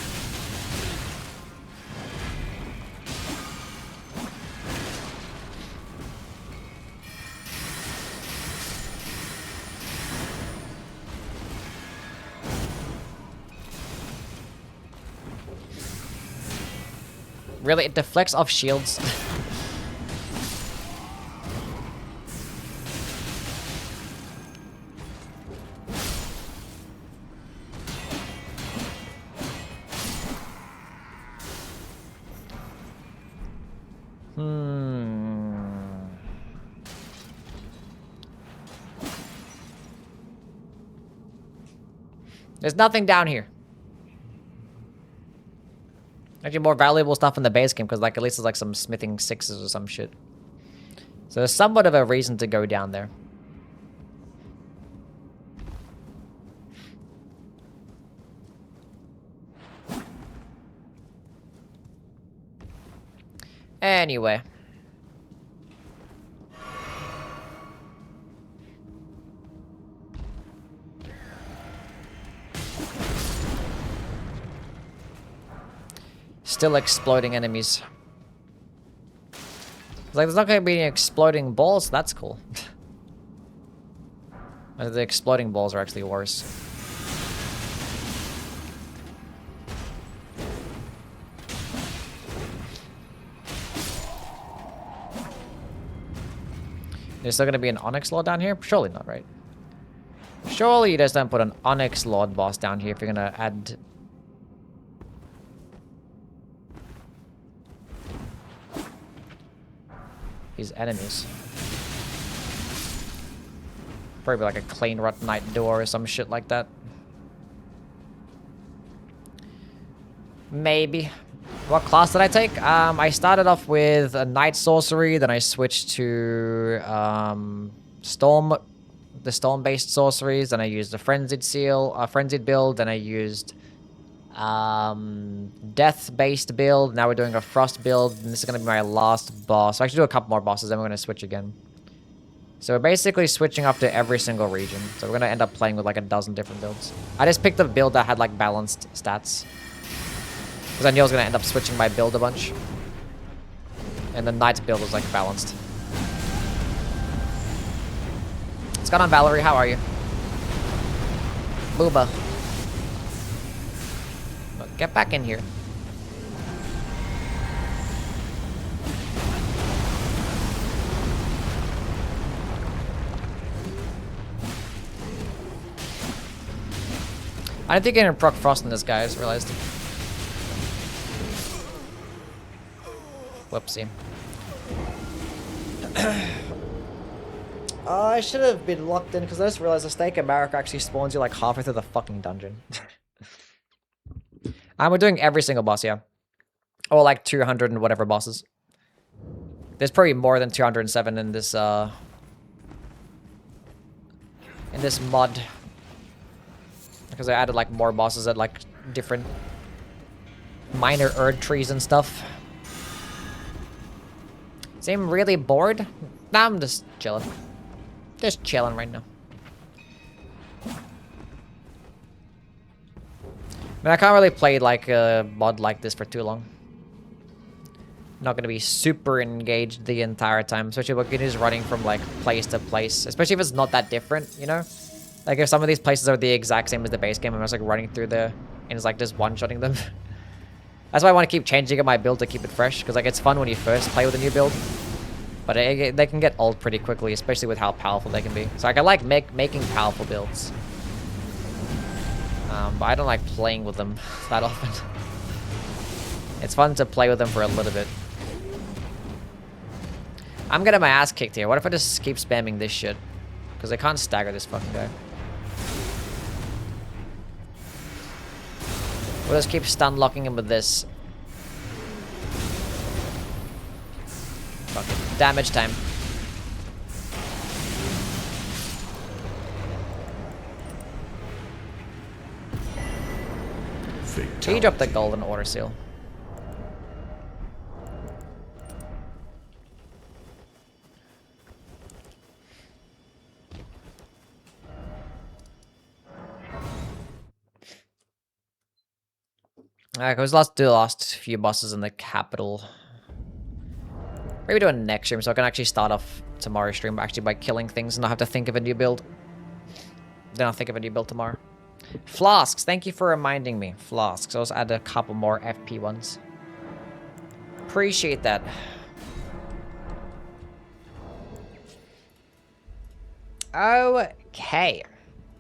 Really? It deflects off shields? There's nothing down here. Actually, more valuable stuff in the base game, because like at least there's like some smithing 6s or some shit. So there's somewhat of a reason to go down there. Anyway. Still exploding enemies. It's like, there's not going to be any exploding balls. That's cool. The exploding balls are actually worse. There's still going to be an Onyx Lord down here? Surely not, right? Surely you just don't put an Onyx Lord boss down here if you're going to add... these enemies. Probably like a Clean Rot Knight door or some shit like that. Maybe. What class did I take? I started off with a Night Sorcery, then I switched to the Storm-based sorceries, then I used a Frenzied build, then I used Death-based build, now we're doing a Frost build, and this is going to be my last boss. So I actually do a couple more bosses, then we're going to switch again. So we're basically switching up to every single region. So we're going to end up playing with like a dozen different builds. I just picked a build that had like balanced stats. Because I knew I was going to end up switching my build a bunch. And the Knight build was like balanced. What's going on, Valerie? How are you? Booba. Get back in here. I didn't think I can proc Frost in this guy, I just realized. Whoopsie. I should have been locked in because I just realized the Stake of Marek actually spawns you like halfway through the fucking dungeon. And we're doing every single boss, yeah. Or like 200 and whatever bosses. There's probably more than 207 in this mod. Because I added like more bosses at like different minor Erd trees and stuff. Seem really bored? Nah, I'm just chilling. Just chilling right now. I mean, I can't really play like a mod like this for too long. Not gonna be super engaged the entire time, especially when it is running from like place to place. Especially if it's not that different, you know? Like if some of these places are the exact same as the base game, I'm just like running through and it's like just one-shotting them. That's why I want to keep changing up my build to keep it fresh, because like it's fun when you first play with a new build. But they can get old pretty quickly, especially with how powerful they can be. So like, I like making powerful builds. But I don't like playing with them that often. It's fun to play with them for a little bit. I'm getting my ass kicked here. What if I just keep spamming this shit? Because I can't stagger this fucking guy. We'll just keep stun locking him with this. Fucking damage time. He dropped the golden order seal. Alright, let's do the last few bosses in the capital. Maybe do a next stream so I can actually start off tomorrow's stream actually by killing things and not have to think of a new build. Then I'll think of a new build tomorrow. Flasks, thank you for reminding me. Flasks, I'll just add a couple more FP ones. Appreciate that. Okay.